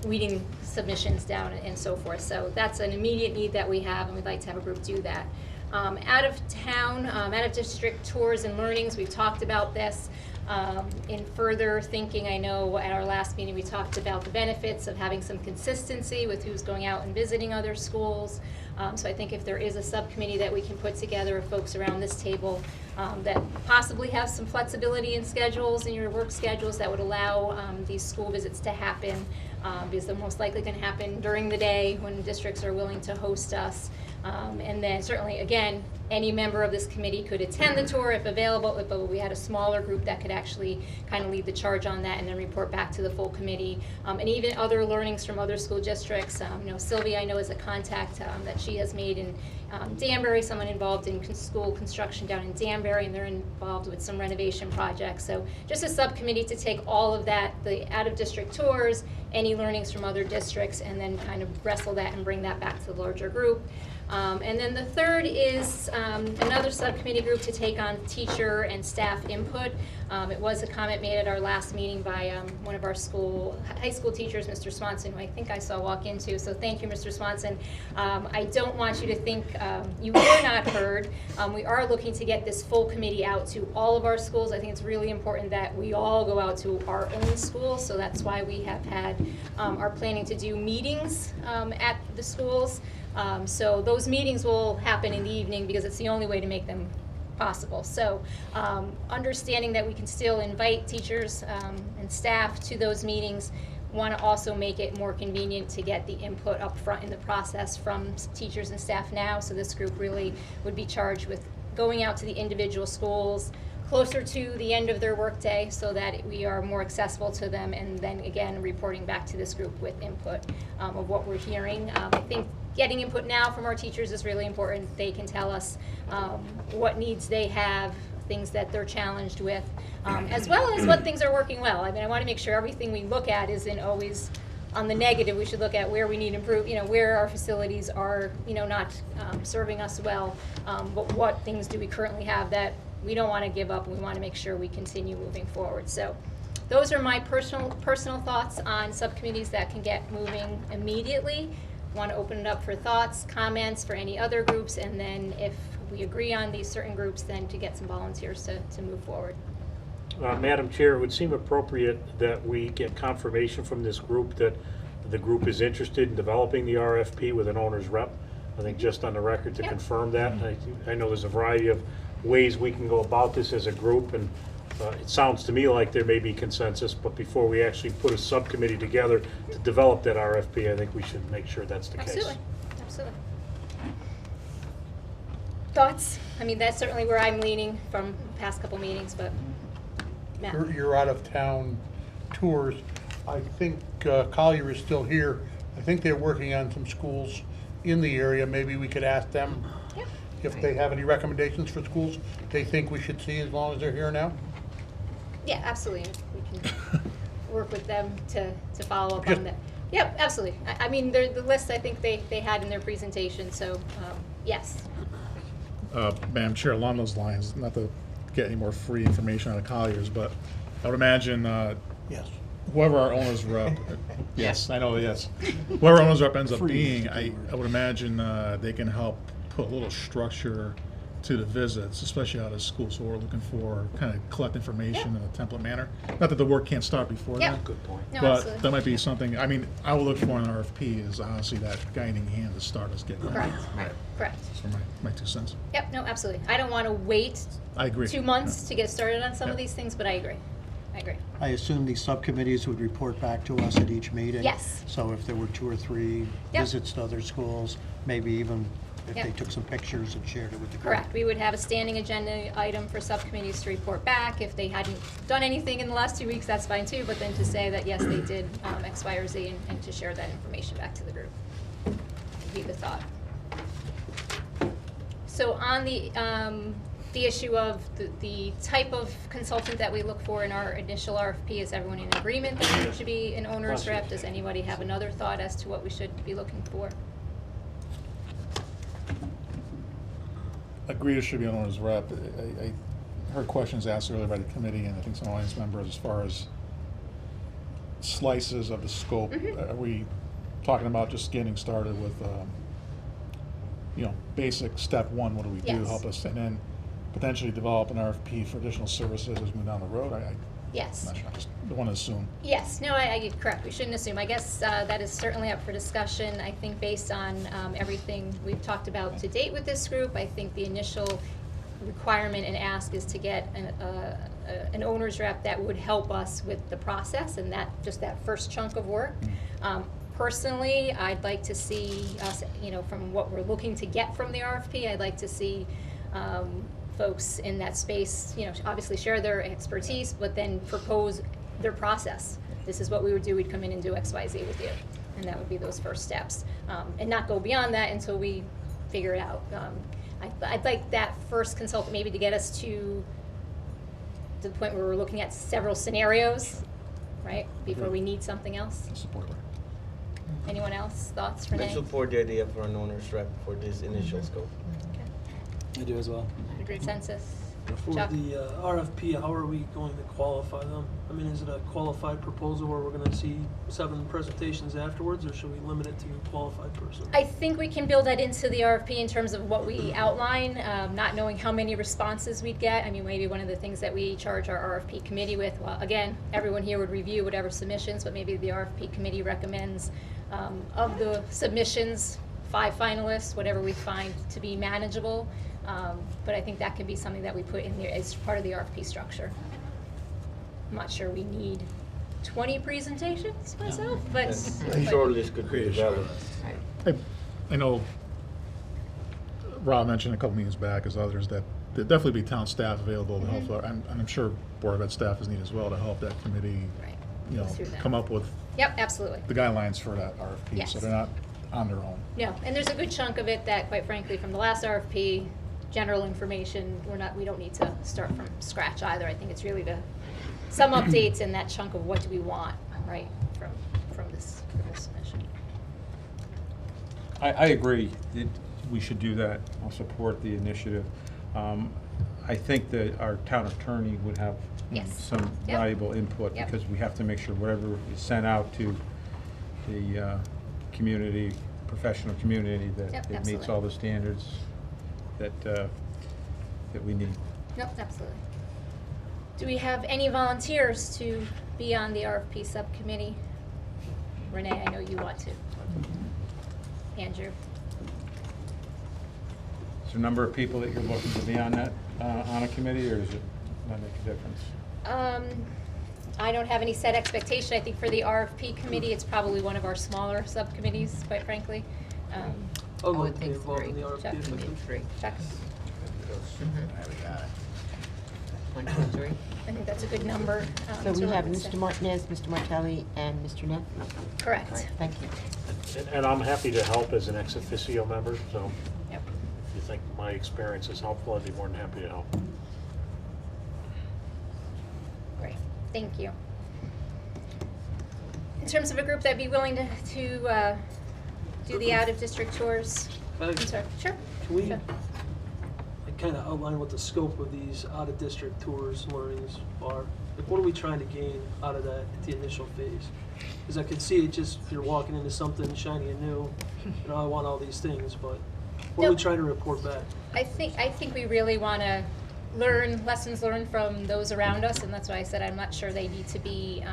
weeding submissions down and so forth. So that's an immediate need that we have, and we'd like to have a group do that. Out of town, out of district tours and learnings, we've talked about this. In further thinking, I know at our last meeting we talked about the benefits of having some consistency with who's going out and visiting other schools. So I think if there is a subcommittee that we can put together of folks around this table that possibly have some flexibility in schedules, in your work schedules, that would allow these school visits to happen, because they're most likely going to happen during the day when districts are willing to host us. And then certainly, again, any member of this committee could attend the tour if available, but we had a smaller group that could actually kind of lead the charge on that and then report back to the full committee. And even other learnings from other school districts. You know, Sylvia, I know, is a contact that she has made in Danbury, someone involved in school construction down in Danbury, and they're involved with some renovation projects. So just a subcommittee to take all of that, the out-of-district tours, any learnings from other districts, and then kind of wrestle that and bring that back to the larger group. And then the third is another subcommittee group to take on teacher and staff input. It was a comment made at our last meeting by one of our high school teachers, Mr. Swanson, who I think I saw walk into. So thank you, Mr. Swanson. I don't want you to think you were not heard. We are looking to get this full committee out to all of our schools. I think it's really important that we all go out to our own schools. So that's why we have had are planning to do meetings at the schools. So those meetings will happen in the evening because it's the only way to make them possible. So understanding that we can still invite teachers and staff to those meetings, want to also make it more convenient to get the input up front in the process from teachers and staff now. So this group really would be charged with going out to the individual schools closer to the end of their workday so that we are more accessible to them, and then again reporting back to this group with input of what we're hearing. I think getting input now from our teachers is really important. They can tell us what needs they have, things that they're challenged with, as well as what things are working well. I mean, I want to make sure everything we look at isn't always on the negative. We should look at where we need improve, where our facilities are, not serving us well, but what things do we currently have that we don't want to give up, and we want to make sure we continue moving forward. So those are my personal thoughts on subcommittees that can get moving immediately. Want to open it up for thoughts, comments for any other groups, and then if we agree on these certain groups, then to get some volunteers to move forward. Madam Chair, it would seem appropriate that we get confirmation from this group that the group is interested in developing the RFP with an owner's rep. I think just on the record to confirm that. I know there's a variety of ways we can go about this as a group, and it sounds to me like there may be consensus, but before we actually put a subcommittee together to develop that RFP, I think we should make sure that's the case. Absolutely. Thoughts? I mean, that's certainly where I'm leaning from the past couple meetings, but Matt. You're out of town tours. I think Collier is still here. I think they're working on some schools in the area. Maybe we could ask them if they have any recommendations for schools they think we should see as long as they're here now. Yeah, absolutely. We can work with them to follow up on that. Yep, absolutely. I mean, the list I think they had in their presentation, so yes. Madam Chair, along those lines, not to get any more free information out of Collier's, but I would imagine yes, whoever our owner's rep, yes, I know, yes, whoever our owner's rep ends up being, I would imagine they can help put a little structure to the visits, especially out of school. So we're looking for kind of collect information in a template manner. Not that the work can't start before that. Good point. No, But absolutely. that might be something, I mean, I will look for an RFP is honestly that guiding hand to start us getting going. Correct. Correct. So my 2 cents. Yep, no, absolutely. I don't want to wait I agree. 2 months to get started on some of these things, but I agree. I assume these subcommittees would report back to us at each meeting? Yes. So if there were 2 or 3 visits to other schools, maybe even if they took some pictures and shared it with the group? Correct. We would have a standing agenda item for subcommittees to report back. If they hadn't done anything in the last 2 weeks, that's fine too, but then to say that, yes, they did X, Y, or Z, and to share that information back to the group would be the thought. So on the issue of the type of consultant that we look for in our initial RFP, is everyone in agreement that it should be an owner's rep? Does anybody have another thought as to what we should be looking for? Agree it should be an owner's rep. I heard questions asked earlier by the committee and I think some audience members as far as slices of the scope. Are we talking about just getting started with, basic step 1, what do we do to help us, and then potentially develop an RFP for additional services as we move down the road? Yes. I'm not sure. I just don't want to assume. Yes, no, I correct. We shouldn't assume. I guess that is certainly up for discussion. I think based on everything we've talked about to date with this group, I think the initial requirement and ask is to get an owner's rep that would help us with the process and that first chunk of work. Personally, I'd like to see us, from what we're looking to get from the RFP, I'd like to see folks in that space, obviously share their expertise, but then propose their process. This is what we would do. We'd come in and do X, Y, Z with you. And that would be those first steps. And not go beyond that until we figure it out. I'd like that first consultant maybe to get us to the point where we're looking at several scenarios, right, before we need something else. Support that. Anyone else? Thoughts, Renee? I support the idea for an owner's rep for this initial scope. I do as well. Consensus? For Chuck? the RFP, how are we going to qualify them? I mean, is it a qualified proposal where we're going to see 7 presentations afterwards, or should we limit it to qualified person? I think we can build that into the RFP in terms of what we outline, not knowing how many responses we'd get. I mean, maybe one of the things that we charge our RFP committee with, well, again, everyone here would review whatever submissions, but maybe the RFP committee recommends of the submissions, 5 finalists, whatever we find to be manageable. But I think that could be something that we put in there as part of the RFP structure. I'm not sure we need 20 presentations myself, but. I'm sure this could be developed. I know Rob mentioned a couple meetings back, as others, that there'd definitely be town staff available to help, and I'm sure Board of Ed staff is needed as well to help that committee, you know, Through that. come up with Yep, absolutely. the guidelines for that RFP, Yes. so they're not on their own. No, and there's a good chunk of it that, quite frankly, from the last RFP, general information, we don't need to start from scratch either. I think it's really some updates in that chunk of what do we want, right, from this submission. I agree. We should do that. I'll support the initiative. I think that our town attorney would have Yes. some Yep. valuable input, Yep. because we have to make sure whatever is sent out to the community, professional community, that Yep, it meets absolutely. all the standards that we need. Yep, absolutely. Do we have any volunteers to be on the RFP subcommittee? Renee, I know you want to. Andrew? Is there a number of people that you're looking to be on that, on a committee, or does it not make a difference? I don't have any set expectation. I think for the RFP committee, it's probably one of our smaller subcommittees, quite frankly. I would I like would to be think involved 3. in the RFP. Chuck? if I could. 3. Chuck? There we got it. 1, 2, 3. I think that's a good number. So we to have represent. Mr. Martinez, Mr. Martelli, and Mr. Neff? Correct. All right, thank you. And I'm happy to help as an ex officio member, so Yep. if you think my experience is helpful, I'd be more than happy to help. Great, thank you. In terms of a group that'd be willing to do the out-of-district tours? I'm sorry, sure. Can we Sure. kind of outline what the scope of these out-of-district tours, learnings are? Like, what are we trying to gain out of that at the initial phase? Because I could see it just, if you're walking into something shiny and new, you know, I want all these things, but what are we No. trying to report back? I think we really want to learn lessons learned from those around us, and that's why I said I'm not sure they need to be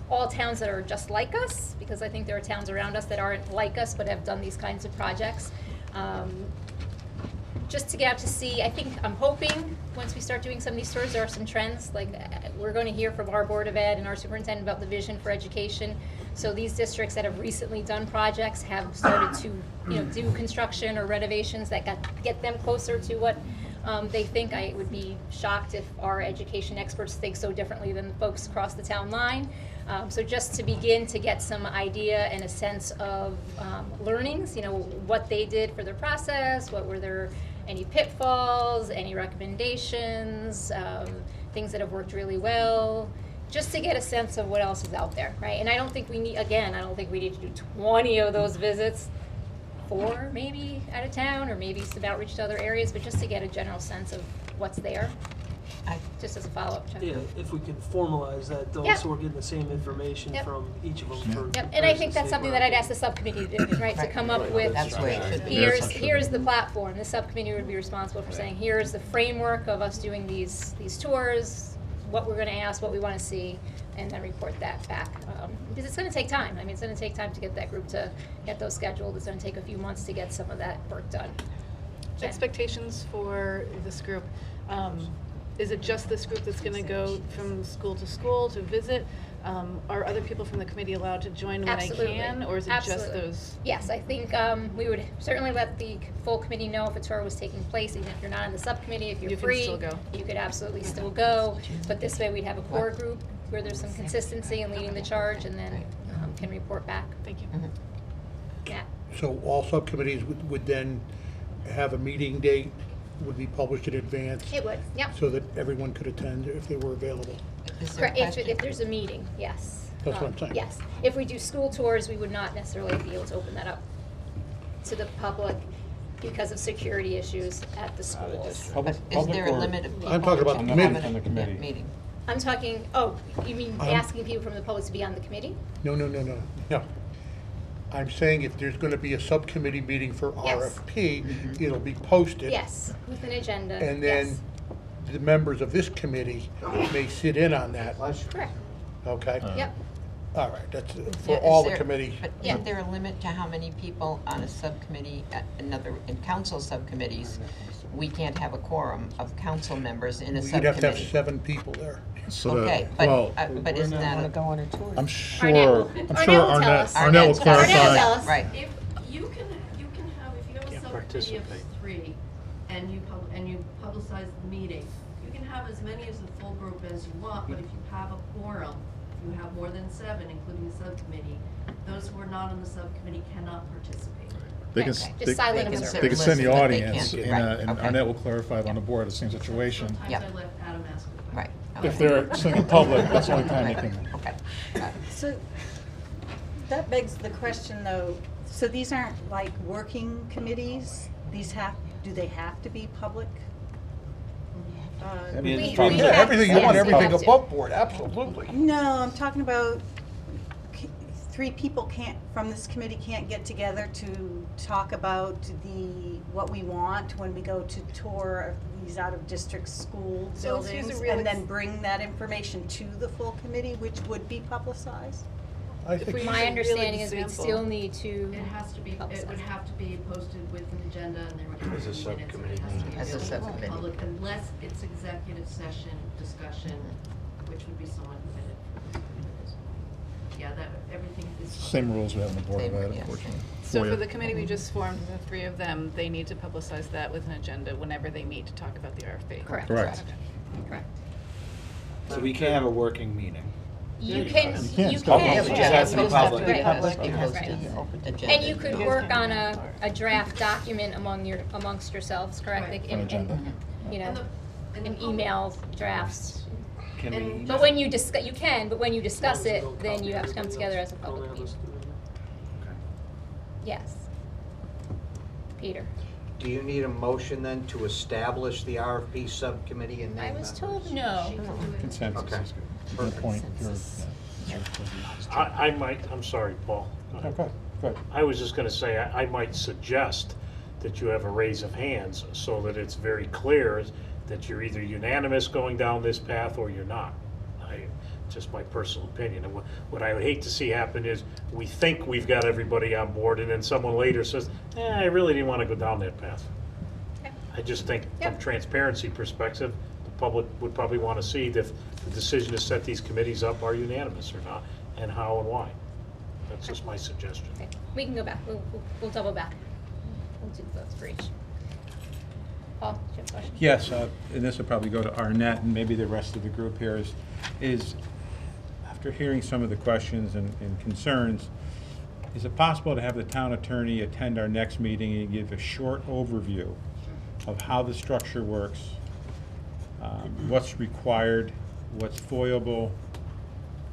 all towns that are just like us, because I think there are towns around us that aren't like us but have done these kinds of projects. Just to get out to see, I'm hoping, once we start doing some of these tours, there are some trends. Like, we're going to hear from our Board of Ed and our superintendent about the vision for education. So these districts that have recently done projects have started to, do construction or renovations that get them closer to what they think. I would be shocked if our education experts think so differently than the folks across the town line. So just to begin to get some idea and a sense of learnings, what they did for their process, what were their any pitfalls, any recommendations, things that have worked really well, just to get a sense of what else is out there, right? And I don't think we need to do 20 of those visits, 4 maybe out of town, or maybe some outreach to other areas, but just to get a general sense of what's there. Just as a follow-up, Chuck. Yeah, if we can formalize that, though, Yep. so we're getting the same information Yep. from each of them. For Yep, and I think that's something that I'd ask the subcommittee to do, right, to come up with, That's the way it should be. here's the platform. The subcommittee would be responsible for saying, here's the framework of us doing these tours, what we're gonna ask, what we wanna see, and then report that back. Because it's gonna take time. I mean, it's gonna take time to get that group to get those scheduled. It's gonna take a few months to get some of that work done. Jen? Expectations for this group. Is it just this group that's going to go from school to school to visit? Are other people from the committee allowed to join when Absolutely. they can, or is it just Absolutely. those? Yes, I think we would certainly let the full committee know if a tour was taking place, even if you're not in the subcommittee, if you're You can free. still go. You could absolutely still go, but this way we'd have a core group where there's some consistency in leading the charge, and then can report back. Thank you. Yeah. So all subcommittees would then have a meeting date, would be published in advance? It would, yep. So that everyone could attend if they were available? Correct, if there's a meeting, yes. That's what I'm saying. Yes. If we do school tours, we would not necessarily be able to open that up to the public because of security issues at the schools. But is there a limit of people? I'm talking about that the can committee. come On the at committee. that meeting? I'm talking, oh, you mean asking people from the public to be on the committee? No. I'm saying if there's gonna be a subcommittee meeting for Yes. RFP, it'll be posted. Yes, with an agenda, And yes. then the members of this committee may sit in on that, Correct, okay? yep. All right, that's Yeah, for is all the there- committees. But isn't there a limit to how many people on a subcommittee, in council subcommittees? We can't have a quorum of council members in a You'd subcommittee. have to have 7 people there. Okay, but isn't that a? I'm sure, Arnett I'm will sure tell us. Arnett will Arnett's got it. Arnett will tell clarify. us. Right. If you can have, if you have a Can't subcommittee of participate. 3 and you publicize the meeting, you can have as many as the full group as you want, but if you have a quorum, if you have more than 7, including the subcommittee, those who are not on the subcommittee cannot participate. They can, Okay. they Just silent They can observer. they can send the listen, but they audience, can't- and right, and okay. Arnett will clarify on the board the same situation. Sometimes Yep. I let Adam ask the question. Right. If okay. they're singing public, that's the only time they can. Okay. Got it. So that begs the question though, so these aren't like working committees? Do they have to be public? I mean, We- it's probably- we Yeah, have- everything, you yes, want we everything have to. above board, absolutely. No, I'm talking about 3 people can't, from this committee can't get together to talk about what we want when we go to tour these out-of-district school So let's use a buildings, real and then bring that information to the full committee, which would be publicized? I think we My use a real understanding is we'd example. still need to. It has to be, it would publicize. have to be posted with an agenda and there would have to be As a minutes. and subcommittee it has to be meeting. As a available to the subcommittee. public unless it's executive session discussion, which would be somewhat limited. Yeah, that, everything is. Same rules we have on the board of Same, Ed, yes. unfortunately. So FOIA. for the committee we just formed, the 3 of them, they need to publicize that with an agenda whenever they meet to talk about the RFP. Correct. Correct. Correct. So we can have a working meeting. You can, can you still can. have it just has to be public. Right. Public, it has to Right. be open agenda. And you could work on a draft document amongst yourselves, correct? Right. Like, An and- agenda. You know, And the an public- email drafts. Can we? But when you discuss, you can, but when you discuss it, then you have to come together as a Don't public have meeting. us do it. Yes. Peter, Do you need a motion then to establish the RFP subcommittee and name I was members? told no. Consensus Okay. is good. Good point. I might, I'm sorry, Paul. Go ahead. Okay, good. I was just gonna say, I might suggest that you have a raise of hands so that it's very clear that you're either unanimous going down this path or you're not. Just my personal opinion. And what I would hate to see happen is we think we've got everybody on board and then someone later says, I really didn't want to go down that path. Okay. I just think from Yep. transparency perspective, the public would probably want to see if the decision to set these committees up are unanimous or not, and how and why. That's just my suggestion. Okay, we can go back. We'll double back. We'll do the votes for each. Paul, do you have a question? Yes, and this will probably go to Arnett and maybe the rest of the group here, is after hearing some of the questions and concerns, is it possible to have the town attorney attend our next meeting and give a short overview of how the structure works, what's required, what's foiable,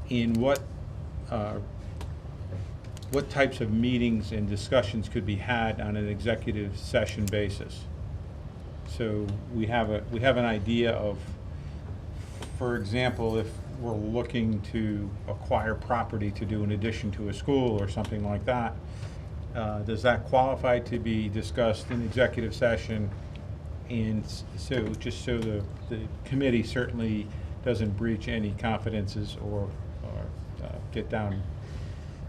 in what types of meetings and discussions could be had on an executive session basis? So we have an idea of, for example, if we're looking to acquire property to do an addition to a school or something like that, does that qualify to be discussed in executive session? And so, just so the committee certainly doesn't breach any confidences or get down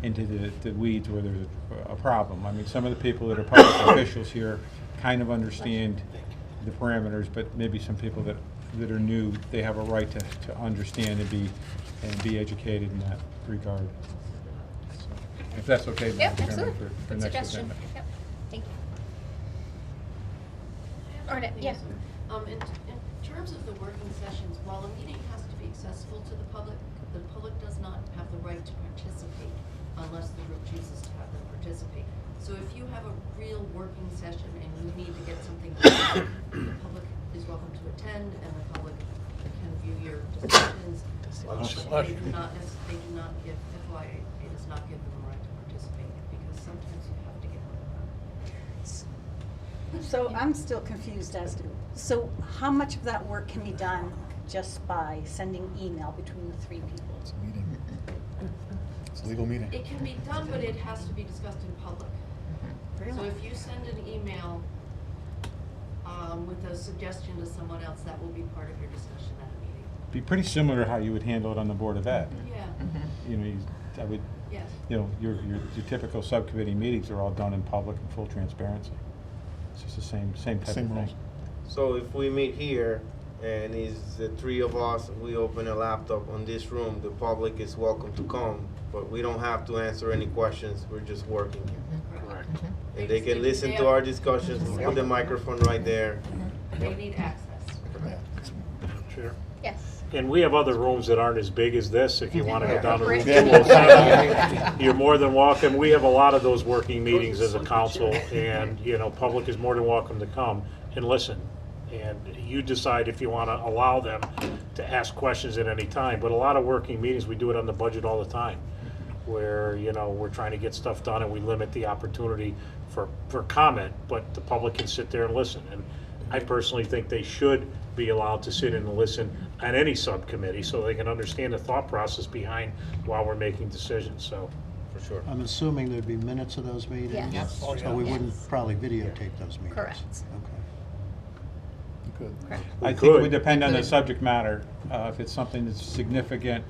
into the weeds where there's a problem. I mean, some of the people that are public officials here kind of understand the parameters, but maybe some people that are new, they have a right to understand and be educated in that regard. So, if that's okay, Yep, Madam Chairman, absolutely. for Good next suggestion. agenda. Yep, thank you. Arnett, yeah. In terms of the working sessions, while a meeting has to be accessible to the public does not have the right to participate unless the group chooses to have them participate. So if you have a real working session and you need to get something done, the public is welcome to attend and the public can view your discussions. They do not give, FYI, it does not give them a right to participate, because sometimes you have to get on the So I'm still confused as to, so how much of that work can be done just by sending email between the three people? It's a meeting. It's a legal meeting. It can be done, but it has to be discussed in public. So Really? if you send an email with a suggestion to someone else, that will be part of your discussion at a meeting. Be pretty similar to how you would handle it on the Board of Ed. Yeah. You know, I would, Yes. you know, your typical subcommittee meetings are all done in public and full transparency. It's just the same type of Same thing. rules. So if we meet here and is the three of us, we open a laptop on this room, the public is welcome to come, but we don't have to answer any questions, we're just working here. Correct. And they can listen to our discussions, we'll put the microphone right there. They need access. Sure. Yes. And we have other rooms that aren't as big as this, if you want to go down to room Yeah. 207. You're more than welcome. We have a lot of those working meetings as a council, and, you know, public is more than welcome to come and listen. And you decide if you want to allow them to ask questions at any time. But a lot of working meetings, we do it on the budget all the time, where, you know, we're trying to get stuff done and we limit the opportunity for comment, but the public can sit there and listen. And I personally think they should be allowed to sit in and listen on any subcommittee so they can understand the thought process behind while we're making decisions, so, for sure. I'm assuming there'd be minutes of those meetings? Yes. Yes. Oh, So we Yes. wouldn't probably videotape those meetings? Correct. Okay. You could. Correct. I We think it could. would depend on the Could. subject matter. If it's something that's significant,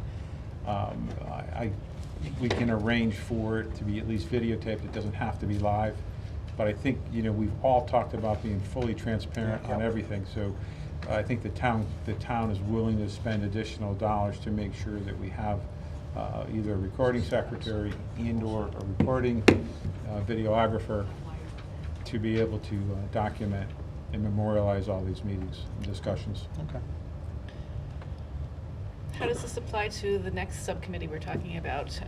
we can arrange for it to be at least videotaped. It doesn't have to be live. But I think, you know, we've all talked about being fully transparent on everything. So I think the town is willing to spend additional dollars to make sure that we have either a recording secretary and/or a recording videographer to be able to document and memorialize all these meetings and discussions. Okay. How does this apply to the next subcommittee we're talking about?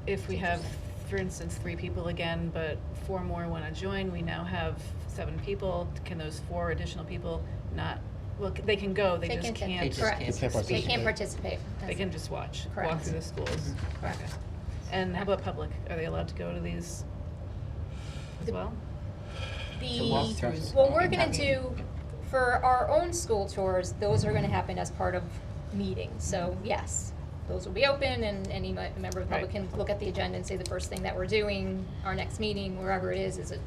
If we have, for instance, 3 people again, but 4 more want to join, we now have 7 people. Can those 4 additional people not, well, they can go, they just can't. Correct. They can't They can't participate. participate. They can just watch, walk Correct. through the schools. Correct. Okay. And how about public? Are they allowed to go to these as well? What we're gonna do for our own school tours, those are gonna happen as part of meetings, so yes, those will be open and any member of the public can look at the agenda and say the first thing that we're doing, our next meeting, wherever it is a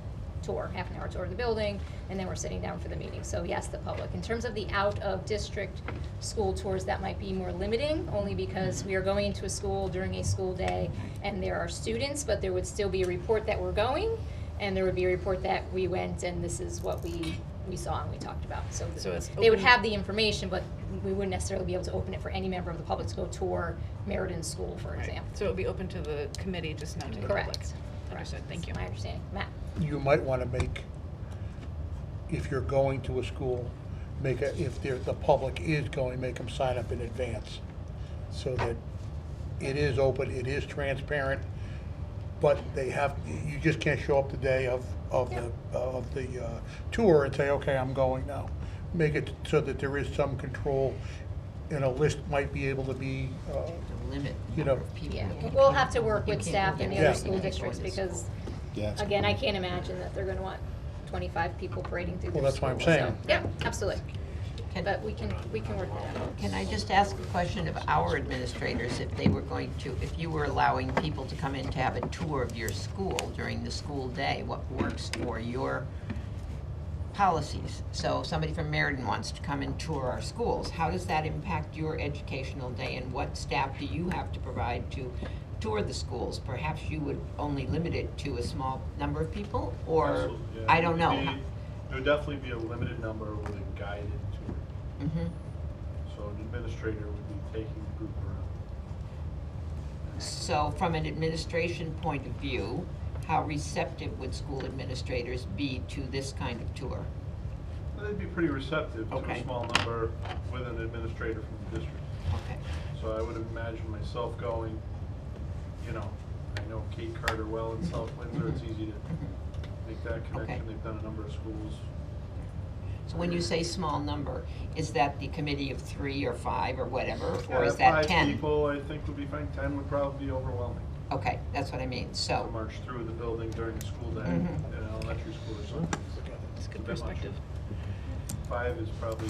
tour, half an hour tour of the building, and then we're sitting down for the meeting, so yes, the public. In terms of the out-of-district school tours, that might be more limiting, only because we are going into a school during a school day, and there are students, but there would still be a report that we're going, and there would be a report that we went and this is what we saw and we talked about. So it's they would open- have the information, but we wouldn't necessarily be able to open it for any member of the public to go tour Meriden School, for example. So it would be open to the committee, just not to the public? Correct. Understood, thank you. That's my understanding. Matt? You might want to make, if you're going to a school, if the public is going, make them sign up in advance, so that it is open, it is transparent, but you just can't show up the day of the tour and say, okay, I'm going now. Make it so that there is some control, and a list might be able to be, Limit you know. Yeah, we'll have to work with staff in the Yeah. other school districts because, Yeah. again, I can't imagine that they're gonna want 25 people parading through Well, their that's what I'm school, so- saying. Yep, absolutely. But we can work that out. Can I just ask a question of our administrators, if you were allowing people to come in to have a tour of your school during the school day, what works for your policies? So somebody from Meriden wants to come and tour our schools. How does that impact your educational day, and what staff do you have to provide to tour the schools? Perhaps you would only limit it to a small number of people, or, Absolutely, yeah. I don't know. It would definitely be a limited number with a guided tour. Mhm. So an administrator would be taking the group around. So from an administration point of view, how receptive would school administrators be to this kind of tour? They'd be pretty receptive to Okay. a small number with an administrator from the district. Okay. So I would imagine myself going, you know, I know Kate Carter well in South Windsor, it's easy to make that connection. Okay. They've done a number of schools. So when you say small number, is that the committee of 3 or 5 or whatever, or Yeah, is that 5 10? people, I think would be fine. 10 would probably be overwhelming. Okay, that's what I mean, To so, march through the building during the school day, Mhm. in elementary school or something. That's a good A bit much. perspective. 5 is probably,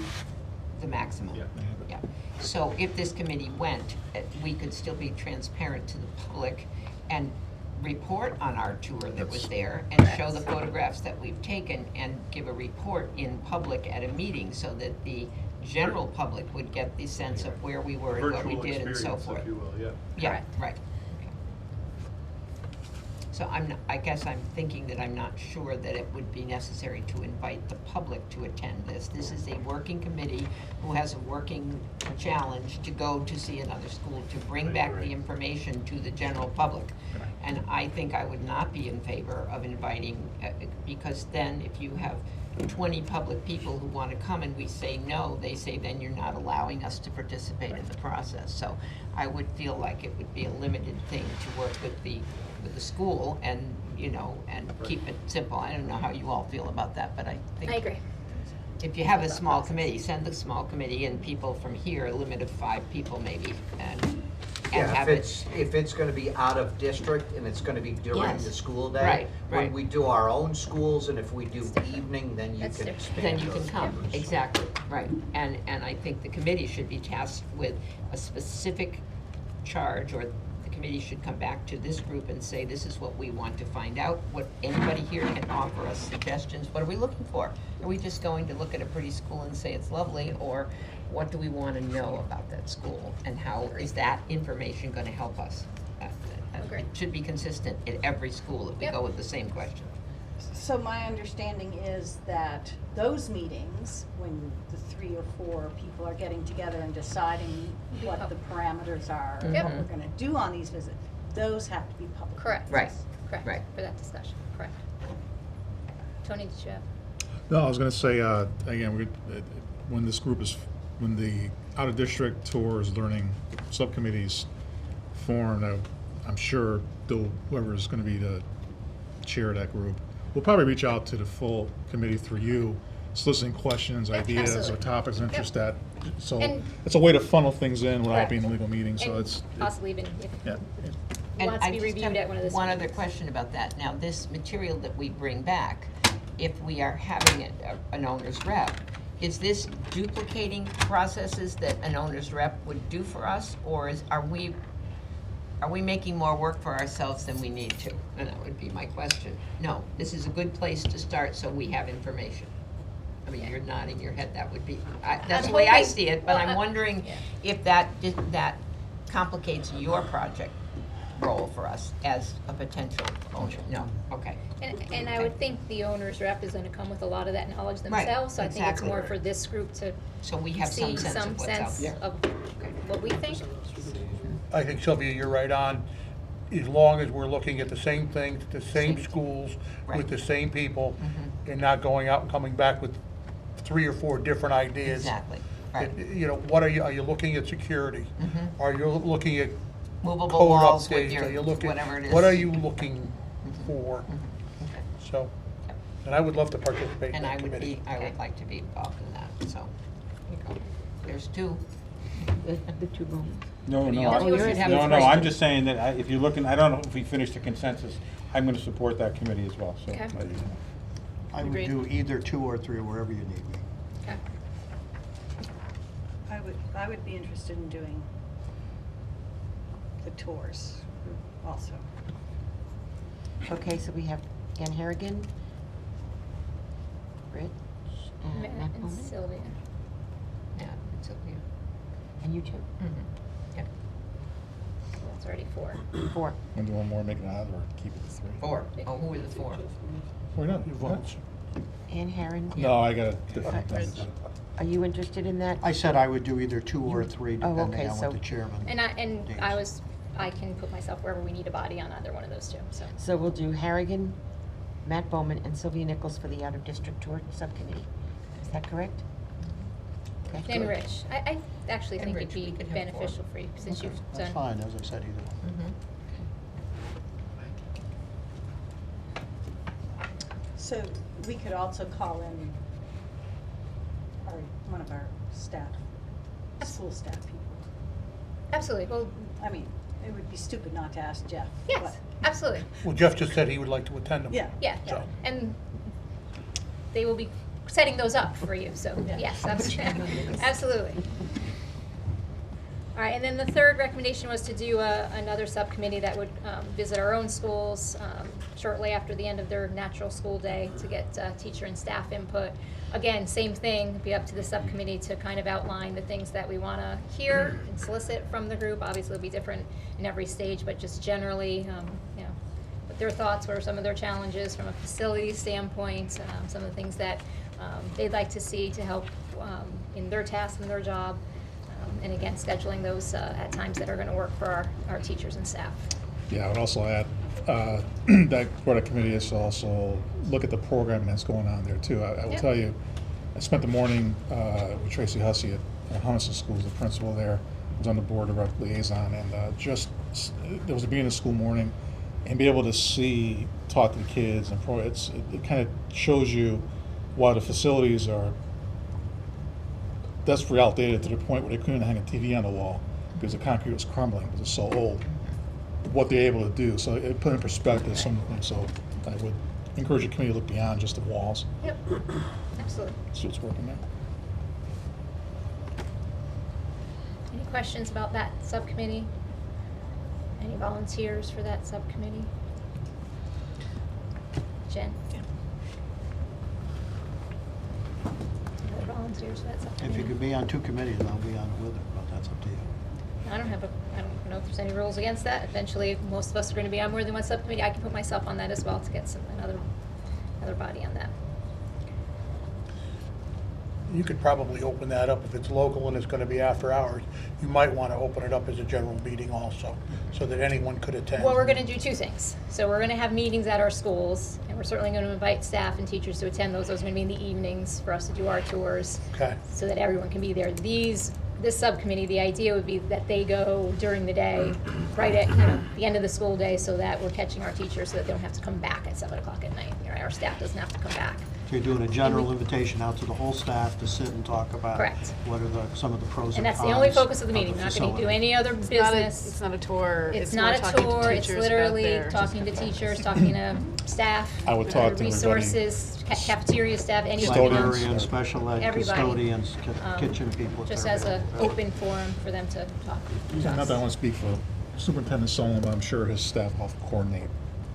the maximum. yeah. Yeah. So if this committee went, we could still be transparent to the public and report on our tour that was there and show the photographs that we've taken and give a report in public at a meeting so that the general public would get the sense of where we were and what we Virtual did and so experience, forth. if you will, yeah. Yeah, Correct. right. Okay. So I guess I'm thinking that I'm not sure that it would be necessary to invite the public to attend this. This is a working committee who has a working challenge to go to see another school, to bring back the information to the general public. And I think I would not be in favor of inviting, because then if you have 20 public people who want to come and we say no, they say then you're not allowing us to participate in the process. So I would feel like it would be a limited thing to work with the school and, you know, and keep it simple. I don't know how you all feel about that, but I think. I agree. If you have a small committee, send the small committee and people from here, a limit of 5 people maybe, and Yeah, have if it's gonna be out of district and it's gonna be during Yes. the school day. Right, right. When we do our own schools and if we do evening, then you That's can different. expand then you can those come, numbers. exactly, right. And I think the committee should be tasked with a specific charge, or the committee should come back to this group and say, this is what we want to find out, what anybody here can offer us suggestions, what are we looking for? Are we just going to look at a pretty school and say it's lovely, or what do we want to know about that school, and how is that information going to help us? Agree. It should be consistent at every school if we Yep. go with the same question. So my understanding is that those meetings, when the 3 or 4 people are getting together and deciding what the parameters are, and Yep. what we're gonna do on these visits, those have to be public. Correct. Right, Correct. right. For that discussion, correct. Tony, did you have? No, I was gonna say, again, when this group is, when the out-of-district tours, learning subcommittees formed, I'm sure whoever is gonna be the chair of that group, we'll probably reach out to the full committee through you, soliciting questions, ideas, or absolutely. topics of interest that, so, And- it's a way to funnel things in without Correct. being a legal meeting, so And it's. possibly even if Yeah. And wants to I be just reviewed have at one of those one other meetings. question about that. Now, this material that we bring back, if we are having an owner's rep, is this duplicating processes that an owner's rep would do for us, or are we making more work for ourselves than we need to? And that would be my question. No, this is a good place to start so we have information. I mean, you're nodding your head, that would be, that's I'm the way I hoping- see it, but well, I'm wondering yeah. if that complicates your project role for us as a potential owner. No, okay. And I would think the owner's rep is gonna come with a lot of that knowledge Right, themselves, so I think it's exactly. more for this group to So we have some see sense some of what's out sense there. of what we think. I think, Sylvia, you're right on. As long as we're looking at the same things, the same schools, Right. with the same people, and not going out and coming back with 3 or 4 different ideas. Exactly, right. You know, what are you looking at security? Are you looking at Movable code walls with updates? your, Are you looking, whatever it is. what are you looking for? Okay. So, and I would love to participate in And that committee. I would like to be involved in that, so. There you go. There's 2. The 2 rooms. No, Any no, other? You should have no, three. I'm just saying that if you're looking, I don't know if we finished the consensus, I'm gonna support that committee as well, so. Okay. I would Agreed. do either 2 or 3, wherever you need me. Okay. I would be interested in doing the tours also. Okay, so we have Ann Harrigan, Rich, and Matt Matt and Bowman, Sylvia. Yeah, it's okay. and you 2. Yeah. So that's already 4. 4. Want to do one more, make it odd, or keep it to 3? 4. Oh, who are the 4? Why not? Your votes. Ann Harrigan. No, I got a different. Are you interested in that? I said I would do either 2 or 3, Oh, depending okay, on so- what the chairman. I can put myself wherever we need a body on either one of those 2, so. So we'll do Harrigan, Matt Bowman, and Sylvia Nichols for the out-of-district tour subcommittee. Is that correct? Okay. And Rich, I actually And think Rich, we it'd be could have 4. beneficial for you, since Okay, you've done. That's fine, as I said, either one. So we could also call in one of our staff, school staff people. Absolutely. Well, I mean, it would be stupid not to ask Jeff. yes, but- absolutely. Well, Jeff just said he would like to attend them. Yeah. Yeah, So. and they will be setting those up for you, so Yeah. yes, absolutely. All right, and then the third recommendation was to do another subcommittee that would visit our own schools shortly after the end of their natural school day to get teacher and staff input. Again, same thing, it'd be up to the subcommittee to kind of outline the things that we want to hear and solicit from the group. Obviously, it'll be different in every stage, but just generally, you know, what their thoughts were, some of their challenges from a facility standpoint, some of the things that they'd like to see to help in their tasks and their job. And again, scheduling those at times that are going to work for our teachers and staff. Yeah, I would also add that what a committee is to also look at the programming that's going on there too. I will Yep. tell you, I spent the morning with Tracy Hussey at Huntington Schools, the principal there. I was on the board of liaison, and there was a beginning of school morning, and be able to see, talk to the kids, and it kind of shows you why the facilities are desperately outdated to the point where they couldn't hang a TV on the wall because the concrete was crumbling because it's so old. What they're able to do, so it put in perspective some of them. So I would encourage the committee to look beyond just the walls. Yep, absolutely. See what's working there. Any questions about that subcommittee? Any volunteers for that subcommittee? Jen? Any other volunteers for that subcommittee? If you could be on 2 committees, I'll be on it with her, but that's up to you. I don't know if there's any rules against that. Eventually, most of us are going to be on more than one subcommittee. I can put myself on that as well to get another body on that. You could probably open that up if it's local and it's going to be after hours. You might want to open it up as a general meeting also, so that anyone could attend. Well, we're going to do 2 things. So we're going to have meetings at our schools, and we're certainly going to invite staff and teachers to attend those. Those are going to be in the evenings for us to do our tours, Okay. so that everyone can be there. This subcommittee, the idea would be that they go during the day, right at the end of the school day, so that we're catching our teachers, so that they don't have to come back at 7 o'clock at night. Our staff doesn't have to come back. So you're doing a general invitation out to the whole staff to sit and talk about Correct. what are some of the pros And and that's cons the only focus of the the meeting. We're not going to do facility. any other business. It's not a tour. It's more not a talking to tour, it's teachers about literally their- talking to teachers, talking to staff, I would talk to everybody. resources, cafeteria staff, any Librarians, special ed, everybody. custodians, Um, kitchen people. if Just they're as an available. open forum for them to talk. to Not us. that I want to speak for Superintendent Solon, but I'm sure his staff will coordinate.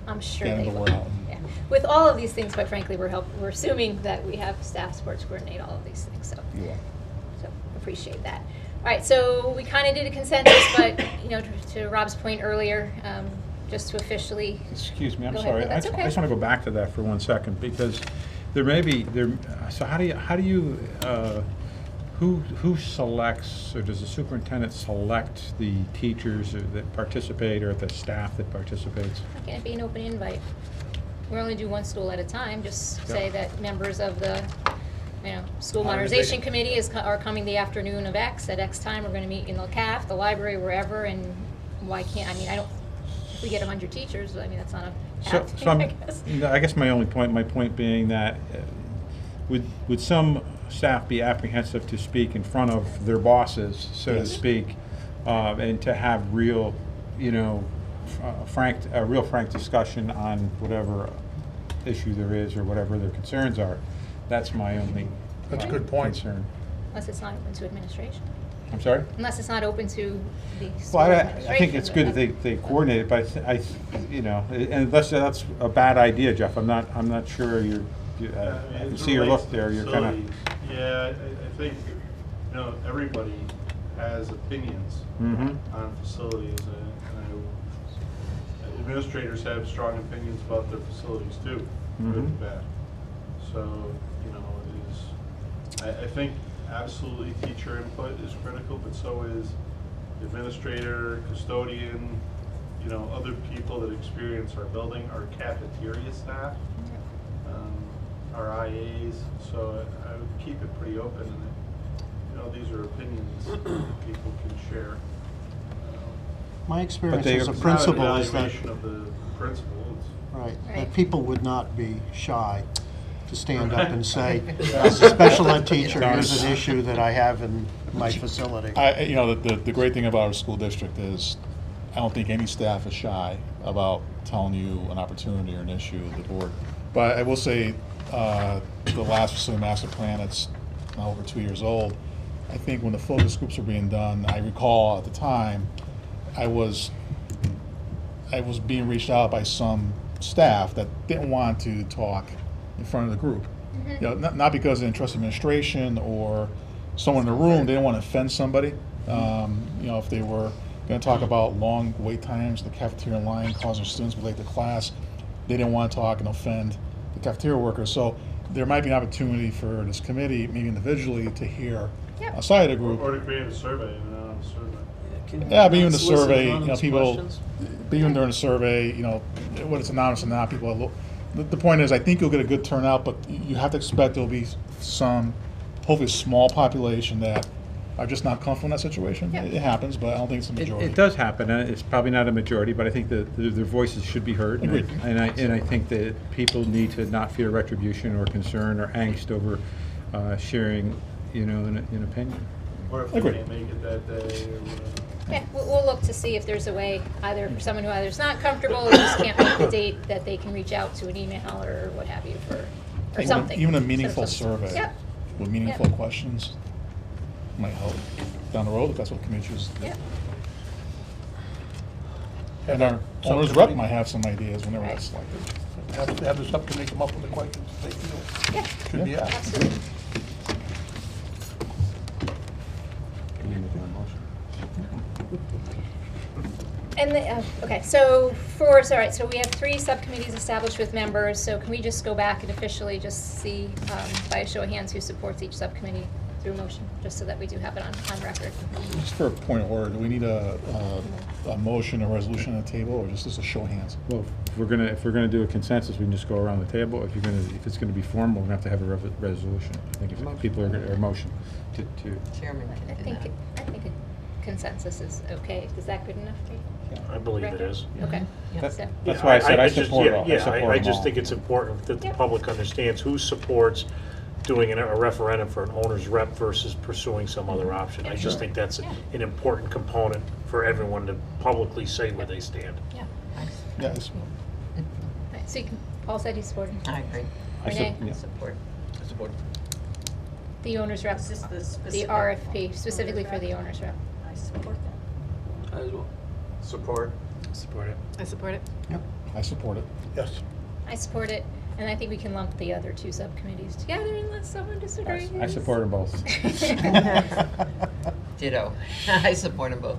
I'm sure Getting they the will. word out. Yeah. With all of these things, quite frankly, we're assuming that we have staff sports coordinate all of these things, so. You will. So appreciate that. All right, so we kind of did a consensus, but, to Rob's point earlier, just to officially. Excuse me, I'm Go ahead. sorry. No, that's I okay. just want to go back to that for 1 second, because there may be, so how do you, who selects, or does the superintendent select the teachers that participate, or the staff that participates? Why can't it be an open invite? We only do one school at a time, just say Yeah. that members of the, School Modernization Committee are coming the afternoon of X, at X time, we're gonna meet in the CAF, the library, wherever, and why can't, if we get 100 teachers, that's not a So, bad thing, I guess. I guess my point being that, would some staff be apprehensive to speak in front of their bosses, so to Yes. speak, and to have real, real frank discussion on whatever issue there is or whatever their concerns are? That's my only That's a good point. concern. Unless it's not open to administration. I'm sorry? Unless it's not open to the school Well, I administration. think it's good that they coordinate it, but unless that's a bad idea, Jeff, I'm not sure I can see your look there, you're kind of. Yeah, I think, everybody has opinions Mhm. on facilities, and administrators have strong opinions about their facilities too, good and Mhm. bad. So, I think absolutely teacher input is critical, but so is administrator, custodian, other people that experience our building, our cafeteria staff, our IAs. So I would keep it pretty open, and these are opinions people can share. My experience they- as a It's not an principal is that, evaluation of the principal. right, Right. that people would not be shy to stand up and say, as a special ed teacher, here's an issue that I have in my facility. You know, the great thing about our school district is, I don't think any staff is shy about telling you an opportunity or an issue of the board. But I will say, the last facility master plan, it's now over 2 years old. I think when the focus groups were being done, I recall at the time, I was being reached out by some staff that didn't want to talk in front of the group. You know, not because they didn't trust administration or someone in the room, they didn't want to offend somebody. You know, if they were going to talk about long wait times, the cafeteria line causing students to be late to class, they didn't want to talk and offend the cafeteria workers. So there might be an opportunity for this committee, maybe individually, to hear outside of the group. Or to create a survey, you know, a survey. Yeah, but even the Solicit survey, you know, anonymous people, questions. but even during the survey, you know, whether it's anonymous or not, people, the point is, I think you'll get a good turnout, but you have to expect there'll be some, hopefully a small population that are just not comfortable in that situation. Yeah. It happens, but I don't think it's the majority. It does happen, and it's probably not a majority, but I think that their voices should be heard. Agreed. And I think that people need to not fear retribution or concern or angst over sharing, you know, an opinion. Or if they can't make it that day or whatever. Yeah, we'll look to see if there's a way, either for someone who either is not comfortable or just can't make the date, that they can reach out to an email or what have you for something. Even a meaningful So- survey Yep. with meaningful questions might help down the road if that's what the committee chooses to do. Yep. And our owner's rep might have some ideas whenever that's selected. Have the subcommittee come up with the questions they feel should be asked. Absolutely. And okay, so so we have 3 subcommittees established with members, so can we just go back and officially just see, by a show of hands, who supports each subcommittee through motion, just so that we do have it on record? Just for a point of order, do we need a motion or resolution on the table, or just a show of hands? Well, if we're gonna do a consensus, we can just go around the table. If it's gonna be formal, we're gonna have to have a resolution. I think if people are motion to. Chairman I can think, deny. I think a consensus is okay. Is that good enough for you? I believe it is. Okay. That- So- That's why I said I just- support yeah, all. Yeah, support I them just all. think it's important that the Yep. public understands who supports doing a referendum for an owner's rep versus pursuing some other option. I just think that's an important component for everyone to publicly say where they stand. Yeah. Yes. Right, so you can, Paul said he supported. I agree. Renee? yeah. Support. Support. The owner's rep, Is this the the specific RFP, specifically for owner's the rep? owner's rep. I support that. I as well. Support. Support it. I support it. I support it. Yes. I support it, and I think we can lump the other 2 subcommittees together unless someone disagrees. I support them both. Ditto. I support them both.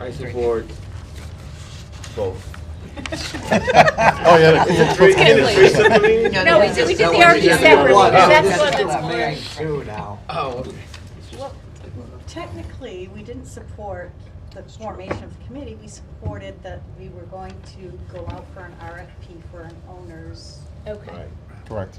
I support both. Oh, yeah. No, we did the That RFP was- separately, Oh, that's this one is that's me. more. Two now. Oh. Well, technically, we didn't support the formation of the committee. We supported that we were going to go out for an RFP for an owner's, Okay. Correct.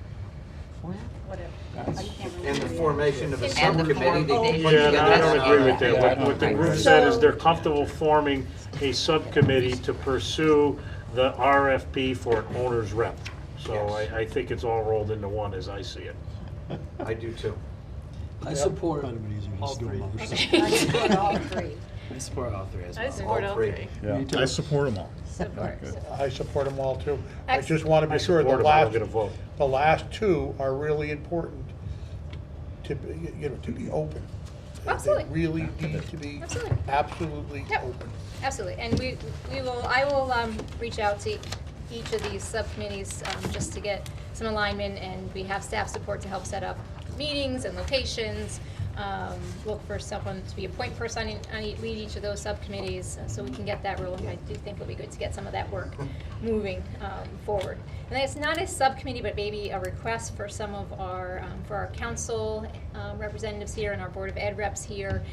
whatever. I That's- can't And remember. the formation of a And the subcommittee. they formation. put Yeah, together I don't agree with a- that. What the group said is they're comfortable forming a subcommittee to pursue the RFP for an owner's rep. So I think it's all rolled into one as I see it. I do too. I support Kind of easier all just do a 3. motion. I support all 3. I support all 3 as I well. support all 3. Yeah, I support them all. Support. I support them all too. I Excellent. just want to I be sure support the them, I don't last, get a vote. the last 2 are really important to, to be open. Absolutely. They really need to be Absolutely. absolutely Yep. open. Absolutely, and I will reach out to each of these subcommittees just to get some alignment, and we have staff support to help set up meetings and locations. Look for someone to be a point person on lead each of those subcommittees, so we can get that rolling. I do think it'll be good to get some of that work moving forward. And it's not a subcommittee, but maybe a request for some of our, for our council representatives here and our Board of Ed reps here.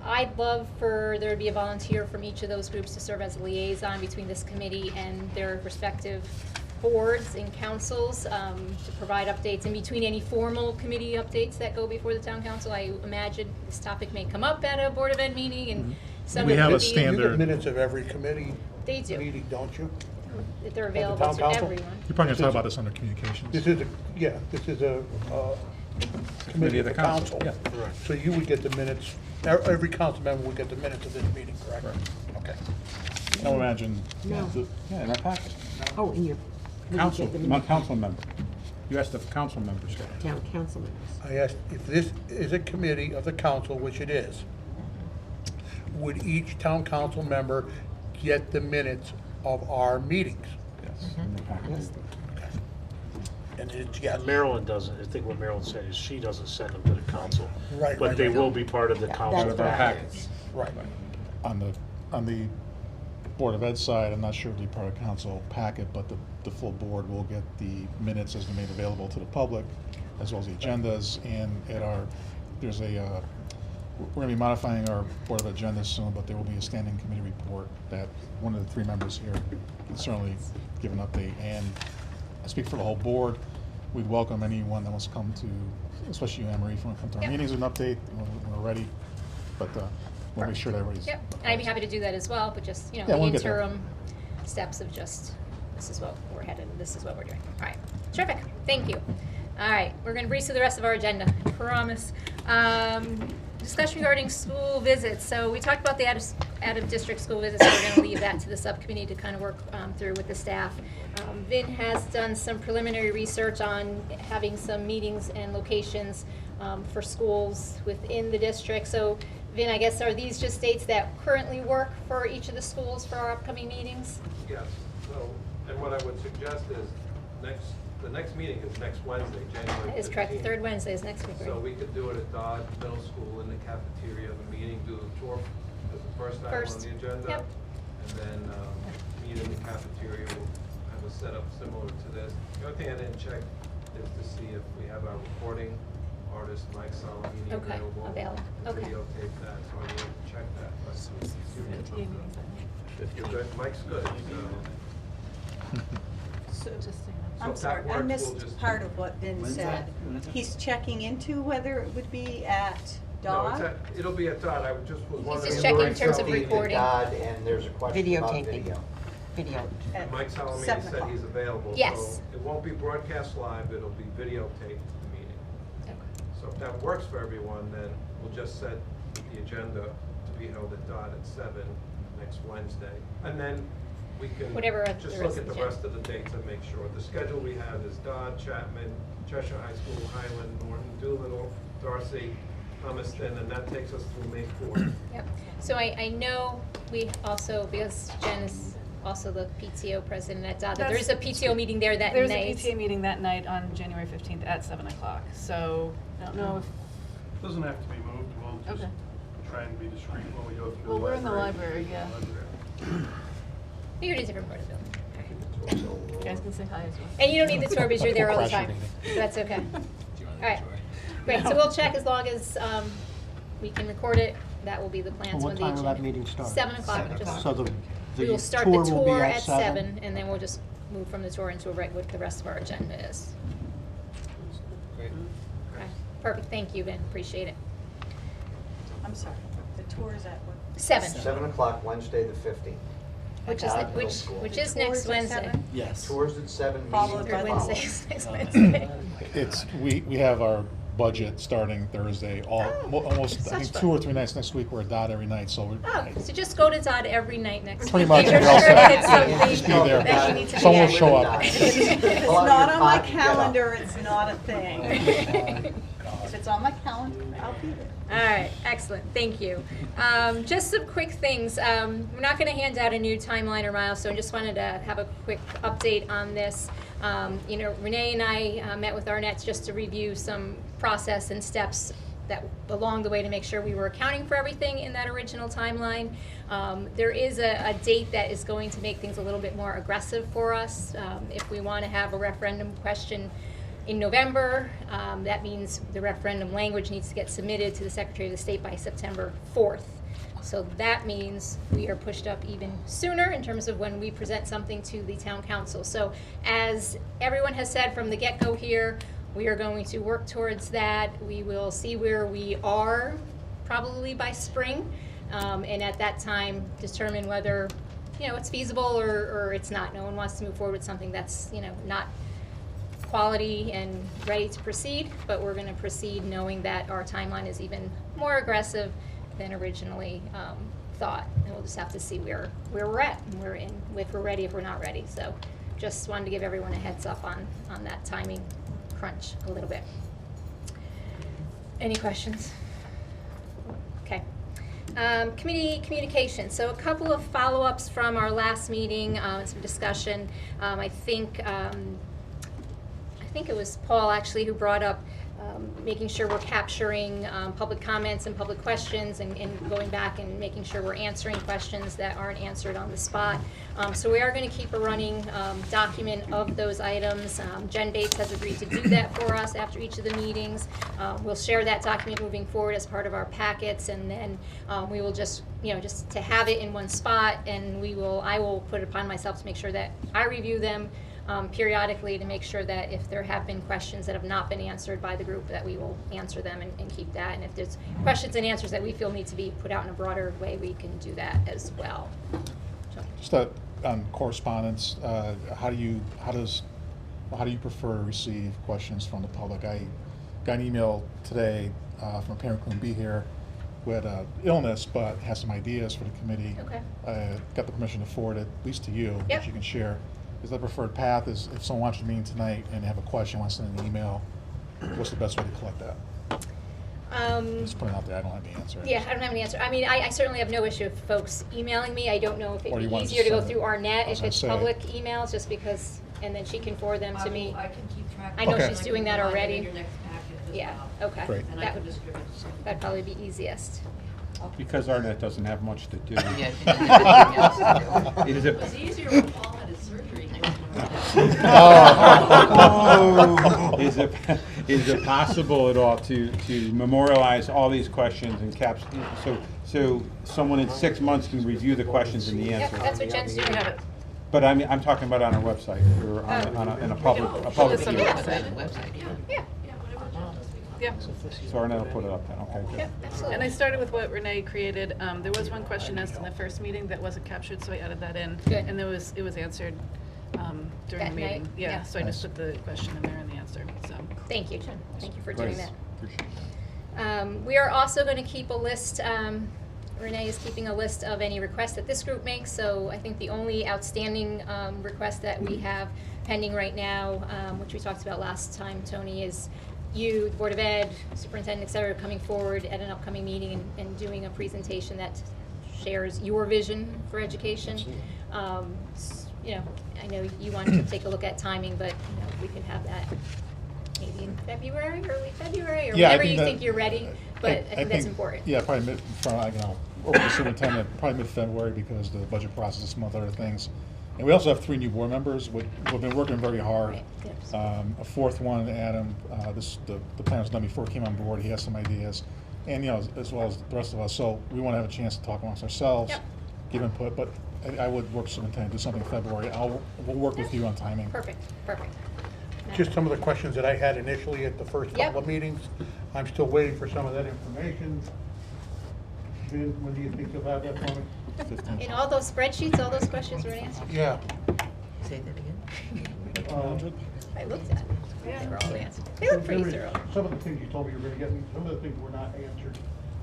I'd love for there to be a volunteer from each of those groups to serve as a liaison between this committee and their respective boards and councils to provide updates in between any formal committee updates that go before the town council. I imagine this topic may come up at a Board of Ed meeting, and some We of it have could a be- standard- You get minutes of every committee They do. meeting, don't you? If they're At the available town to council? everyone. You're probably gonna talk about this under communications. This is a committee of the council. Yeah. So you would get the minutes, every council member would get the minutes of this meeting, correct? Correct. Okay. I would imagine, No. Yeah, in our packet. Oh, in your. when you Council, get the not minutes. council member. You asked if council members got it. Town council members. I asked if this is a committee of the council, which it is, would each town council member get the minutes of our meetings? Yes, in the packet. And it's yes. Maryland doesn't, I think what Maryland said is she doesn't send them to the council. Right, But right, they right. will be part of the council. That's Our right. packets. Right. On the Board of Ed side, I'm not sure if it'll be part of council packet, but the full board will get the minutes as they're made available to the public, as well as the agendas, and there's a, we're gonna be modifying our Board of Ed agenda soon, but there will be a standing committee report that one of the 3 members here can certainly give an update, and I speak for the whole board. We'd welcome anyone that wants to come to, especially you, Anne Marie, if you want to come to our Yep. meetings with an update when we're ready, but we'll make sure that everybody's. Yep, and I'd be happy to do that as well, but just, Yeah, the we'll get there. interim steps of just, this is what we're headed, this is what we're doing. All right, terrific, thank you. All right, we're gonna breeze through the rest of our agenda, I promise. Discussion regarding school visits. So we talked about the out-of-district school visits, so we're gonna leave that to the subcommittee to kind of work through with the staff. Vin has done some preliminary research on having some meetings and locations for schools within the district. So Vin, I guess, are these just dates that currently work for each of the schools for our upcoming meetings? Yes, so, and what I would suggest is, the next meeting is next Wednesday, January 15th. That is correct, the third Wednesday is next week, right? So we could do it at Dodd Middle School in the cafeteria, the meeting, do the tour as the first item on the agenda. Yep. And then, meet in the cafeteria, we'll have a setup similar to this. The only thing I didn't check is to see if we have our recording artist, Mike Salamini, Okay, available. to Okay. videotape that, so I didn't check that, but you're good, Mike's good, so. I'm if that sorry, I works, we'll missed just- part of what Vin When's said. that? He's checking into whether it would be at No, Dodd? it'll be at Dodd, I just was wondering. just checking in terms of January 15th at recording. Dodd, and there's a question about Videotaping. video. Video. At Mike Salamini 7 said o'clock. he's available, Yes. so it won't be broadcast live, it'll be videotaped, the meeting. Okay. So if that works for everyone, then we'll just set the agenda to be held at Dodd at 7 next Wednesday. And then we can Whatever the just rest look of at the the rest of the dates and make sure. The schedule we have is Dodd, Chapman, Cheshire High School, Highland, Norton, Doolittle, Darcy, Thomaston, and that takes us through May 4th. Yep. So I know we also, because Jen is also the PTO president at Dodd, that there is a PTO meeting there that night. There's a PTA meeting that night on January 15th at 7 o'clock. So I don't know if, Doesn't have to be moved, we'll just Okay. try and be discreet when we go through the well, we're in the library. library, yeah. You're in a different part of the building. You guys can say hi as well. And you don't need the tour because you're there all the time. So that's okay. All right. Great, so we'll check as long as we can record it. That will be the plans What when the time will that agenda. meeting start? 7 o'clock. 7 just- So the We will start the tour will be tour at at 7, and then we'll just move from the tour into what the rest of our agenda is. Great. Okay, perfect, thank you, Ben, appreciate it. I'm sorry, the tour is at what? 7, 7 o'clock, Wednesday, the 15th. which is, Dodd Middle which School. is Tours next at Wednesday. 7? Yes. Tours at 7, Followed meetings by Third follow. Wednesday is next Wednesday. We have our budget starting Thursday, almost, I think such 2 or 3 nights next week, we're at Dodd every night, so we're. Oh, so just go to Dodd every night next week. Pretty much, You're we're all sure set. that it's Yeah, something just be there. that you need to be Someone will at. show up. It's Pull out not your on my pot and get up. calendar, it's not a thing. If it's on my calendar, I'll be there. All right, excellent, thank you. Just some quick things. We're not going to hand out a new timeline or milestone, just wanted to have a quick update on this. Renee and I met with Arnett's just to review some process and steps that along the way to make sure we were accounting for everything in that original timeline. There is a date that is going to make things a little bit more aggressive for us. If we want to have a referendum question in November, that means the referendum language needs to get submitted to the Secretary of the State by September 4th. So that means we are pushed up even sooner in terms of when we present something to the town council. So as everyone has said from the get-go here, we are going to work towards that. We will see where we are probably by spring, and at that time determine whether it's feasible or it's not. No one wants to move forward with something that's, not quality and ready to proceed, but we're going to proceed knowing that our timeline is even more aggressive than originally thought. And we'll just have to see where we're at, and if we're ready, if we're not ready. So just wanted to give everyone a heads up on that timing crunch a little bit. Any questions? Okay. Committee communication. So a couple of follow-ups from our last meeting, some discussion. I think it was Paul actually who brought up making sure we're capturing public comments and public questions and going back and making sure we're answering questions that aren't answered on the spot. So we are going to keep a running document of those items. Jen Bates has agreed to do that for us after each of the meetings. We'll share that document moving forward as part of our packets, and then we will just to have it in one spot, and I will put it upon myself to make sure that I review them periodically to make sure that if there have been questions that have not been answered by the group, that we will answer them and keep that. And if there's questions and answers that we feel need to be put out in a broader way, we can do that as well. Just on correspondence, how do you prefer to receive questions from the public? I got an email today from a parent who couldn't be here who had illness but has some ideas for the committee. Okay. Got the permission to forward it at least to you, Yep. which you can share. Is the preferred path is if someone watches the meeting tonight and they have a question, wants to send an email, what's the best way to collect that? Just put it out there. I don't have the answer. Yeah, I don't have an answer. I mean, I certainly have no issue with folks emailing me. I don't know if Or you it'd be want to easier to go send it. through our net I was if gonna it's say. public emails, just because, and then she can forward them to me. I can keep track. I know Okay. she's doing that already. Your next packet as Yeah, well. okay. Great. And I That can would, distribute it. that'd probably be easiest. Because our net doesn't have much to do. Yeah, she doesn't have anything else to do. It is It was easier when Paul had his surgery. Is it possible at all to memorialize all these questions and so someone in 6 months can review the questions and the Yep, answers? that's what Jen's doing. But I'm talking about on our website or in a public It's on the hearing. website. Yeah, Yeah. So our net will put it up then, okay, good. yeah, absolutely. And I started with what Renee created. There was one question asked in the first meeting that wasn't captured, so I added that in. Good. And it was answered during That the meeting. night? Yeah, Yeah. so I just put the question in there and the answer, so. Thank you, Jen. Thank you for doing Great. that. Appreciate that. We are also going to keep a list, Renee is keeping a list of any requests that this group makes, so I think the only outstanding request that we have pending right now, which we talked about last time, Tony, is you, the Board of Ed, Superintendent, et cetera, coming forward at an upcoming meeting and doing a presentation that shares your vision for education. I know you wanted to take a look at timing, but we can have that maybe in February, early February, or Yeah, I whenever think you that- think you're ready. But I think that's important. Yeah, probably over the superintendent, probably mid-February because the budget process, some other things. And we also have 3 new board members. We've been working very hard. Right, yep. A 4th one, Adam, the plan was done before he came on board. He has some ideas. And, as well as the rest of us. So we want to have a chance to talk amongst ourselves, Yep. give input. But I would work with superintendent, do something in February. We'll work with you on timing. Perfect. Just some of the questions that I had initially at the first Yep. couple of meetings. I'm still waiting for some of that information. Vin, when do you think you'll have that for me? 15. In all those spreadsheets, all those questions were answered? Yeah. Say that again? I looked at it. They were all answered. They look pretty thorough. Some of the things you told me you were gonna get me, some of the things were not answered.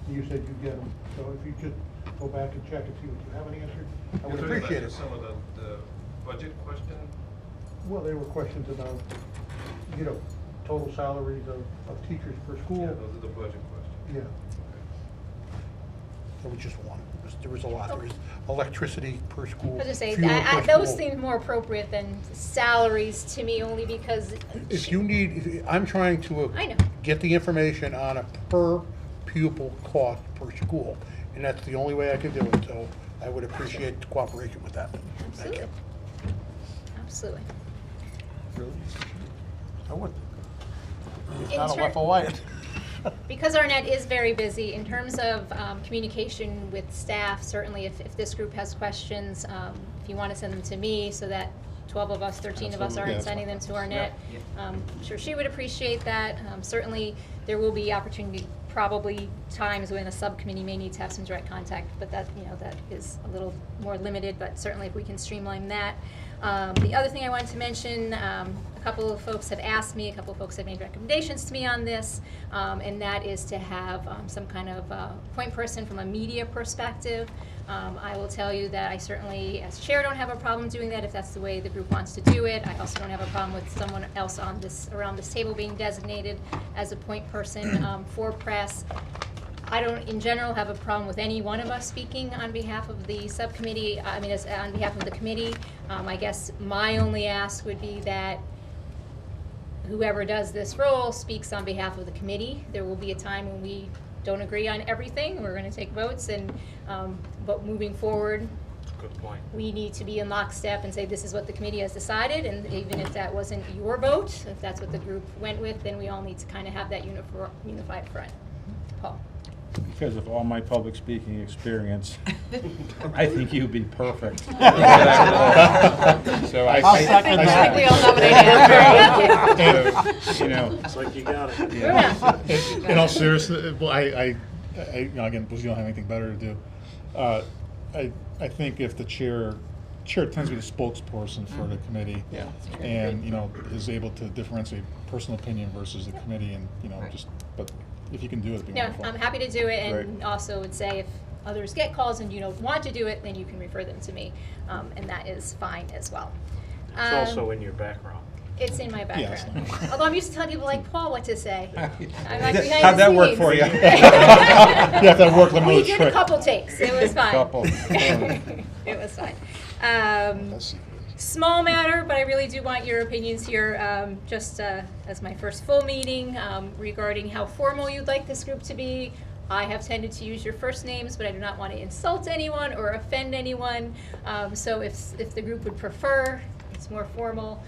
You said you'd get them. So if you could go back and check and see what you haven't answered, I would appreciate it. Some of the budget question. Well, there were questions about, total salaries of teachers per school. Yeah, those are the budget questions. Yeah. There was just one. There was a lot. There was electricity per school. I was just saying, fuel per those school. seem more appropriate than salaries to me, only because. If you need, I'm trying to I know. get the information on a per pupil cost per school, and that's the only way I can do it, so I would appreciate the cooperation with that. Thank you. Absolutely. I would. It's In not a ter- left or right. Because our net is very busy, in terms of communication with staff, certainly if this group has questions, if you want to send them to me so that 12 of us, 13 of us Absolutely. aren't Yeah, sending them to our net, Yeah. I'm sure she would appreciate that. Certainly, there will be opportunity probably times when a subcommittee may need to have some direct contact, but that, that is a little more limited, but certainly if we can streamline that. The other thing I wanted to mention, a couple of folks have asked me, a couple of folks have made recommendations to me on this, and that is to have some kind of point person from a media perspective. I will tell you that I certainly, as chair, don't have a problem doing that if that's the way the group wants to do it. I also don't have a problem with someone else around this table being designated as a point person for press. I don't, in general, have a problem with any one of us speaking on behalf of the subcommittee, on behalf of the committee. I guess my only ask would be that whoever does this role speaks on behalf of the committee. There will be a time when we don't agree on everything. We're going to take votes, but moving forward, Good point. we need to be in lockstep and say this is what the committee has decided, and even if that wasn't your vote, if that's what the group went with, then we all need to kind of have that unified front. Paul. Because of all my public speaking experience, I think you'd be perfect. So I'll second that. I think we all nominate It's like you got it. In all seriousness, well, again, because you don't have anything better to do, I think if the chair tends to be the spokesperson for the committee, and is able to differentiate personal opinion versus the committee, and but if you can do it, it'd be No, wonderful. I'm happy to do it, and Great. also would say if others get calls and you don't want to do it, then you can refer them to me, and that is fine as well. It's also in your background. It's in my Yeah, background. it's nice. Although I'm used to telling people like Paul what to say. I'm like behind How'd the that work scenes. for you? Yeah, if that worked, let me know We the did a trick. couple takes. It was fine. Couple. It was fine. Let's see. Small matter, but I really do want your opinions here, just as my first full meeting, regarding how formal you'd like this group to be. I have tended to use your first names, but I do not want to insult anyone or offend anyone. So if the group would prefer, it's more formal.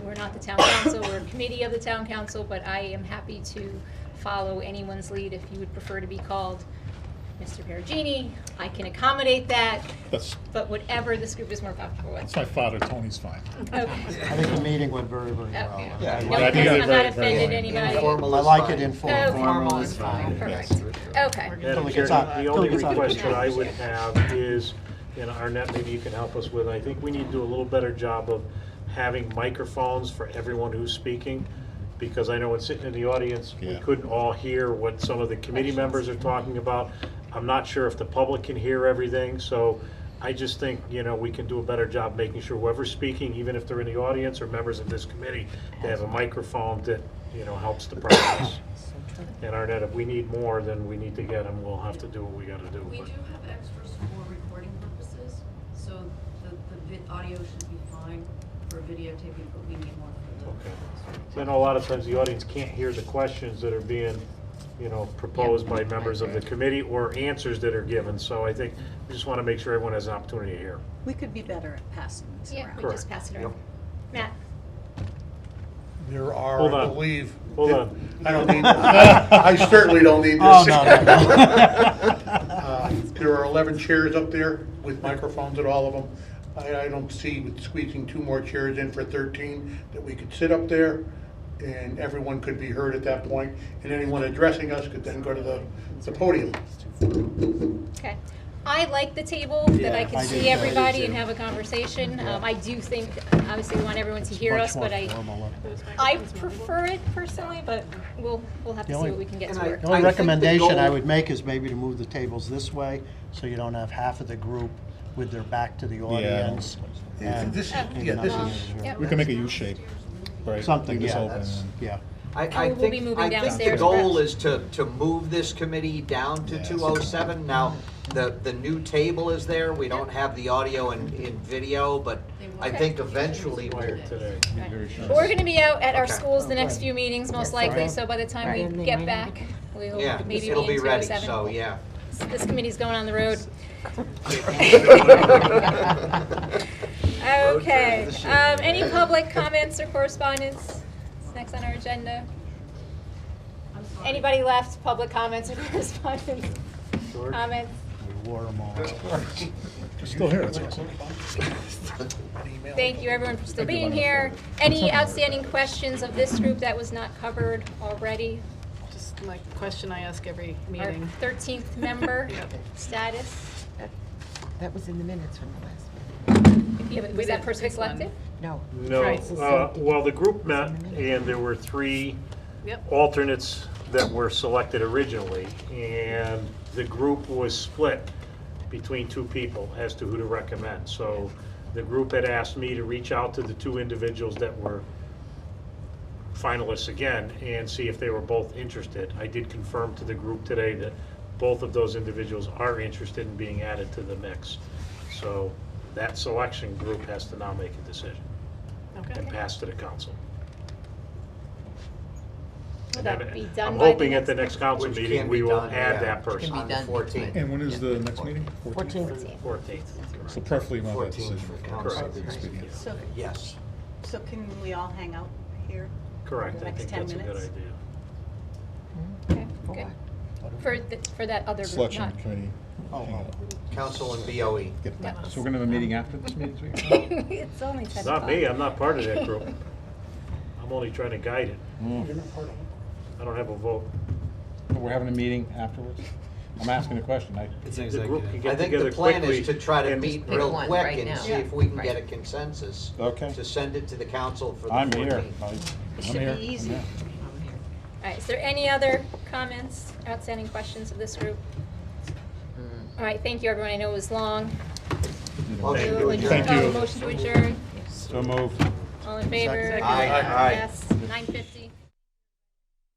We're not the town council, we're a committee of the town council, but I am happy to follow anyone's lead if you would prefer to be called Mr. Perugini. I can accommodate that, but whatever this group is more comfortable with. That's my father, Tony's fine. Okay. I think the meeting went very, very well. Okay. I No, like because it. I'm not offended anybody. Informal I like it informal. Okay. Formal is fine. Perfect. Okay. Madam it Chair, gets out- the till only it gets out of request that I control. would have is, Arnett, maybe you can help us with, I think we need to do a little better job of having microphones for everyone who's speaking, because I know when sitting in the audience, we Yeah. couldn't all hear what some of the committee members are talking about. I'm not sure if the public can hear everything, so I just think, we can do a better job making sure whoever's speaking, even if they're in the audience or members of this committee, they have a microphone that, helps the process. And Arnett, if we need more, then we need to get them. We'll have to do what we gotta do. We but- do have extras for recording purposes, so the audio should be fine for videotaping, but we need more for the. Okay. So I know a lot of times the audience can't hear the questions that are being, proposed by members of the committee or answers that are given. So I think we just want to make sure everyone has an opportunity to hear. We could be better at passing this Yeah, around. we just pass it around. Matt? There are, Hold I on. believe. Hold on. I don't need, I certainly don't need this. Oh, no. There are 11 chairs up there with microphones at all of them. I don't see with squeezing 2 more chairs in for 13 that we could sit up there and everyone could be heard at that point, and anyone addressing us could then go to the podium. Okay. I like the table, that I can I do see too. everybody and have a conversation. I do think, obviously, we want everyone to hear us, but I prefer it personally, but we'll have to see what we can get to work. The only recommendation I would make is maybe to move the tables this way, so you don't have half of the group with their back to the audience. And This is, maybe yeah, not this the is, usual. Yep. We can make a U shape, right? Something, Leave this yeah, open that's, and- yeah. I we'll be think, moving I think the downstairs, goal perhaps. is to move this committee down to 207. Now, the new table is there, we don't have the audio and video, but I think eventually we're. Today. But we're gonna be out at our Okay. schools the next few meetings, most likely, Right. so by the time Right. we get back, we'll Yeah, maybe it'll be be in ready, 207. so, yeah. This committee's going on the road. Okay, any public comments or correspondence? It's next on our agenda. Anybody left, public comments or correspondence? George? Comments? We wore them all. Still here, that's awesome. Thank you, everyone, for still being here. Any outstanding questions of this group that was not covered already? Just my question I ask every Our meeting. 13th member Yep. status. That was in the minutes from the last meeting. Yeah, but We was that didn't person pick one. selected? No. No, Right. well, the group met, and there were 3 Yep. alternates that were selected originally, and the group was split between 2 people as to who to recommend. So the group had asked me to reach out to the 2 individuals that were finalists again and see if they were both interested. I did confirm to the group today that both of those individuals are interested in being added to the mix. So that selection group has to now make a decision Okay. and pass to the council. Will And that then be done I'm by the hoping at the next- next council Which meeting, can we be will done, add yeah, that which person. can be done 14th. And when is the next meeting? 14th. 14th. So preferably want that 14th decision. for for council. council to be expedient. So, Yes. so can we all hang out here? Correct, The I next think 10 that's a good minutes? idea. Okay, For good. what? For that other group, Selection not. committee. hang out. Council and BOE. Get back. So we're gonna have a meeting after this meeting? It's only 10 Not o'clock. me, I'm not part of that group. I'm only trying to guide it. Mm. I don't have a vote. But we're having a meeting afterwards? I'm asking a question. It's The group can I get think together the plan quickly. is to try to and- meet Pick real one quick right and now. see if we can get a Right. consensus. Okay. To send it to the council for the 14th. I'm here. It I'm should here. be easy. I'm here. I'm here. All right, is there any other comments, outstanding questions of this group? All right, thank you, everyone. I know it was long. Motion to Would you adjourn. Thank you. Motion to adjourn. So moved. All in favor? Aye. Yes.